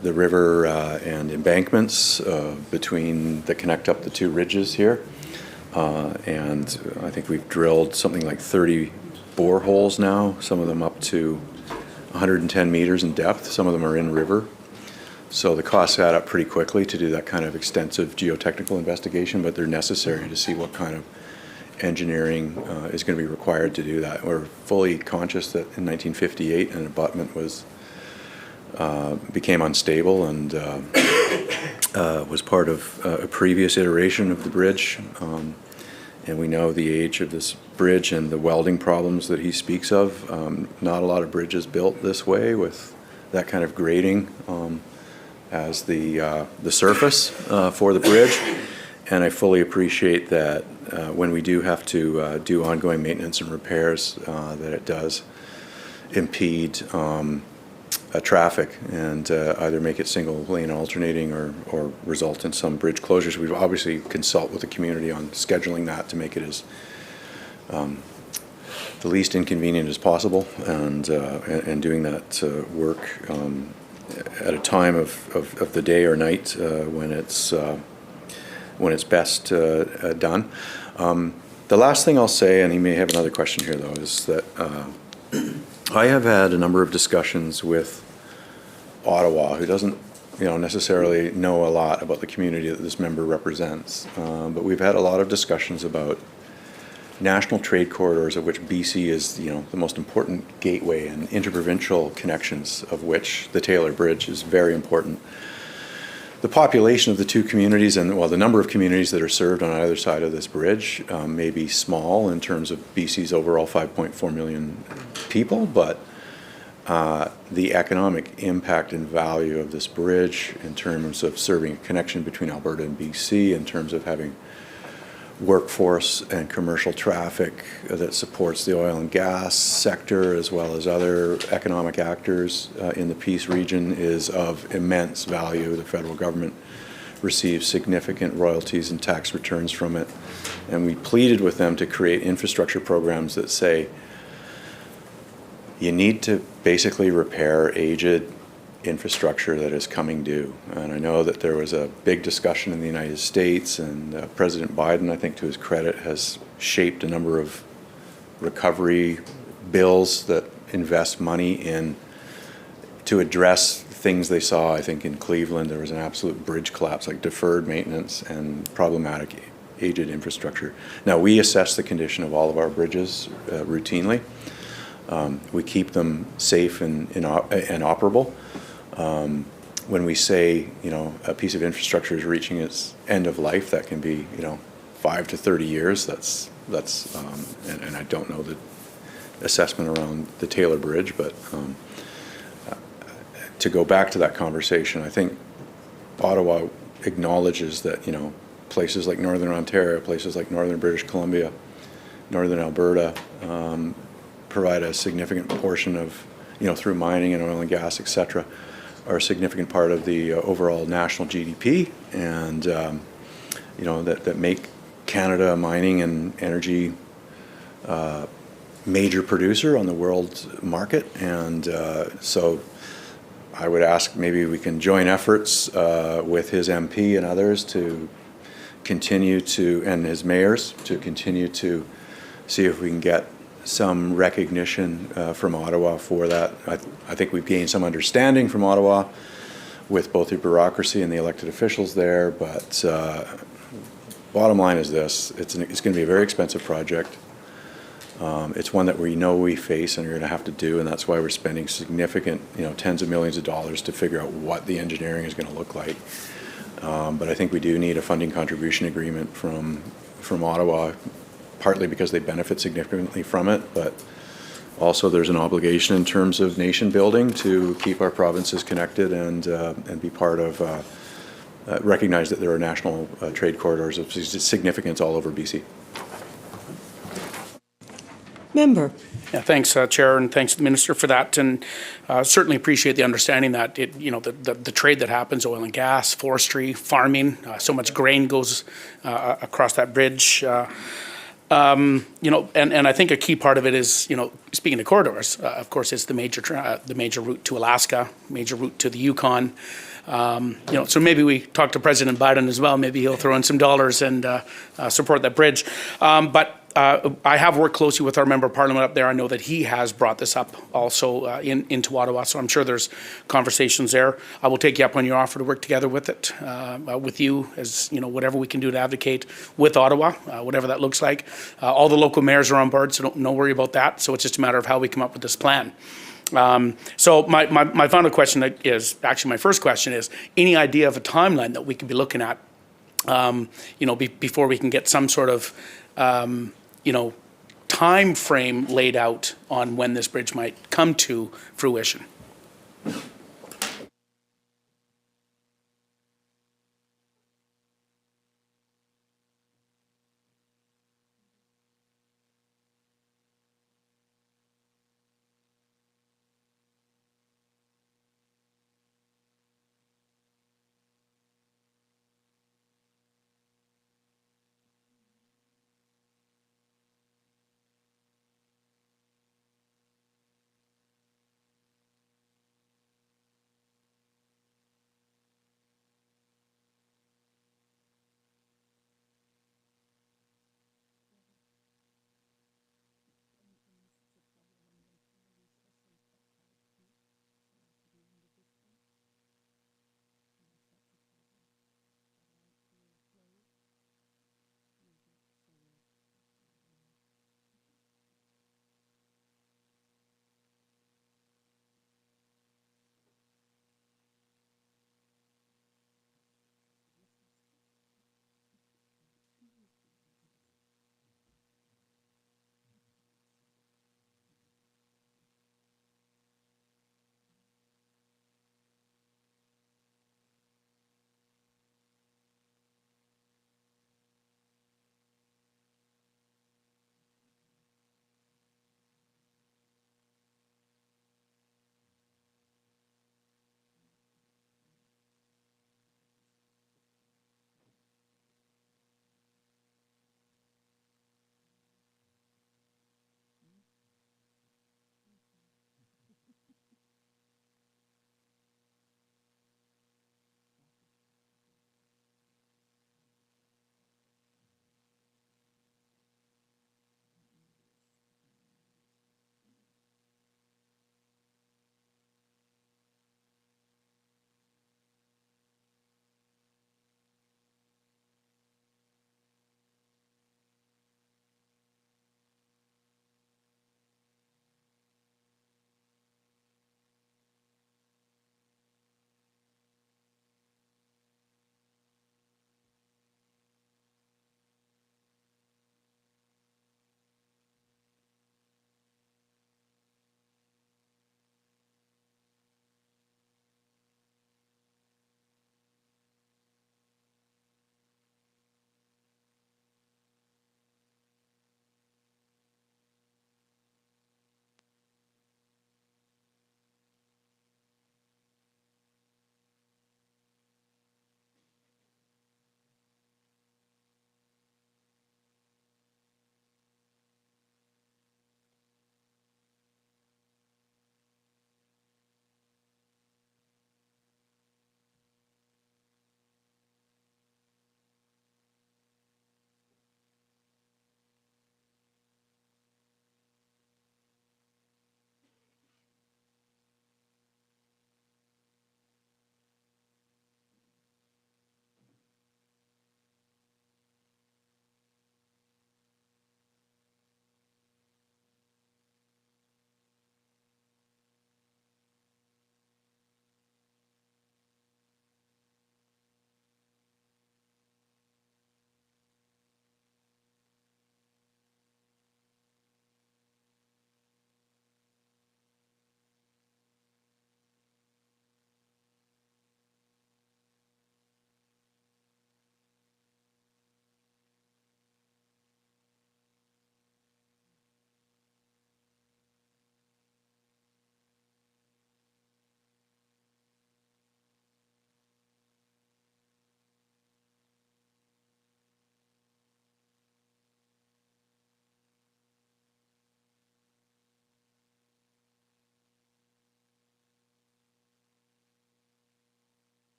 the river and embankments between that connect up the 2 ridges here. And I think we've drilled something like 30 boreholes now, some of them up to 110 meters in depth. Some of them are in river. So the costs add up pretty quickly to do that kind of extensive geotechnical investigation, but they're necessary to see what kind of engineering is going to be required to do that. We're fully conscious that in 1958 an abutment became unstable and was part of a previous iteration of the bridge. And we know the age of this bridge and the welding problems that he speaks of. Not a lot of bridges built this way with that kind of grading as the surface for the bridge. And I fully appreciate that when we do have to do ongoing maintenance and repairs, that it does impede traffic and either make it single lane alternating or result in some bridge closures. We've obviously consult with the community on scheduling that to make it as the least inconvenient as possible, and doing that work at a time of the day or night when it's best done. The last thing I'll say, and he may have another question here though, is that I have had a number of discussions with Ottawa, who doesn't necessarily know a lot about the community that this member represents, but we've had a lot of discussions about national trade corridors, of which BC is the most important gateway, and interprovincial connections, of which the Taylor Bridge is very important. The population of the 2 communities, and the number of communities that are served on either side of this bridge may be small in terms of BC's overall 5.4 million people, but the economic impact and value of this bridge in terms of serving a connection between Alberta and BC, in terms of having workforce and commercial traffic that supports the oil and gas sector as well as other economic actors in the Peace region, is of immense value. The federal government receives significant royalties and tax returns from it. And we pleaded with them to create infrastructure programs that say you need to basically repair aged infrastructure that is coming due. And I know that there was a big discussion in the United States, and President Biden, I think to his credit, has shaped a number of recovery bills that invest money in to address things they saw. I think in Cleveland there was an absolute bridge collapse, like deferred maintenance and problematic aged infrastructure. Now, we assess the condition of all of our bridges routinely. We keep them safe and operable. When we say, a piece of infrastructure is reaching its end of life, that can be, 5 to 30 years. That's and I don't know the assessment around the Taylor Bridge, but to go back to that conversation, I think Ottawa acknowledges that, places like Northern Ontario, places like Northern British Columbia, Northern Alberta provide a significant portion of, through mining and oil and gas, et cetera, are a significant part of the overall national GDP, and that make Canada a mining and energy major producer on the world market. And so I would ask maybe we can join efforts with his MP and others to continue to, and his mayors, to continue to see if we can get some recognition from Ottawa for that. I think we've gained some understanding from Ottawa with both the bureaucracy and the elected officials there, but bottom line is this: it's going to be a very expensive project. It's one that we face and are going to have to do, and that's why we're spending significant, tens of millions of dollars to figure out what the engineering is going to look like. But I think we do need a funding contribution agreement from Ottawa, partly because they benefit significantly from it, but also there's an obligation in terms of nation building to keep our provinces connected and be part of, recognize that there are national trade corridors of significance all over BC. Member. Yeah, thanks, Chair, and thanks to the Minister for that, and certainly appreciate the understanding that the trade that happens, oil and gas, forestry, farming, so much grain goes across that bridge. And I think a key part of it is, speaking of corridors, of course, it's the major route to Alaska, major route to the Yukon. So maybe we talk to President Biden as well. Maybe he'll throw in some dollars and support that bridge. But I have worked closely with our member of parliament up there. I know that he has brought this up also into Ottawa, so I'm sure there's conversations there. I will take you up on your offer to work together with it, with you, as whatever we can do to advocate with Ottawa, whatever that looks like. All the local mayors are on board, so don't worry about that. So it's just a matter of how we come up with this plan. So my final question is, actually my first question is, any idea of a timeline that we could be looking at, before we can get some sort of time frame laid out on when this bridge might come to fruition?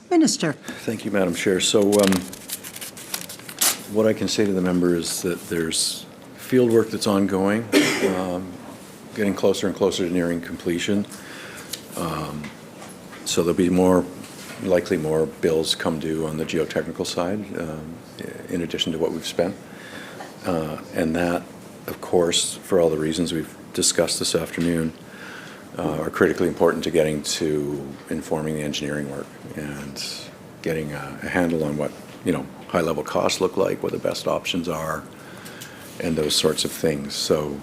Minister. Thank you, Madam Chair. So what I can say to the member is that there's field work that's ongoing, getting closer and closer to nearing completion. So there'll be likely more bills come due on the geotechnical side, in addition to what we've spent. And that, of course, for all the reasons we've discussed this afternoon, are critically important to getting to informing the engineering work and getting a handle on what, high-level costs look like, what the best options are, and those sorts of things. So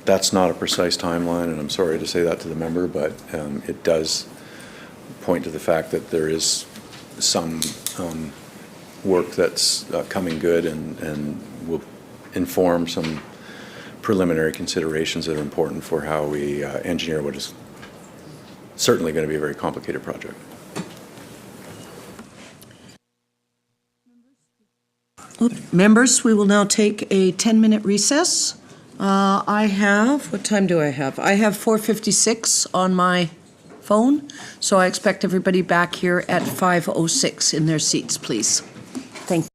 that's not a precise timeline, and I'm sorry to say that to the member, but it does point to the fact that there is some work that's coming good and will inform some preliminary considerations that are important for how we engineer what is certainly going to be a very complicated project. Members, we will now take a 10-minute recess. What time do I have? I have 4:56 on my phone, so I expect everybody back here at 5:06 in their seats, please. Thank you.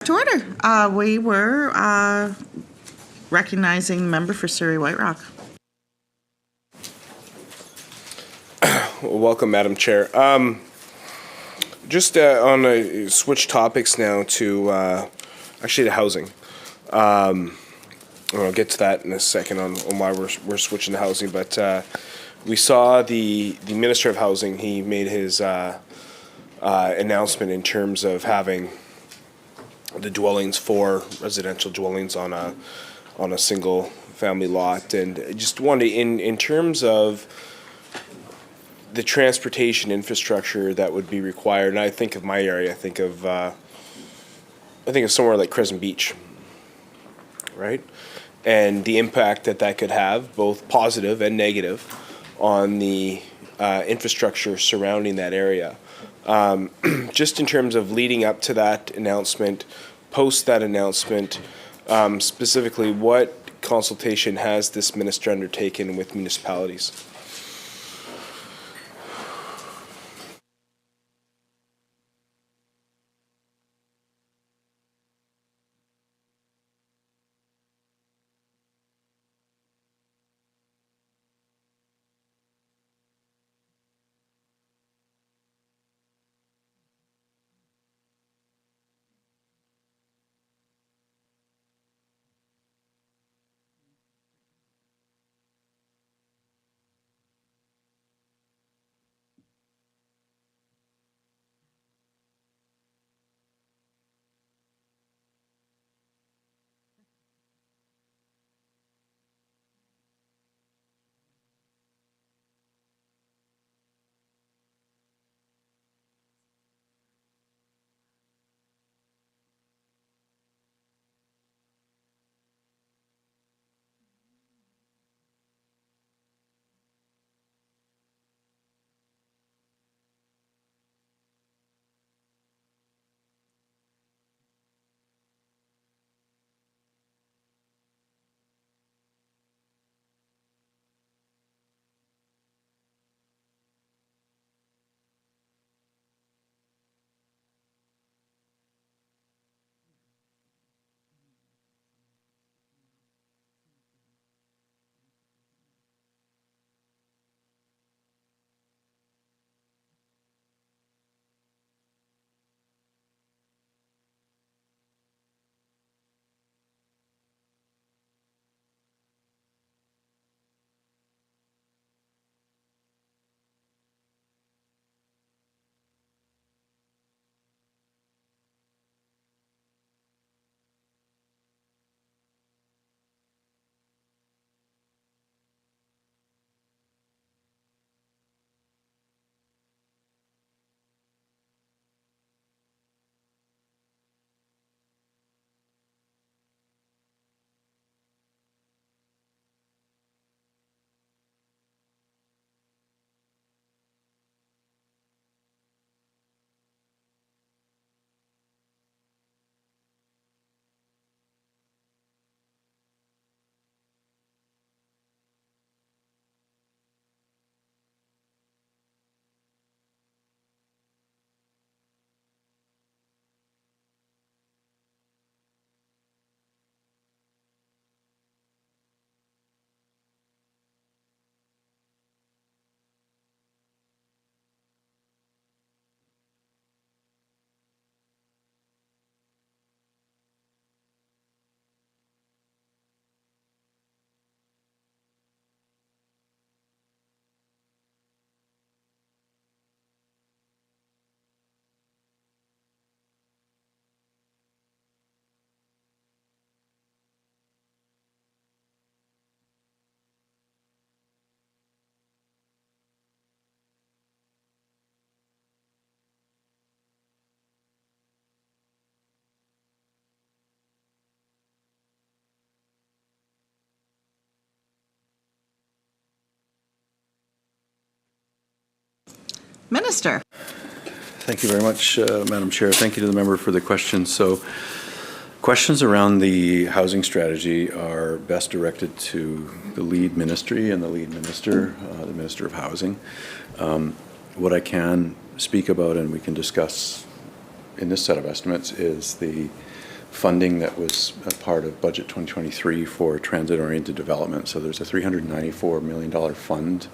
to order. We were recognizing the member for Surrey White Rock. Welcome, Madam Chair. Just on switch topics now to actually to housing. I'll get to that in a second on why we're switching to housing. But we saw the Minister of Housing. He made his announcement in terms of having the dwellings, 4 residential dwellings on a single family lot, and just wanted in terms of the transportation infrastructure that would be required. And I think of my area. I think of somewhere like Crescent Beach, right? And the impact that could have, both positive and negative, on the infrastructure surrounding that area. Just in terms of leading up to that announcement, post that announcement, specifically, what consultation has this minister undertaken with municipalities? Minister. Thank you very much, Madam Chair. Thank you to the member for the question. So, questions around the housing strategy are best directed to the lead ministry and the lead minister, the Minister of Housing. What I can speak about and we can discuss in this set of estimates is the funding that was a part of Budget 2023 for transit-oriented development. So there's a $394 million fund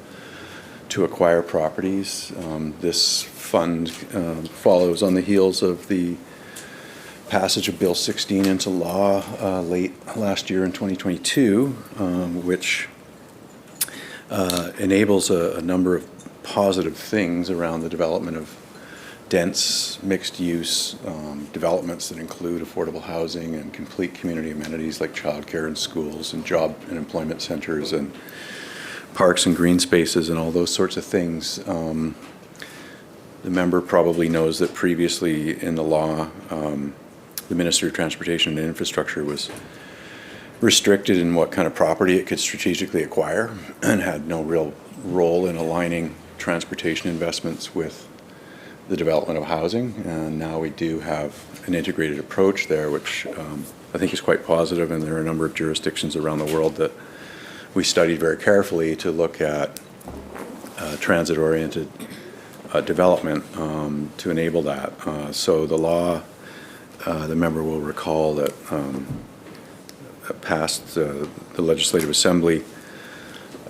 to acquire properties. This fund follows on the heels of the passage of Bill 16 into law late last year in 2022, which enables a number of positive things around the development of dense, mixed-use developments that include affordable housing and complete community amenities like childcare and schools and job and employment centers and parks and green spaces and all those sorts of things. The member probably knows that previously in the law, the Ministry of Transportation and Infrastructure was restricted in what kind of property it could strategically acquire and had no real role in aligning transportation investments with the development of housing. And now we do have an integrated approach there, which I think is quite positive, and there are a number of jurisdictions around the world that we studied very carefully to look at transit-oriented development to enable that. So the law, the member will recall that passed the Legislative Assembly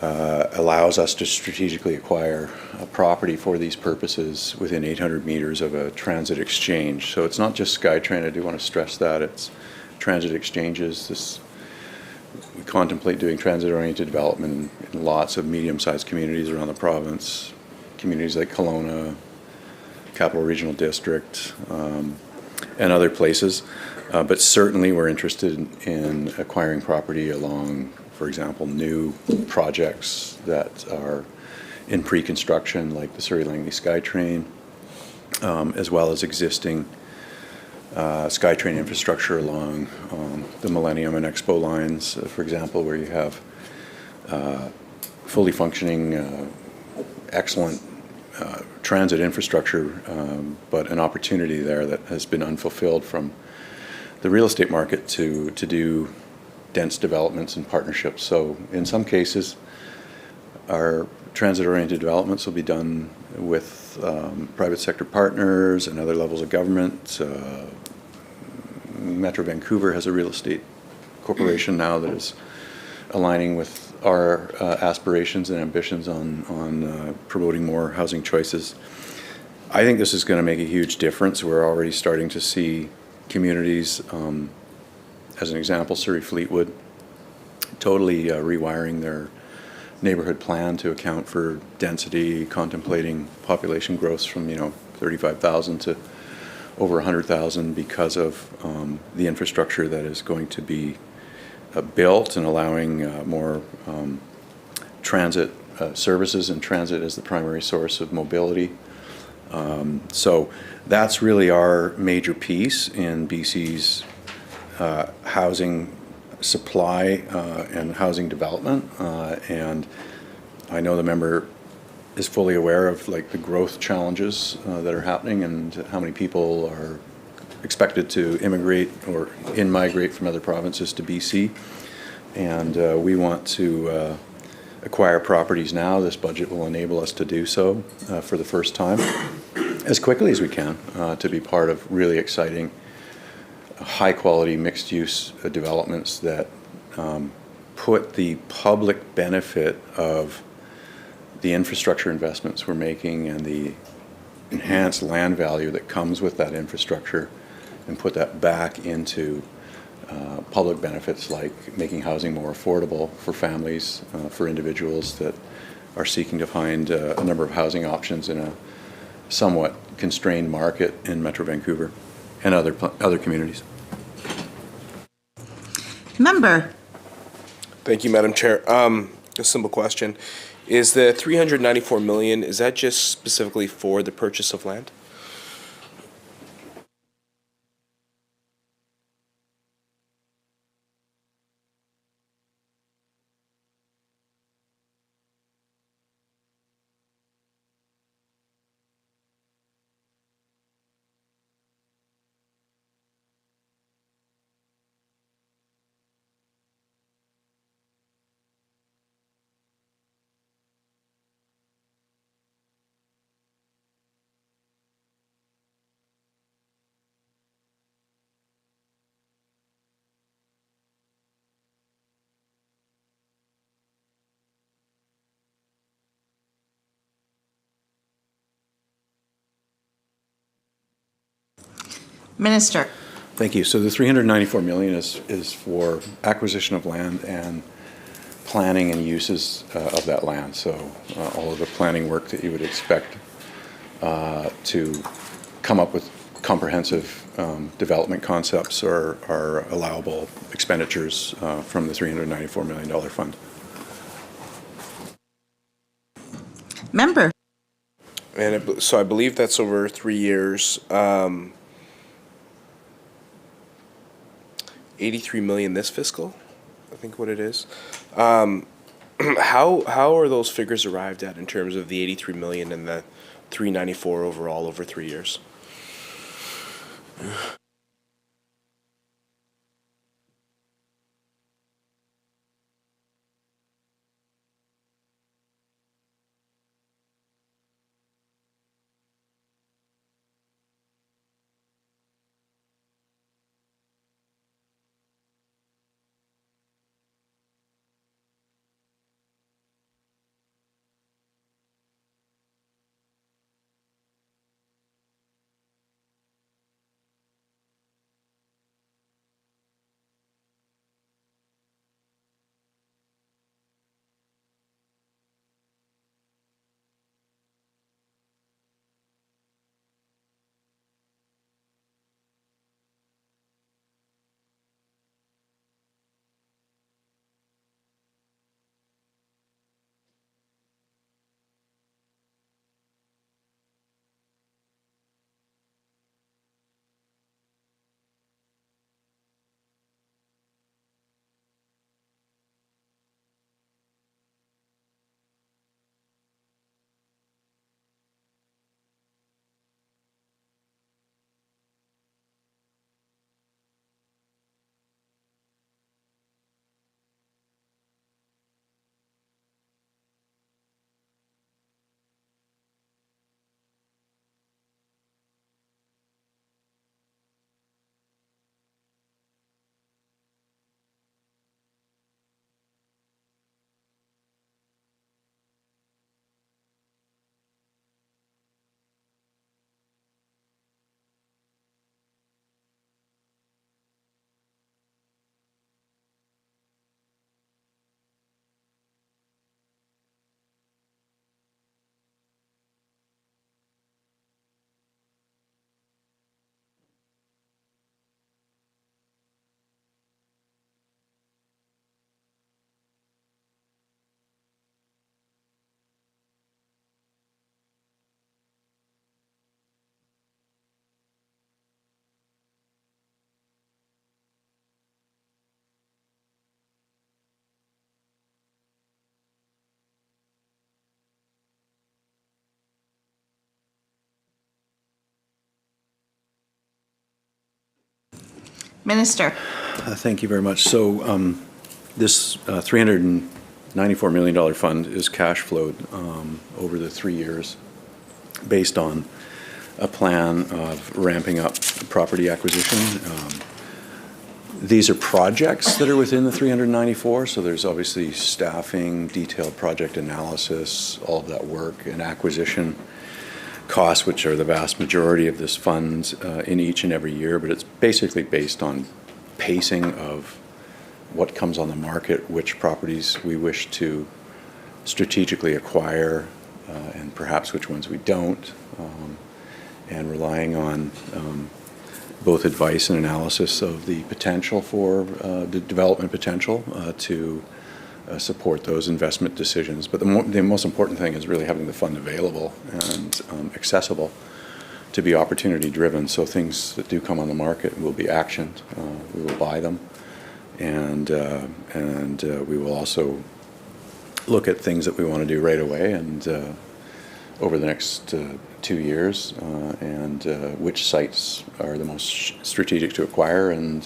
allows us to strategically acquire a property for these purposes within 800 meters of a transit exchange. So it's not just SkyTrain, I do want to stress that, it's transit exchanges. We contemplate doing transit-oriented development in lots of medium-sized communities around the province, communities like Kelowna, Capital Regional District, and other places. But certainly we're interested in acquiring property along, for example, new projects that are in pre-construction, like the Surrey Langley SkyTrain, as well as existing SkyTrain infrastructure along the Millennium and Expo lines, for example, where you have fully functioning, excellent transit infrastructure, but an opportunity there that has been unfulfilled from the real estate market to do dense developments and partnerships. So in some cases, our transit-oriented developments will be done with private sector partners and other levels of government. Metro Vancouver has a real estate corporation now that is aligning with our aspirations and ambitions on promoting more housing choices. I think this is going to make a huge difference. We're already starting to see communities, as an example, Surrey Fleetwood, totally rewiring their neighborhood plan to account for density, contemplating population growth from 35,000 to over 100,000 because of the infrastructure that is going to be built and allowing more transit services and transit as the primary source of mobility. So that's really our major piece in BC's housing supply and housing development. And I know the member is fully aware of the growth challenges that are happening and how many people are expected to immigrate or in-migrate from other provinces to BC. And we want to acquire properties now. This budget will enable us to do so for the first time as quickly as we can to be part of really exciting, high-quality mixed-use developments that put the public benefit of the infrastructure investments we're making and the enhanced land value that comes with that infrastructure and put that back into public benefits like making housing more affordable for families, for individuals that are seeking to find a number of housing options in a somewhat constrained market in Metro Vancouver and other communities. Member. Thank you, Madam Chair. A simple question. Is the $394 million, is that just specifically for the purchase of land? Minister. Thank you. So the 394 million is for acquisition of land and planning and uses of that land. So all of the planning work that you would expect to come up with comprehensive development concepts are allowable expenditures from the $394 million fund. Member. And so I believe that's over 3 years. 83 million this fiscal, I think what it is. How are those figures arrived at in terms of the 83 million and the 394 overall over 3 years? Minister. Thank you very much. So this $394 million fund is cash flowed over the 3 years based on a plan of ramping up property acquisition. These are projects that are within the 394, so there's obviously staffing, detailed project analysis, all of that work, and acquisition costs, which are the vast majority of this fund in each and every year, but it's basically based on pacing of what comes on the market, which properties we wish to strategically acquire, and perhaps which ones we don't, and relying on both advice and analysis of the potential for the development potential to support those investment decisions. But the most important thing is really having the fund available and accessible to be opportunity driven. So things that do come on the market will be actioned. We will buy them, and we will also look at things that we want to do right away and over the next 2 years, and which sites are the most strategic to acquire, and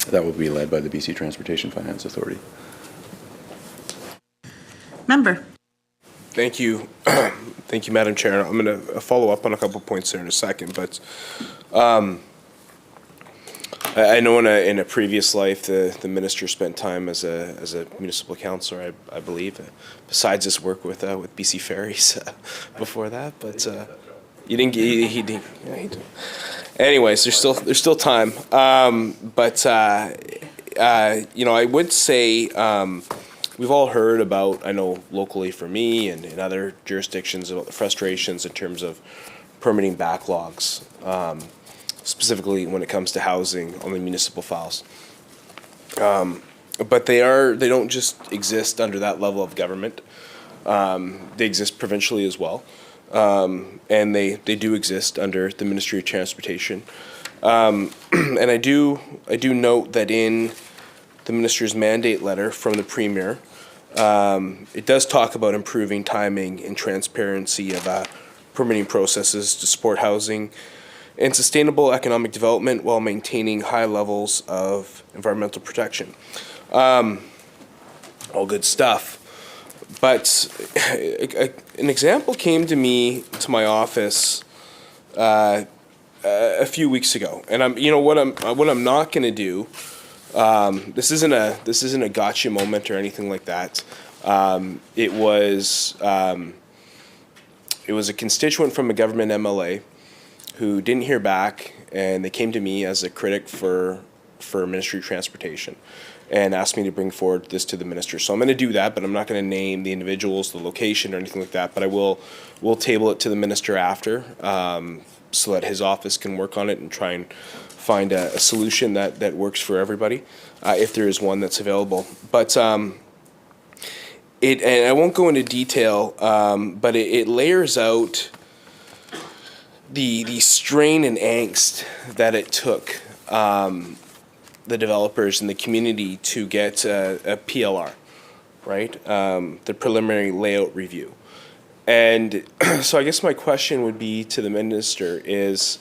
that will be led by the BC Transportation Finance Authority. Member. Thank you. Thank you, Madam Chair. I'm going to follow up on a couple points there in a second, but I know in a previous life the minister spent time as a municipal councillor, I believe, besides his work with BC Ferries before that. But You didn't get, he didn't. Yeah, he did. Anyways, there's still time. You know, I would say we've all heard about, I know locally for me and in other jurisdictions, about the frustrations in terms of permitting backlogs, specifically when it comes to housing on the municipal files. But they don't just exist under that level of government. They exist provincially as well. And they do exist under the Ministry of Transportation. And I do note that in the minister's mandate letter from the Premier, it does talk about improving timing and transparency of permitting processes to support housing and sustainable economic development while maintaining high levels of environmental protection. All good stuff. But an example came to my office a few weeks ago, and what I'm not going to do. This isn't a gotcha moment or anything like that. It was a constituent from a government MLA who didn't hear back, and they came to me as a critic for Ministry of Transportation and asked me to bring forward this to the minister. So I'm going to do that, but I'm not going to name the individuals, the location, or anything like that. But we'll table it to the minister after, so that his office can work on it and try and find a solution that works for everybody, if there is one that's available. But and I won't go into detail, but it layers out the strain and angst that it took the developers and the community to get a PLR, right? The preliminary layout review. And so I guess my question would be to the minister is,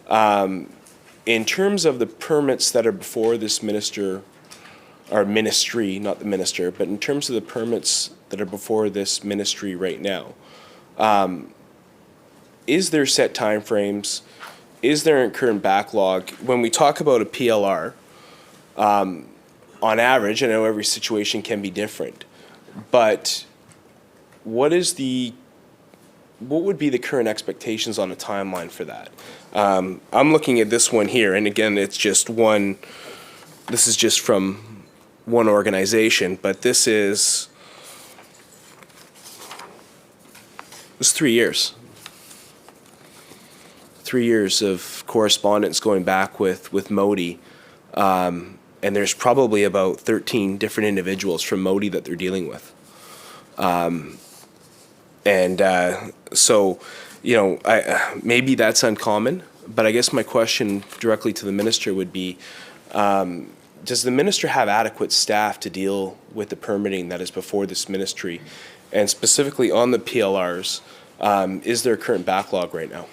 in terms of the permits that are before this minister, or ministry, not the minister, but in terms of the permits that are before this ministry right now, is there set timeframes? Is there a current backlog? When we talk about a PLR, on average, I know every situation can be different, but what would be the current expectations on a timeline for that? I'm looking at this one here, and again, it's just one. This is just from one organization, but this is 3 years. 3 years of correspondence going back with Modi. And there's probably about 13 different individuals from Modi that they're dealing with. So, maybe that's uncommon, but I guess my question directly to the minister would be, does the minister have adequate staff to deal with the permitting that is before this ministry? And specifically on the PLRs, is there a current backlog right now?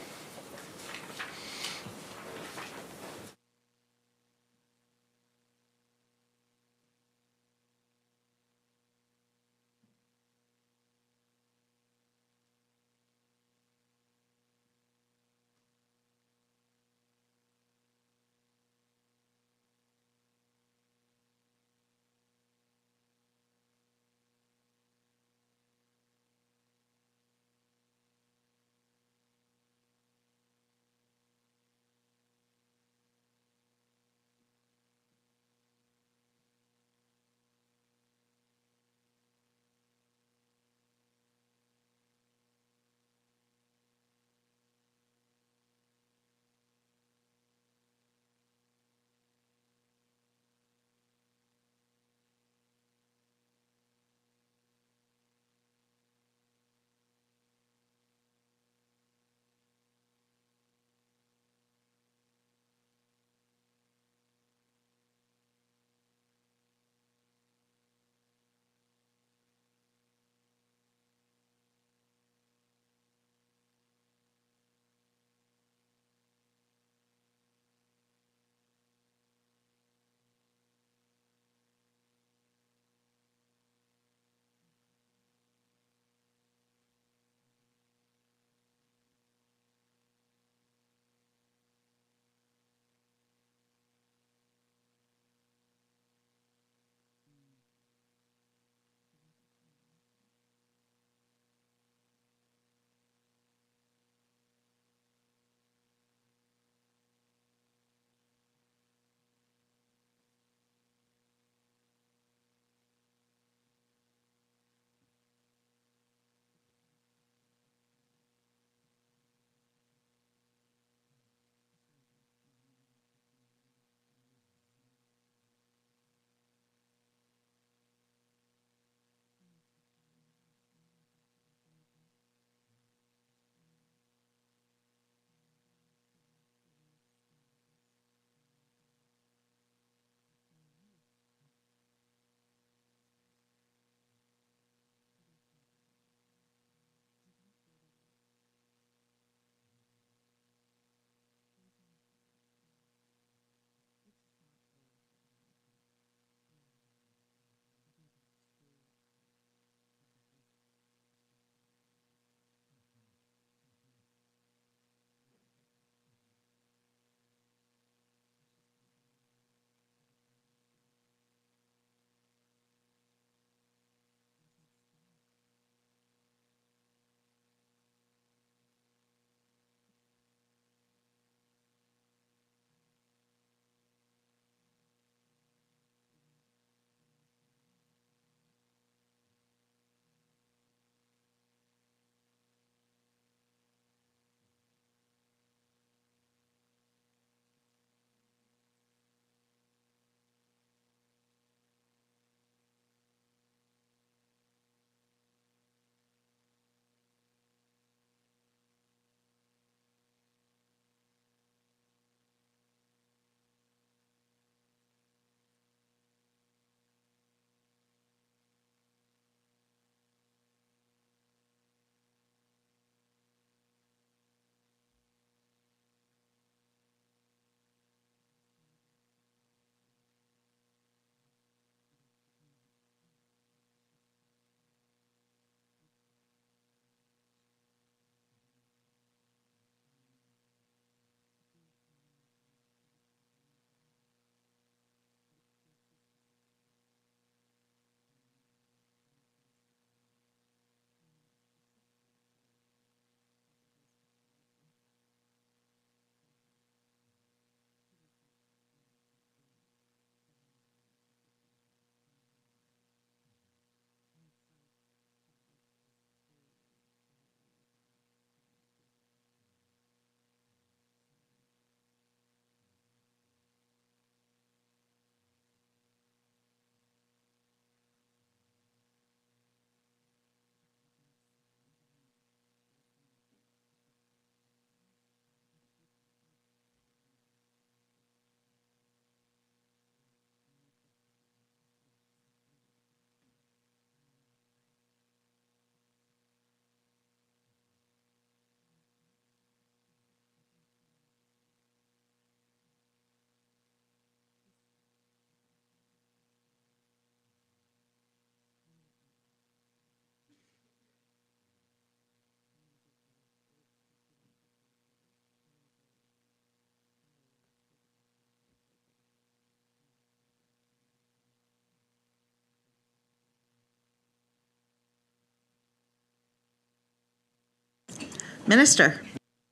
Minister.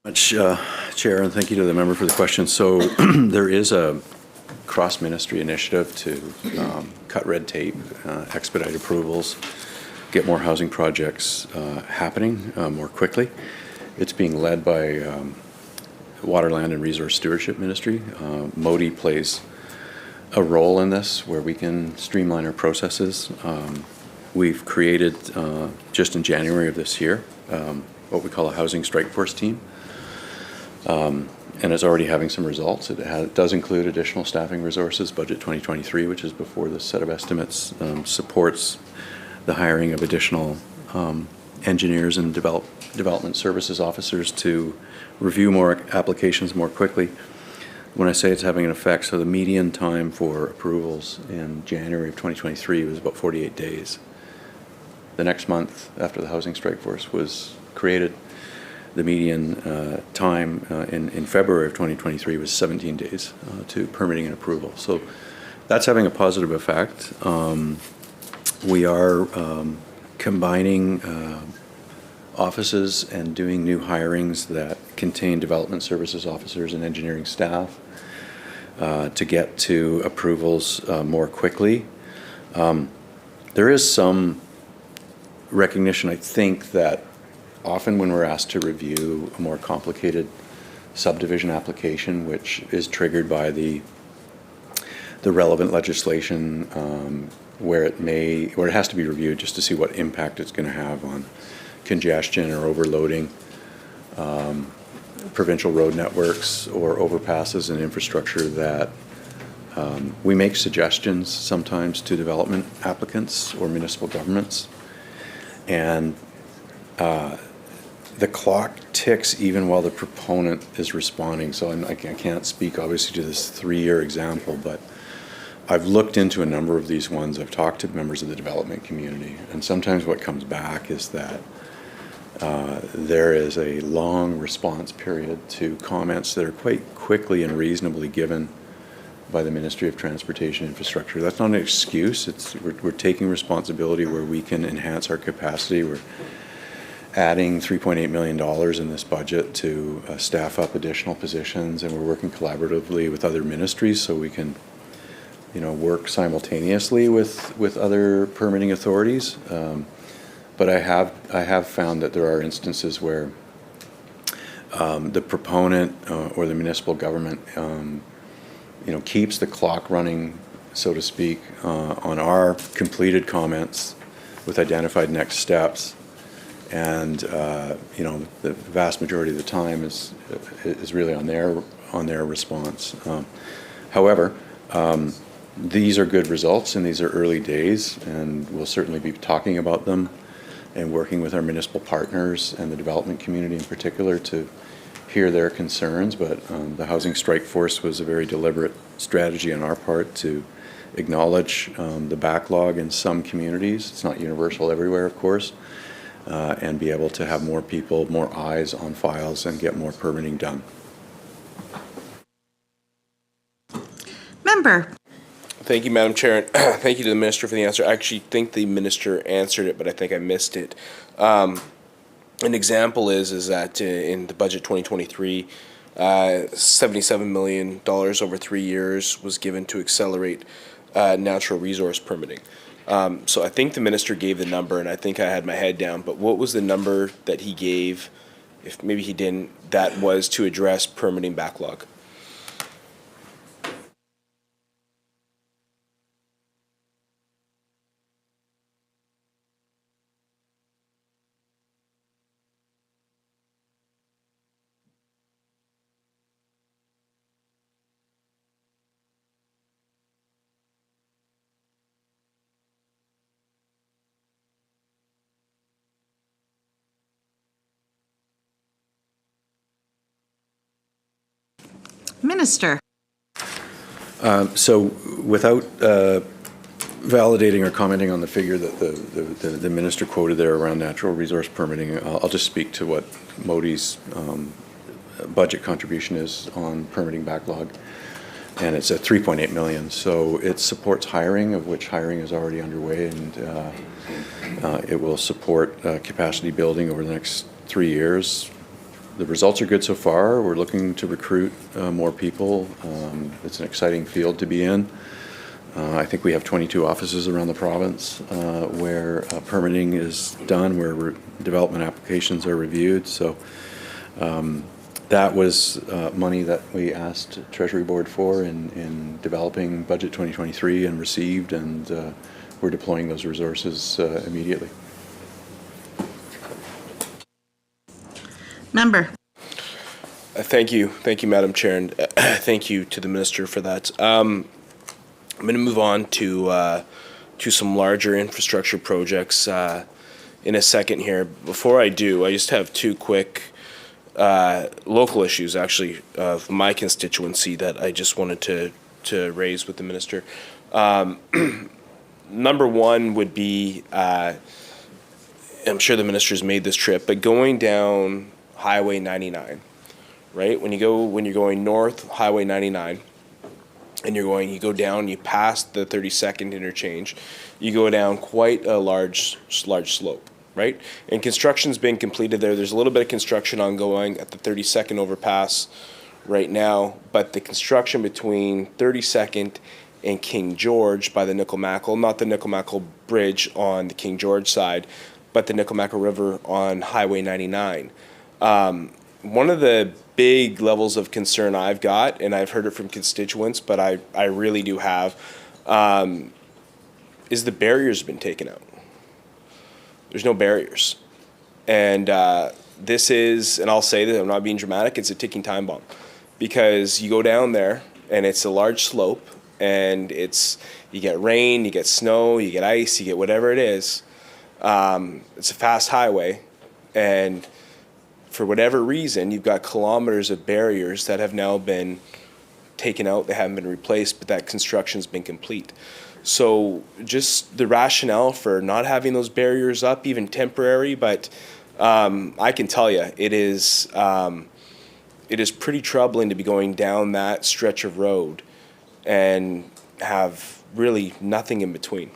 Much, Chair, and thank you to the member for the question. So there is a cross-ministry initiative to cut red tape, expedite approvals, get more housing projects happening more quickly. It's being led by Water, Land and Resource Stewardship Ministry. Modi plays a role in this where we can streamline our processes. We've created, just in January of this year, what we call a housing strike force team. And it's already having some results. It does include additional staffing resources. Budget 2023, which is before this set of estimates, supports the hiring of additional engineers and development services officers to review more applications more quickly. When I say it's having an effect, so the median time for approvals in January of 2023 was about 48 days. The next month after the housing strike force was created, the median time in February of 2023 was 17 days to permitting and approval. So that's having a positive effect. We are combining offices and doing new hirings that contain development services officers and engineering staff to get to approvals more quickly. There is some recognition, I think, that often when we're asked to review a more complicated subdivision application, which is triggered by the relevant legislation, where it has to be reviewed just to see what impact it's going to have on congestion or overloading provincial road networks or overpasses and infrastructure, that we make suggestions sometimes to development applicants or municipal governments, and the clock ticks even while the proponent is responding. So I can't speak obviously to this 3-year example, but I've looked into a number of these ones. I've talked to members of the development community, and sometimes what comes back is that there is a long response period to comments that are quite quickly and reasonably given by the Ministry of Transportation Infrastructure. That's not an excuse. We're taking responsibility where we can enhance our capacity. We're adding $3.8 million in this budget to staff up additional positions, and we're working collaboratively with other ministries so we can, work simultaneously with other permitting authorities. But I have found that there are instances where the proponent or the municipal government, keeps the clock running, so to speak, on our completed comments with identified next steps. And the vast majority of the time is really on their response. However, these are good results, and these are early days, and we'll certainly be talking about them and working with our municipal partners and the development community in particular to hear their concerns. But the housing strike force was a very deliberate strategy on our part to acknowledge the backlog in some communities. It's not universal everywhere, of course. And be able to have more people, more eyes on files, and get more permitting done. Member. Thank you, Madam Chair, and thank you to the Minister for the answer. I actually think the Minister answered it, but I think I missed it. An example is that in the budget 2023, $77 million over 3 years was given to accelerate natural resource permitting. So I think the Minister gave the number, and I think I had my head down, but what was the number that he gave, if maybe he didn't, that was to address permitting backlog? Minister. So without validating or commenting on the figure that the Minister quoted there around natural resource permitting, I'll just speak to what Modi's budget contribution is on permitting backlog. And it's at $3.8 million. So it supports hiring, of which hiring is already underway, and it will support capacity building over the next 3 years, The results are good so far. We're looking to recruit more people. It's an exciting field to be in. I think we have 22 offices around the province where permitting is done, where development applications are reviewed. So that was money that we asked Treasury Board for in developing Budget 2023 and received, and we're deploying those resources immediately. Member. Thank you, Madam Chair, and thank you to the minister for that. I'm going to move on to some larger infrastructure projects in a second here. Before I do, I just have two quick local issues, actually, of my constituency that I just wanted to raise with the minister. Number one would be, I'm sure the minister's made this trip, but going down Highway 99, right? When you're going north, Highway 99, and you go down, you pass the 32nd interchange, you go down quite a large slope, right? And construction's been completed there. There's a little bit of construction ongoing at the 32nd overpass right now, but the construction between 32nd and King George by the Nikomackle, not the Nikomackle Bridge on the King George side, but the Nikomackle River on Highway 99. One of the big levels of concern I've got, and I've heard it from constituents, but I really do have, is the barriers have been taken out. There's no barriers. And this is, and I'll say that I'm not being dramatic, it's a ticking time bomb. Because you go down there, and it's a large slope, and you get rain, you get snow, you get ice, you get whatever it is. It's a fast highway, and for whatever reason, you've got kilometers of barriers that have now been taken out. They haven't been replaced, but that construction's been complete. So just the rationale for not having those barriers up, even temporary, but I can tell you, it is pretty troubling to be going down that stretch of road and have really nothing in between.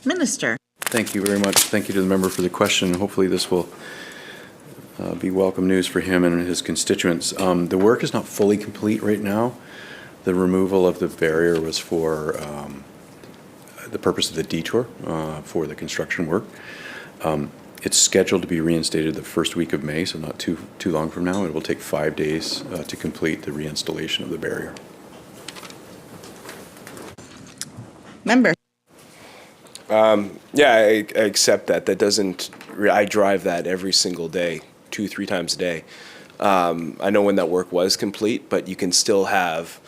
Minister. Thank you very much. Thank you to the member for the question. Hopefully this will be welcome news for him and his constituents. The work is not fully complete right now. The removal of the barrier was for the purpose of the detour for the construction work. It's scheduled to be reinstated the first week of May, so not too long from now. It will take 5 days to complete the reinstallation of the barrier. Member. Yeah, I accept that. That doesn't, I drive that every single day, 2-3 times a day. I know when that work was complete, but you can still have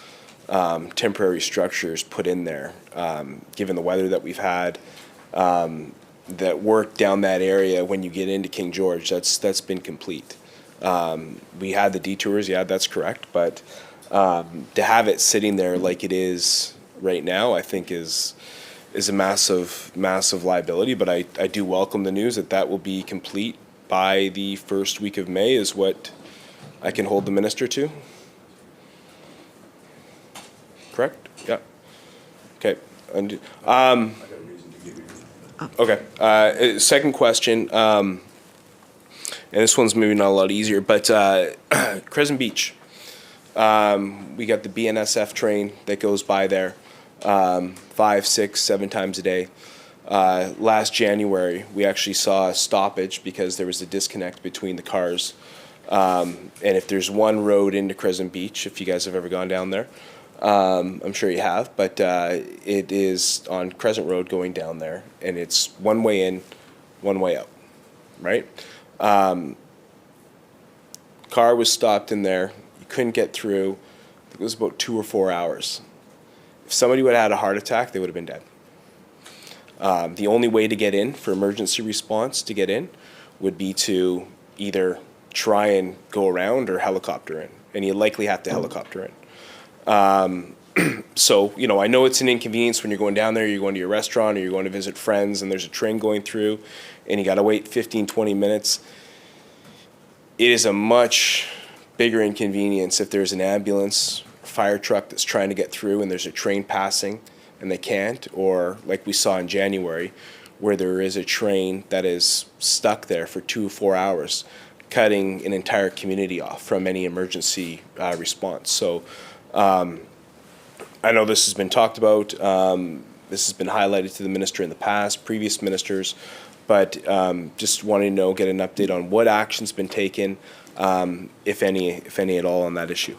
temporary structures put in there, given the weather that we've had, that work down that area when you get into King George. That's been complete. We had the detours, yeah, that's correct, but to have it sitting there like it is right now, I think is a massive liability, but I do welcome the news that will be complete by the first week of May is what I can hold the minister to. Correct? Yeah. Okay. Okay. Second question, and this one's maybe not a lot easier, but Crescent Beach. We got the BNSF train that goes by there 5, 6, 7 times a day. Last January, we actually saw a stoppage because there was a disconnect between the cars. And if there's one road into Crescent Beach, if you guys have ever gone down there, I'm sure you have, but it is on Crescent Road going down there, and it's one way in, one way out, right? Car was stopped in there. You couldn't get through. It was about 2 or 4 hours. If somebody would have had a heart attack, they would have been dead. The only way to get in for emergency response to get in would be to either try and go around or helicopter in, and you likely have to helicopter in. So, you know, I know it's an inconvenience when you're going down there, you're going to your restaurant or you're going to visit friends and there's a train going through and you got to wait 15, 20 minutes. It is a much bigger inconvenience if there's an ambulance or fire truck that's trying to get through and there's a train passing and they can't, or like we saw in January where there is a train that is stuck there for 2 or 4 hours, cutting an entire community off from any emergency response. So I know this has been talked about. This has been highlighted to the minister in the past, previous ministers, but just wanting to know, get an update on what action's been taken, if any at all, on that issue.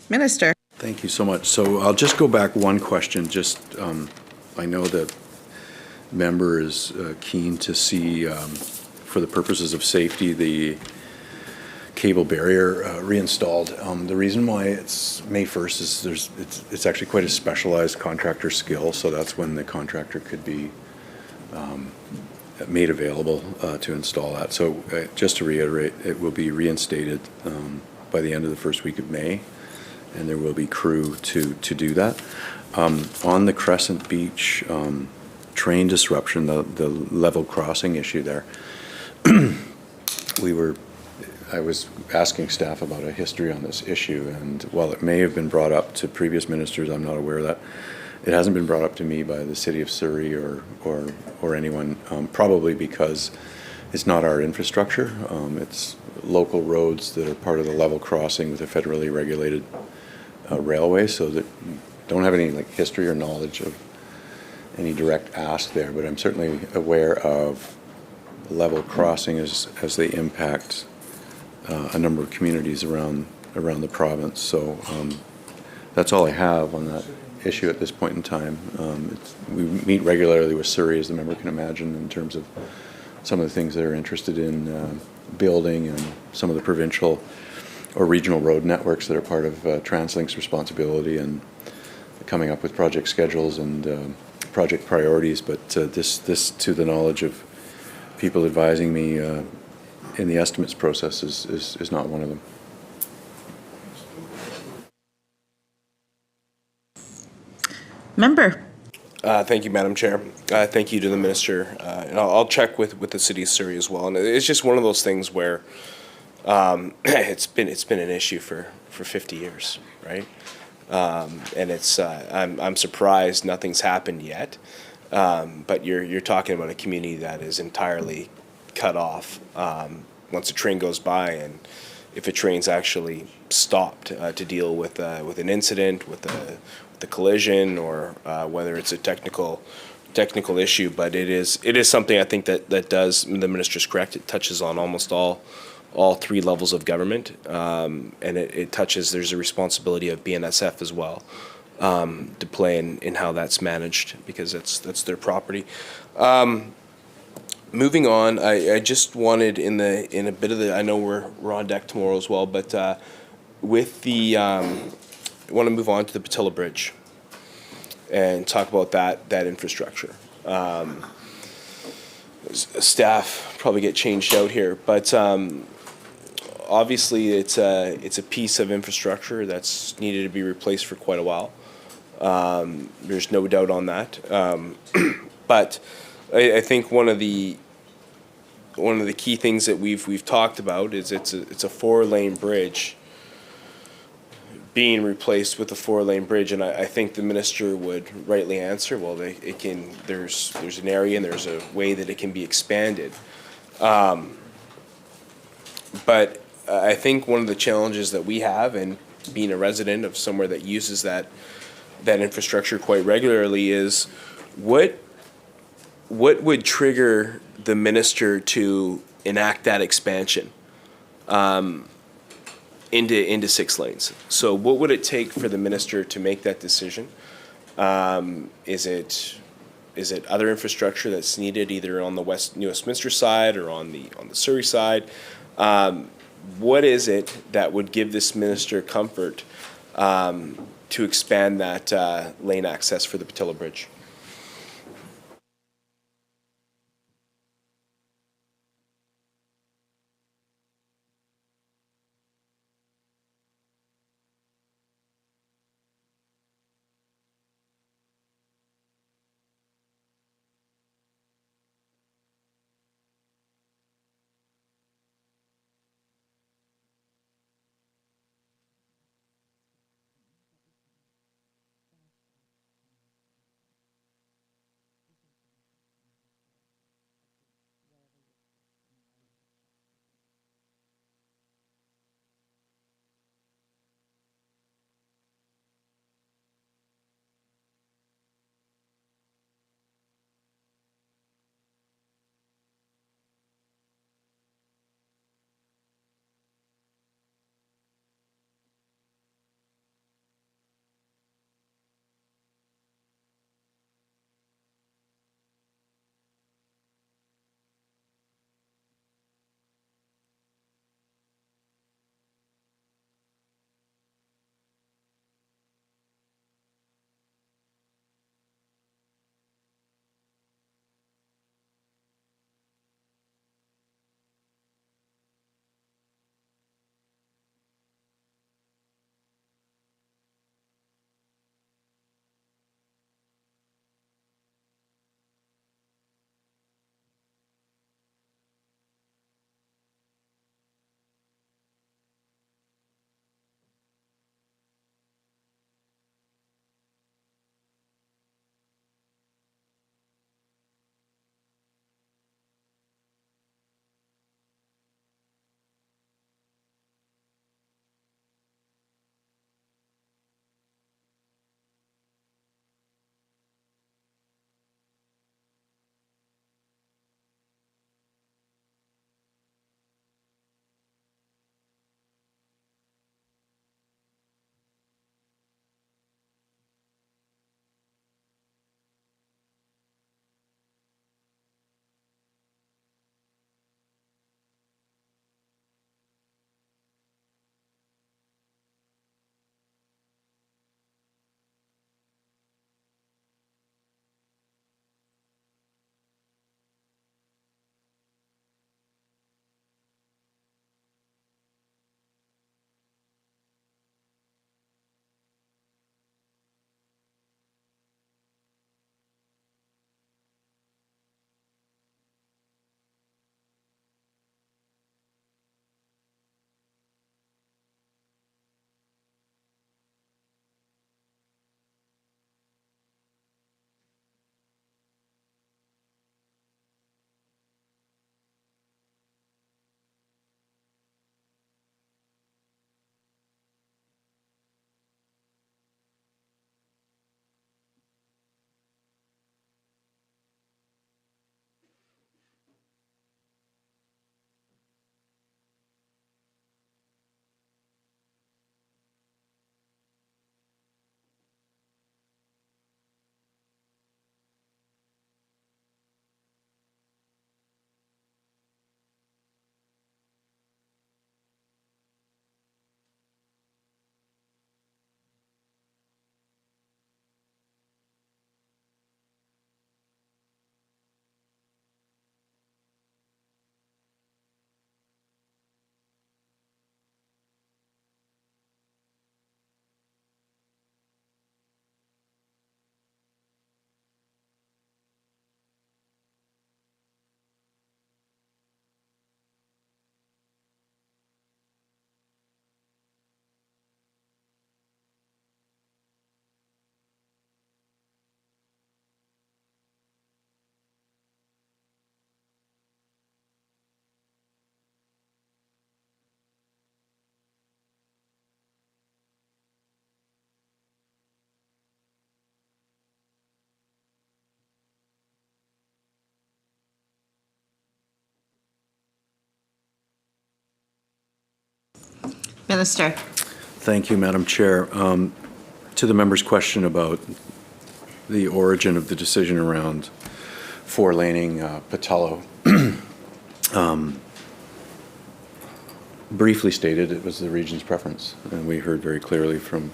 Minister. Thank you so much. So I'll just go back one question. Just, I know that member is keen to see, for the purposes of safety, the cable barrier reinstalled. The reason why it's May 1st is it's actually quite a specialized contractor skill, so that's when the contractor could be made available to install that. So just to reiterate, it will be reinstated by the end of the first week of May, and there will be crew to do that. On the Crescent Beach train disruption, the level crossing issue there, I was asking staff about a history on this issue, and while it may have been brought up to previous ministers, I'm not aware of that. It hasn't been brought up to me by the City of Surrey or anyone, probably because it's not our infrastructure. It's local roads that are part of the level crossing with a federally regulated railway, so that don't have any history or knowledge of any direct ask there, but I'm certainly aware of level crossing as they impact a number of communities around the province. So that's all I have on that issue at this point in time. We meet regularly with Surrey, as the member can imagine, in terms of some of the things they're interested in building and some of the provincial or regional road networks that are part of TransLink's responsibility and coming up with project schedules and project priorities. But this, to the knowledge of people advising me in the estimates process, is not one of them. Member. Thank you, Madam Chair. Thank you to the minister. And I'll check with the City of Surrey as well. And it's just one of those things where it's been an issue for 50 years, right? And it's I'm surprised nothing's happened yet. But you're talking about a community that is entirely cut off once a train goes by, and if a train's actually stopped to deal with an incident, with the collision, or whether it's a technical issue. But it is something I think that does, the minister's correct, it touches on almost all three levels of government, and it touches, there's a responsibility of BNSF as well to play in how that's managed, because that's their property. Moving on, I just wanted in a bit of I know we're on deck tomorrow as well, but with the I want to move on to the Patilla Bridge and talk about that infrastructure. Staff probably get changed out here, but obviously it's a piece of infrastructure that's needed to be replaced for quite a while. There's no doubt on that. But I think one of the key things that we've talked about is it's a 4-lane bridge being replaced with a 4-lane bridge, and I think the minister would rightly answer, well, there's an area and there's a way that it can be expanded. But I think one of the challenges that we have, and being a resident of somewhere that uses that infrastructure quite regularly, is what would trigger the minister to enact that expansion into 6 lanes? So what would it take for the minister to make that decision? Is it other infrastructure that's needed either on the New Westminster side or on the Surrey side? What is it that would give this minister comfort to expand that lane access for the Patilla Bridge? Minister. Thank you, Madam Chair. To the member's question about the origin of the decision around four-laning Patello, briefly stated, it was the region's preference, and we heard very clearly from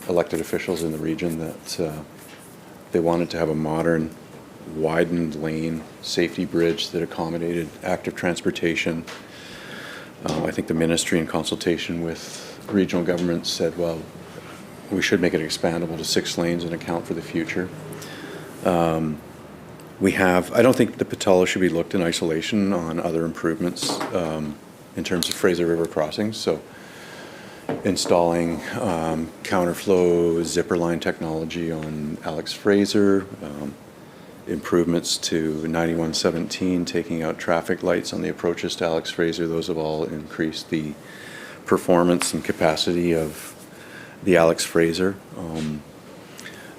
elected officials in the region that they wanted to have a modern, widened lane safety bridge that accommodated active transportation. I think the ministry, in consultation with regional governments, said, well, we should make it expandable to 6 lanes and account for the future. I don't think the Patello should be looked in isolation on other improvements in terms of Fraser River crossings. So installing counterflow zipper line technology on Alex Fraser, improvements to 9117, taking out traffic lights on the approaches to Alex Fraser. Those have all increased the performance and capacity of the Alex Fraser.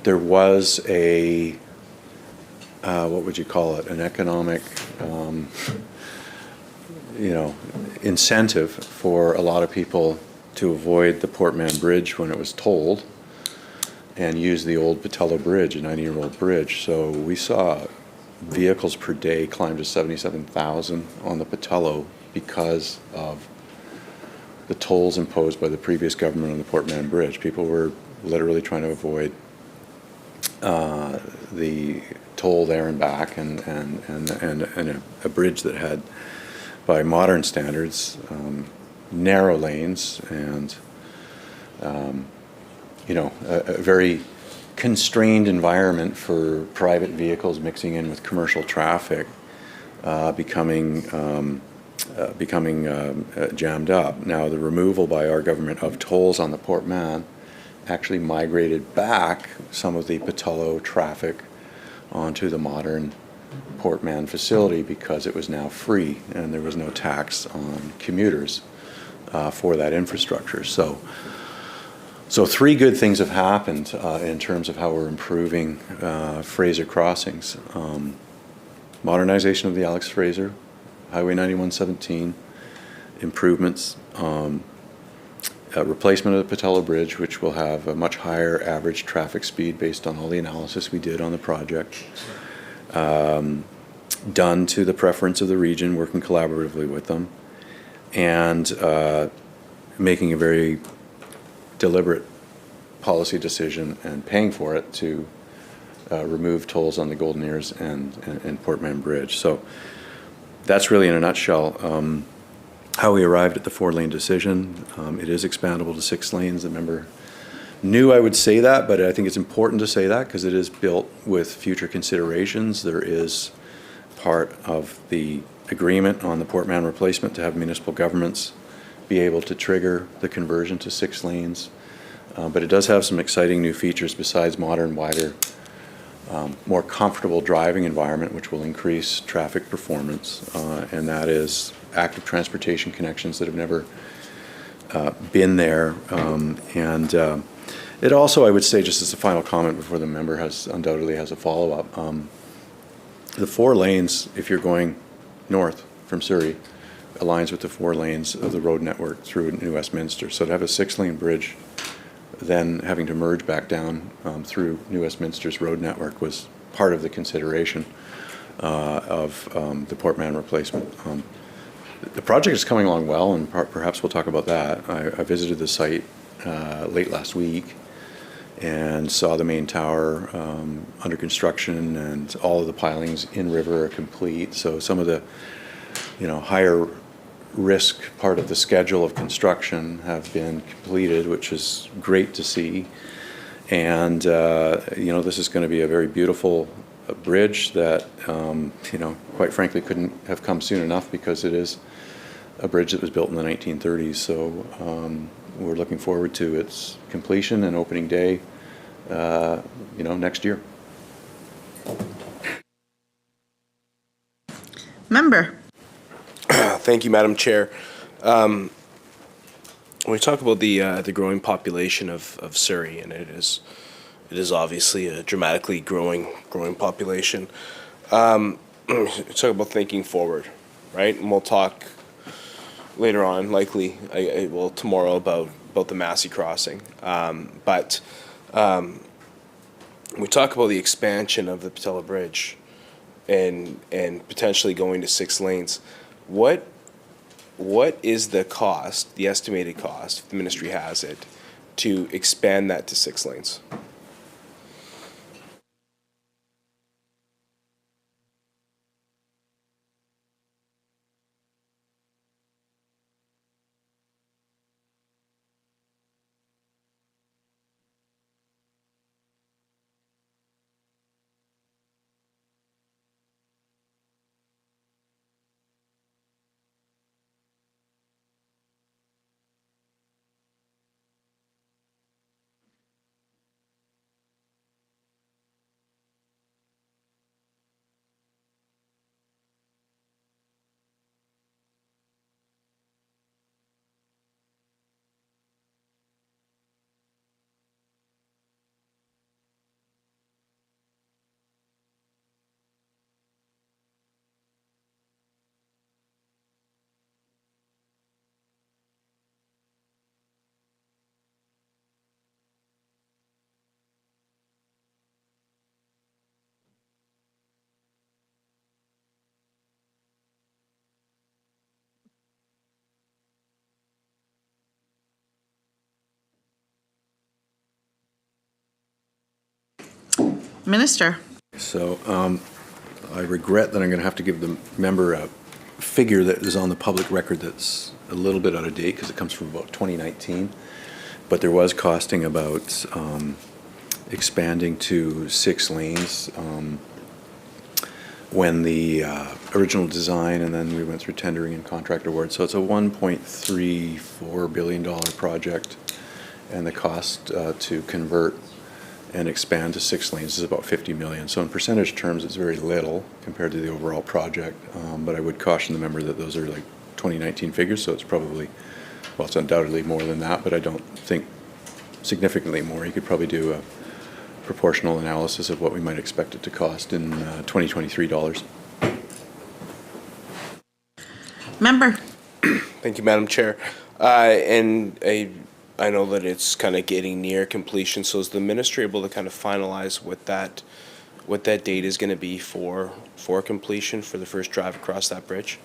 There was a, what would you call it, an economic, incentive for a lot of people to avoid the Portman Bridge when it was tolled and use the old Patello Bridge, a 90-year-old bridge. So we saw vehicles per day climb to 77,000 on the Patello because of the tolls imposed by the previous government on the Portman Bridge. People were literally trying to avoid the toll there and back, and a bridge that had, by modern standards, narrow lanes and a very constrained environment for private vehicles mixing in with commercial traffic, becoming jammed up. Now, the removal by our government of tolls on the Portman actually migrated back some of the Patello traffic onto the modern Portman facility because it was now free and there was no tax on commuters for that infrastructure. So 3 good things have happened in terms of how we're improving Fraser crossings. Modernization of the Alex Fraser, Highway 9117, improvements, replacement of the Patello Bridge, which will have a much higher average traffic speed based on all the analysis we did on the project, done to the preference of the region, working collaboratively with them, and making a very deliberate policy decision and paying for it to remove tolls on the Golden Ears and Portman Bridge. So that's really, in a nutshell, how we arrived at the 4-lane decision. It is expandable to 6 lanes. The member knew I would say that, but I think it's important to say that because it is built with future considerations. There is part of the agreement on the Portman replacement to have municipal governments be able to trigger the conversion to 6 lanes. But it does have some exciting new features besides modern, wider, more comfortable driving environment, which will increase traffic performance, and that is active transportation connections that have never been there. It also, I would say, just as a final comment before the member undoubtedly has a follow-up, the 4 lanes, if you're going north from Surrey, aligns with the 4 lanes of the road network through New Westminster. So to have a 6-lane bridge, then having to merge back down through New Westminster's road network was part of the consideration of the Portman replacement. The project is coming along well, and perhaps we'll talk about that. I visited the site late last week and saw the main tower under construction, and all of the pilings in river are complete. So some of the higher risk part of the schedule of construction have been completed, which is great to see. And this is going to be a very beautiful bridge that quite frankly couldn't have come soon enough because it is a bridge that was built in the 1930s. So we're looking forward to its completion and opening day next year. Member. Thank you, Madam Chair. When we talk about the growing population of Surrey, and it is obviously a dramatically growing population. Talk about thinking forward, right? And we'll talk later on, likely, well, tomorrow about the Massey crossing. But we talk about the expansion of the Patella Bridge and potentially going to 6 lanes. What is the cost, the estimated cost, if the ministry has it, to expand that to 6 lanes? Minister. So I regret that I'm going to have to give the member a figure that is on the public record that's a little bit out of date because it comes from about 2019. But there was costing about expanding to 6 lanes when the original design, and then we went through tendering and contract award. So it's a $1.34 billion project, and the cost to convert and expand to 6 lanes is about $50 million. So in percentage terms, it's very little compared to the overall project. But I would caution the member that those are like 2019 figures, so it's probably, well, it's undoubtedly more than that, but I don't think significantly more. You could probably do a proportional analysis of what we might expect it to cost in 2023 dollars. Member. Thank you, Madam Chair. And I know that it's kind of getting near completion, so is the ministry able to kind of finalize what that date is going to be for completion for the first drive across that bridge?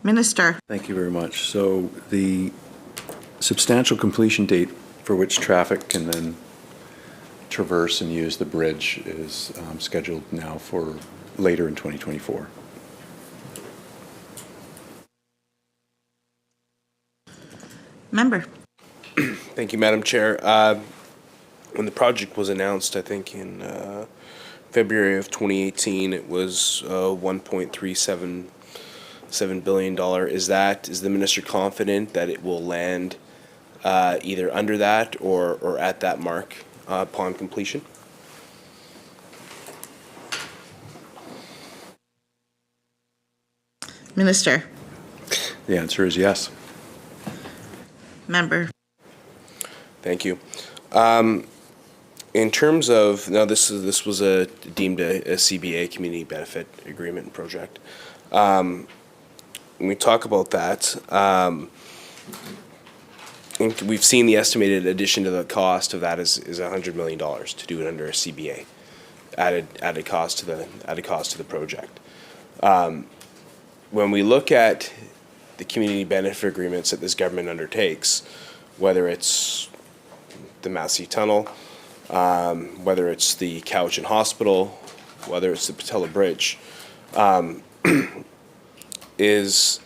Minister. Thank you very much. So the substantial completion date for which traffic can then traverse and use the bridge is scheduled now for later in 2024. Member. Thank you, Madam Chair. When the project was announced, I think in February of 2018, it was $1.377 billion. Is the minister confident that it will land either under that or at that mark upon completion? Minister. The answer is yes. Member. Thank you. In terms of, now this was deemed a CBA, Community Benefit Agreement project. When we talk about that, we've seen the estimated addition to the cost of that is $100 million to do it under a CBA, added cost to the project. When we look at the community benefit agreements that this government undertakes, whether it's the Massey Tunnel, whether it's the Cowichan Hospital, whether it's the Patella Bridge, is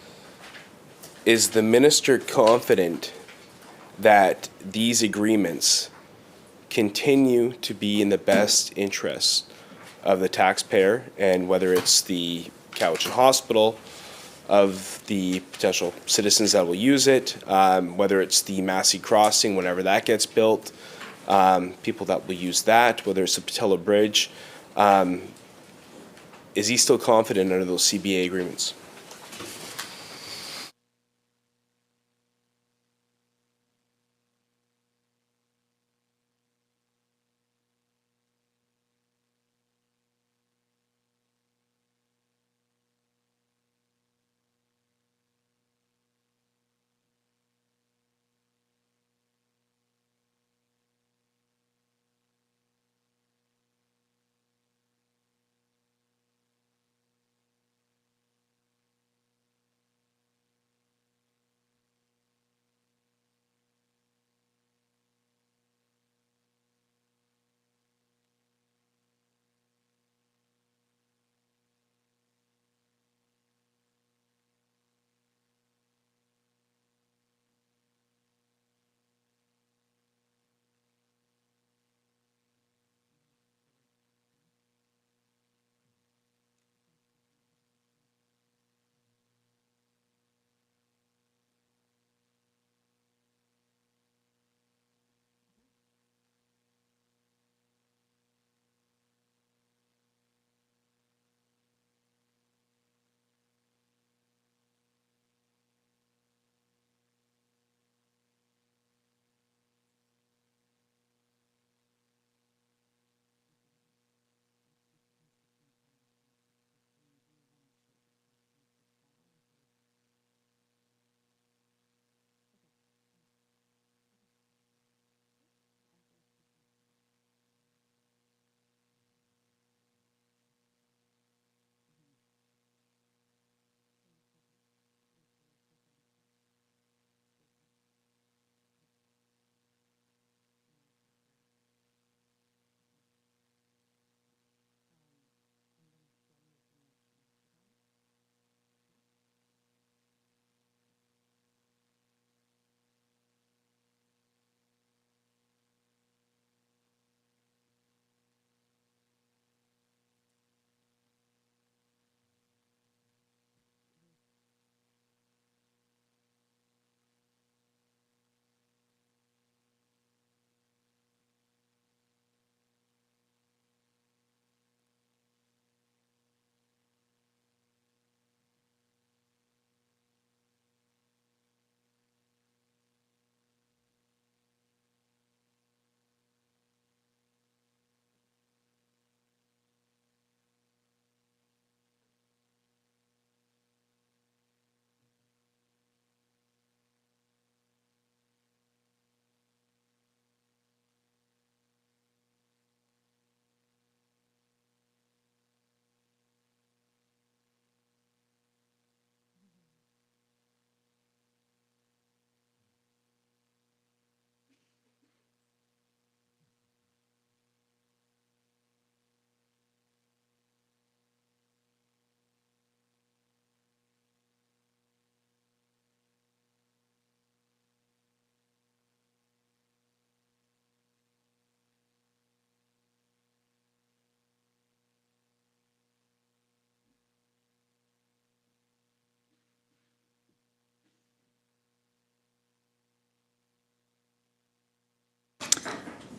the minister confident that these agreements continue to be in the best interests of the taxpayer, and whether it's the Cowichan Hospital, of the potential citizens that will use it, whether it's the Massey Crossing, whenever that gets built, people that will use that, whether it's the Patella Bridge, is he still confident under those CBA agreements?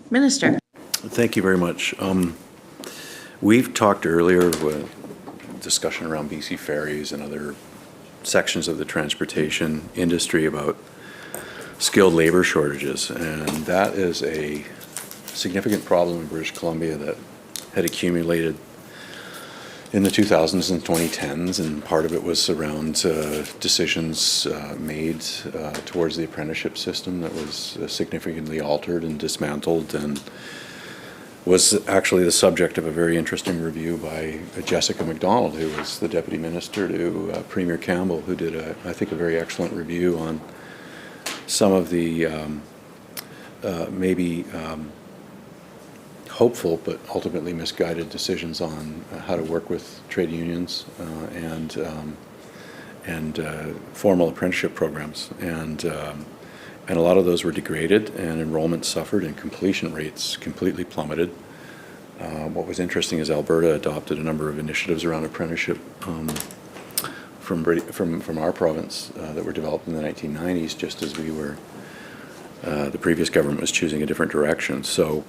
Minister. Thank you very much. We've talked earlier with discussion around BC ferries and other sections of the transportation industry about skilled labor shortages. And that is a significant problem in British Columbia that had accumulated in the 2000s and 2010s, and part of it was around decisions made towards the apprenticeship system that was significantly altered and dismantled, and was actually the subject of a very interesting review by Jessica MacDonald, who was the Deputy Minister to Premier Campbell, who did, I think, a very excellent review on some of the maybe hopeful but ultimately misguided decisions on how to work with trade unions and formal apprenticeship programs. And a lot of those were degraded, and enrollment suffered, and completion rates completely plummeted. What was interesting is Alberta adopted a number of initiatives around apprenticeship from our province that were developed in the 1990s, just as we were, the previous government was choosing a different direction. So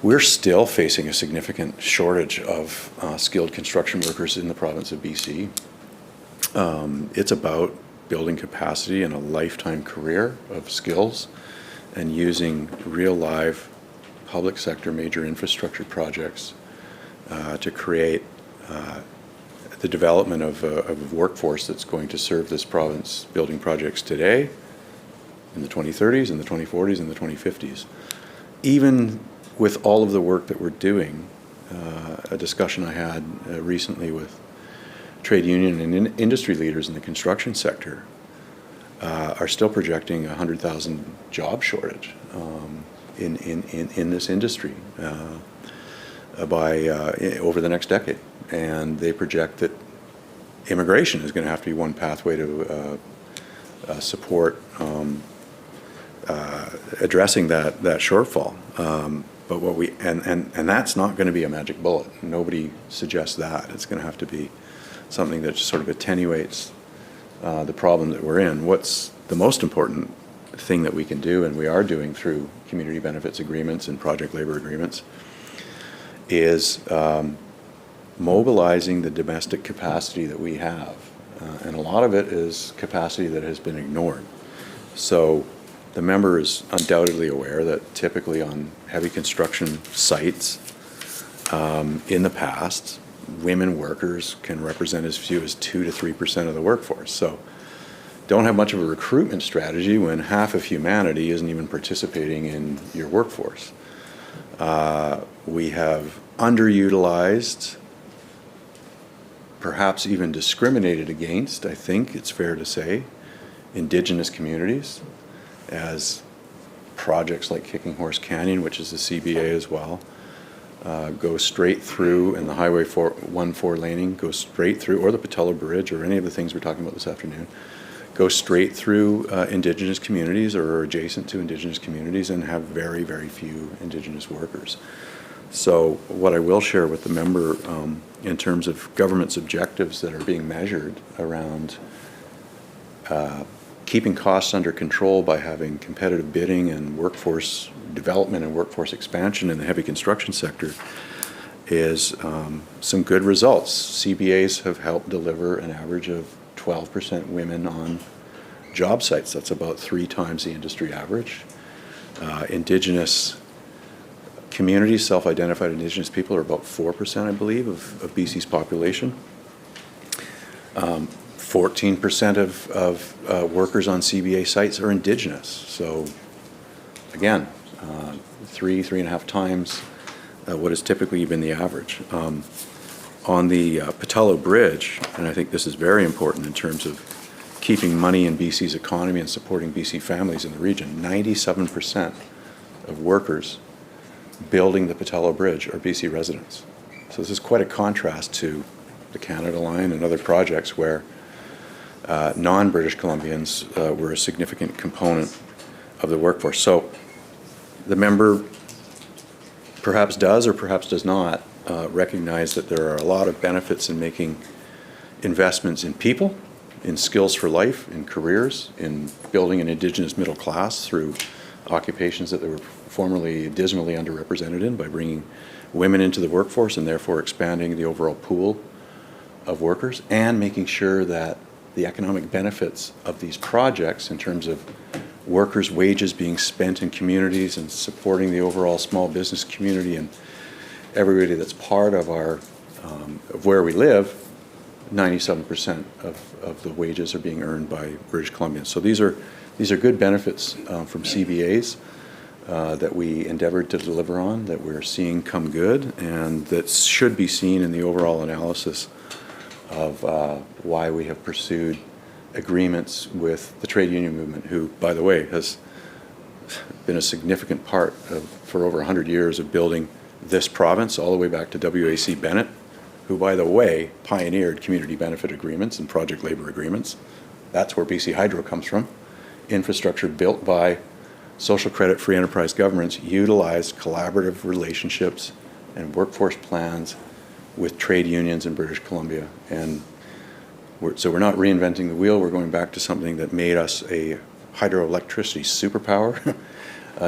we're still facing a significant shortage of skilled construction workers in the province of BC. It's about building capacity and a lifetime career of skills and using real live public sector major infrastructure projects to create the development of a workforce that's going to serve this province, building projects today, in the 2030s, in the 2040s, and the 2050s. Even with all of the work that we're doing, a discussion I had recently with trade union and industry leaders in the construction sector are still projecting a 100,000 job shortage in this industry by over the next decade. And they project that immigration is going to have to be one pathway to support addressing that shortfall. But what we and that's not going to be a magic bullet. Nobody suggests that. It's going to have to be something that just sort of attenuates the problem that we're in. What's the most important thing that we can do, and we are doing through community benefits agreements and project labor agreements, is mobilizing the domestic capacity that we have. And a lot of it is capacity that has been ignored. So the member is undoubtedly aware that typically on heavy construction sites in the past, women workers can represent as few as 2 to 3% of the workforce. So don't have much of a recruitment strategy when half of humanity isn't even participating in your workforce. We have underutilized, perhaps even discriminated against, I think it's fair to say, Indigenous communities, as projects like Kicking Horse Canyon, which is the CBA as well, go straight through, and the Highway 14 laning goes straight through, or the Patello Bridge, or any of the things we're talking about this afternoon, go straight through Indigenous communities or adjacent to Indigenous communities and have very, very few Indigenous workers. So what I will share with the member in terms of government's objectives that are being measured around keeping costs under control by having competitive bidding and workforce development and workforce expansion in the heavy construction sector is some good results. CBAs have helped deliver an average of 12% women on job sites. That's about 3 times the industry average. Indigenous communities, self-identified Indigenous people, are about 4%, I believe, of BC's population. 14% of workers on CBA sites are Indigenous. So again, 3.5 times what has typically been the average. On the Patello Bridge, and I think this is very important in terms of keeping money in BC's economy and supporting BC families in the region, 97% of workers building the Patello Bridge are BC residents. So this is quite a contrast to the Canada Line and other projects where non-British Columbians were a significant component of the workforce. So the member perhaps does or perhaps does not recognize that there are a lot of benefits in making investments in people, in skills for life, in careers, in building an Indigenous middle class through occupations that they were formerly dismally underrepresented in, by bringing women into the workforce and therefore expanding the overall pool of workers, and making sure that the economic benefits of these projects in terms of workers' wages being spent in communities and supporting the overall small business community and everybody that's part of our of where we live. 97% of the wages are being earned by British Columbians. So these are good benefits from CBAs that we endeavored to deliver on, that we're seeing come good, and that should be seen in the overall analysis of why we have pursued agreements with the trade union movement, who, by the way, has been a significant part of, for over 100 years, of building this province, all the way back to W.A.C. Bennett, who, by the way, pioneered community benefit agreements and project labor agreements. That's where BC Hydro comes from. Infrastructure built by social credit free enterprise governments utilized collaborative relationships and workforce plans with trade unions in British Columbia. And so we're not reinventing the wheel. We're going back to something that made us a hydroelectricity superpower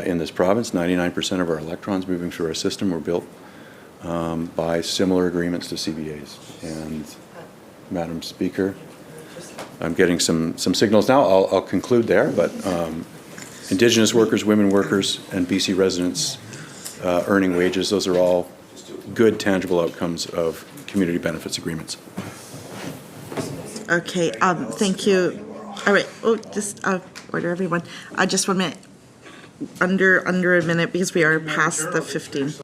in this province. 99% of our electrons moving through our system were built by similar agreements to CBAs. And Madam Speaker, I'm getting some signals now. I'll conclude there, but Indigenous workers, women workers, and BC residents earning wages, those are all good, tangible outcomes of community benefits agreements. Okay, thank you. All right, just order everyone. Just 1 minute, under a minute, because we are past the 15.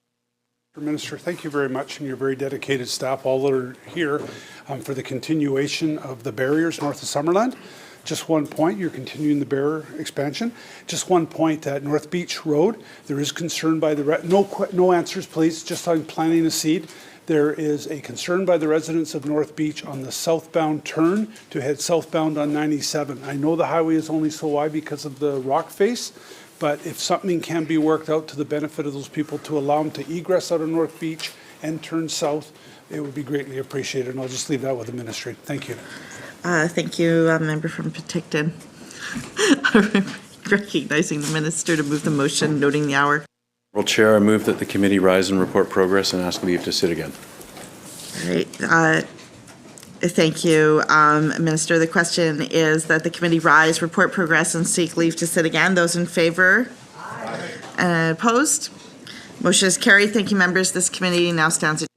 Minister, thank you very much, and your very dedicated staff, all that are here, for the continuation of the barriers north of Summerland. Just 1 point, you're continuing the barrier expansion. Just 1 point at North Beach Road, there is concern by the, no answers please, just on planting a seed. There is a concern by the residents of North Beach on the southbound turn to head southbound on 97. I know the highway is only so wide because of the rock face, but if something can be worked out to the benefit of those people to allow them to egress out of North Beach and turn south, it would be greatly appreciated. And I'll just leave that with the ministry. Thank you. Thank you, member from Penticton. Recognizing the minister to move the motion, noting the hour. Chair, I move that the committee rise and report progress and ask leave to sit again. All right. Thank you, Minister. The question is that the committee rise, report progress, and seek leave to sit again. Those in favor? Aye. Opposed? Motion is carried. Thank you, members. This committee now stands adjourned.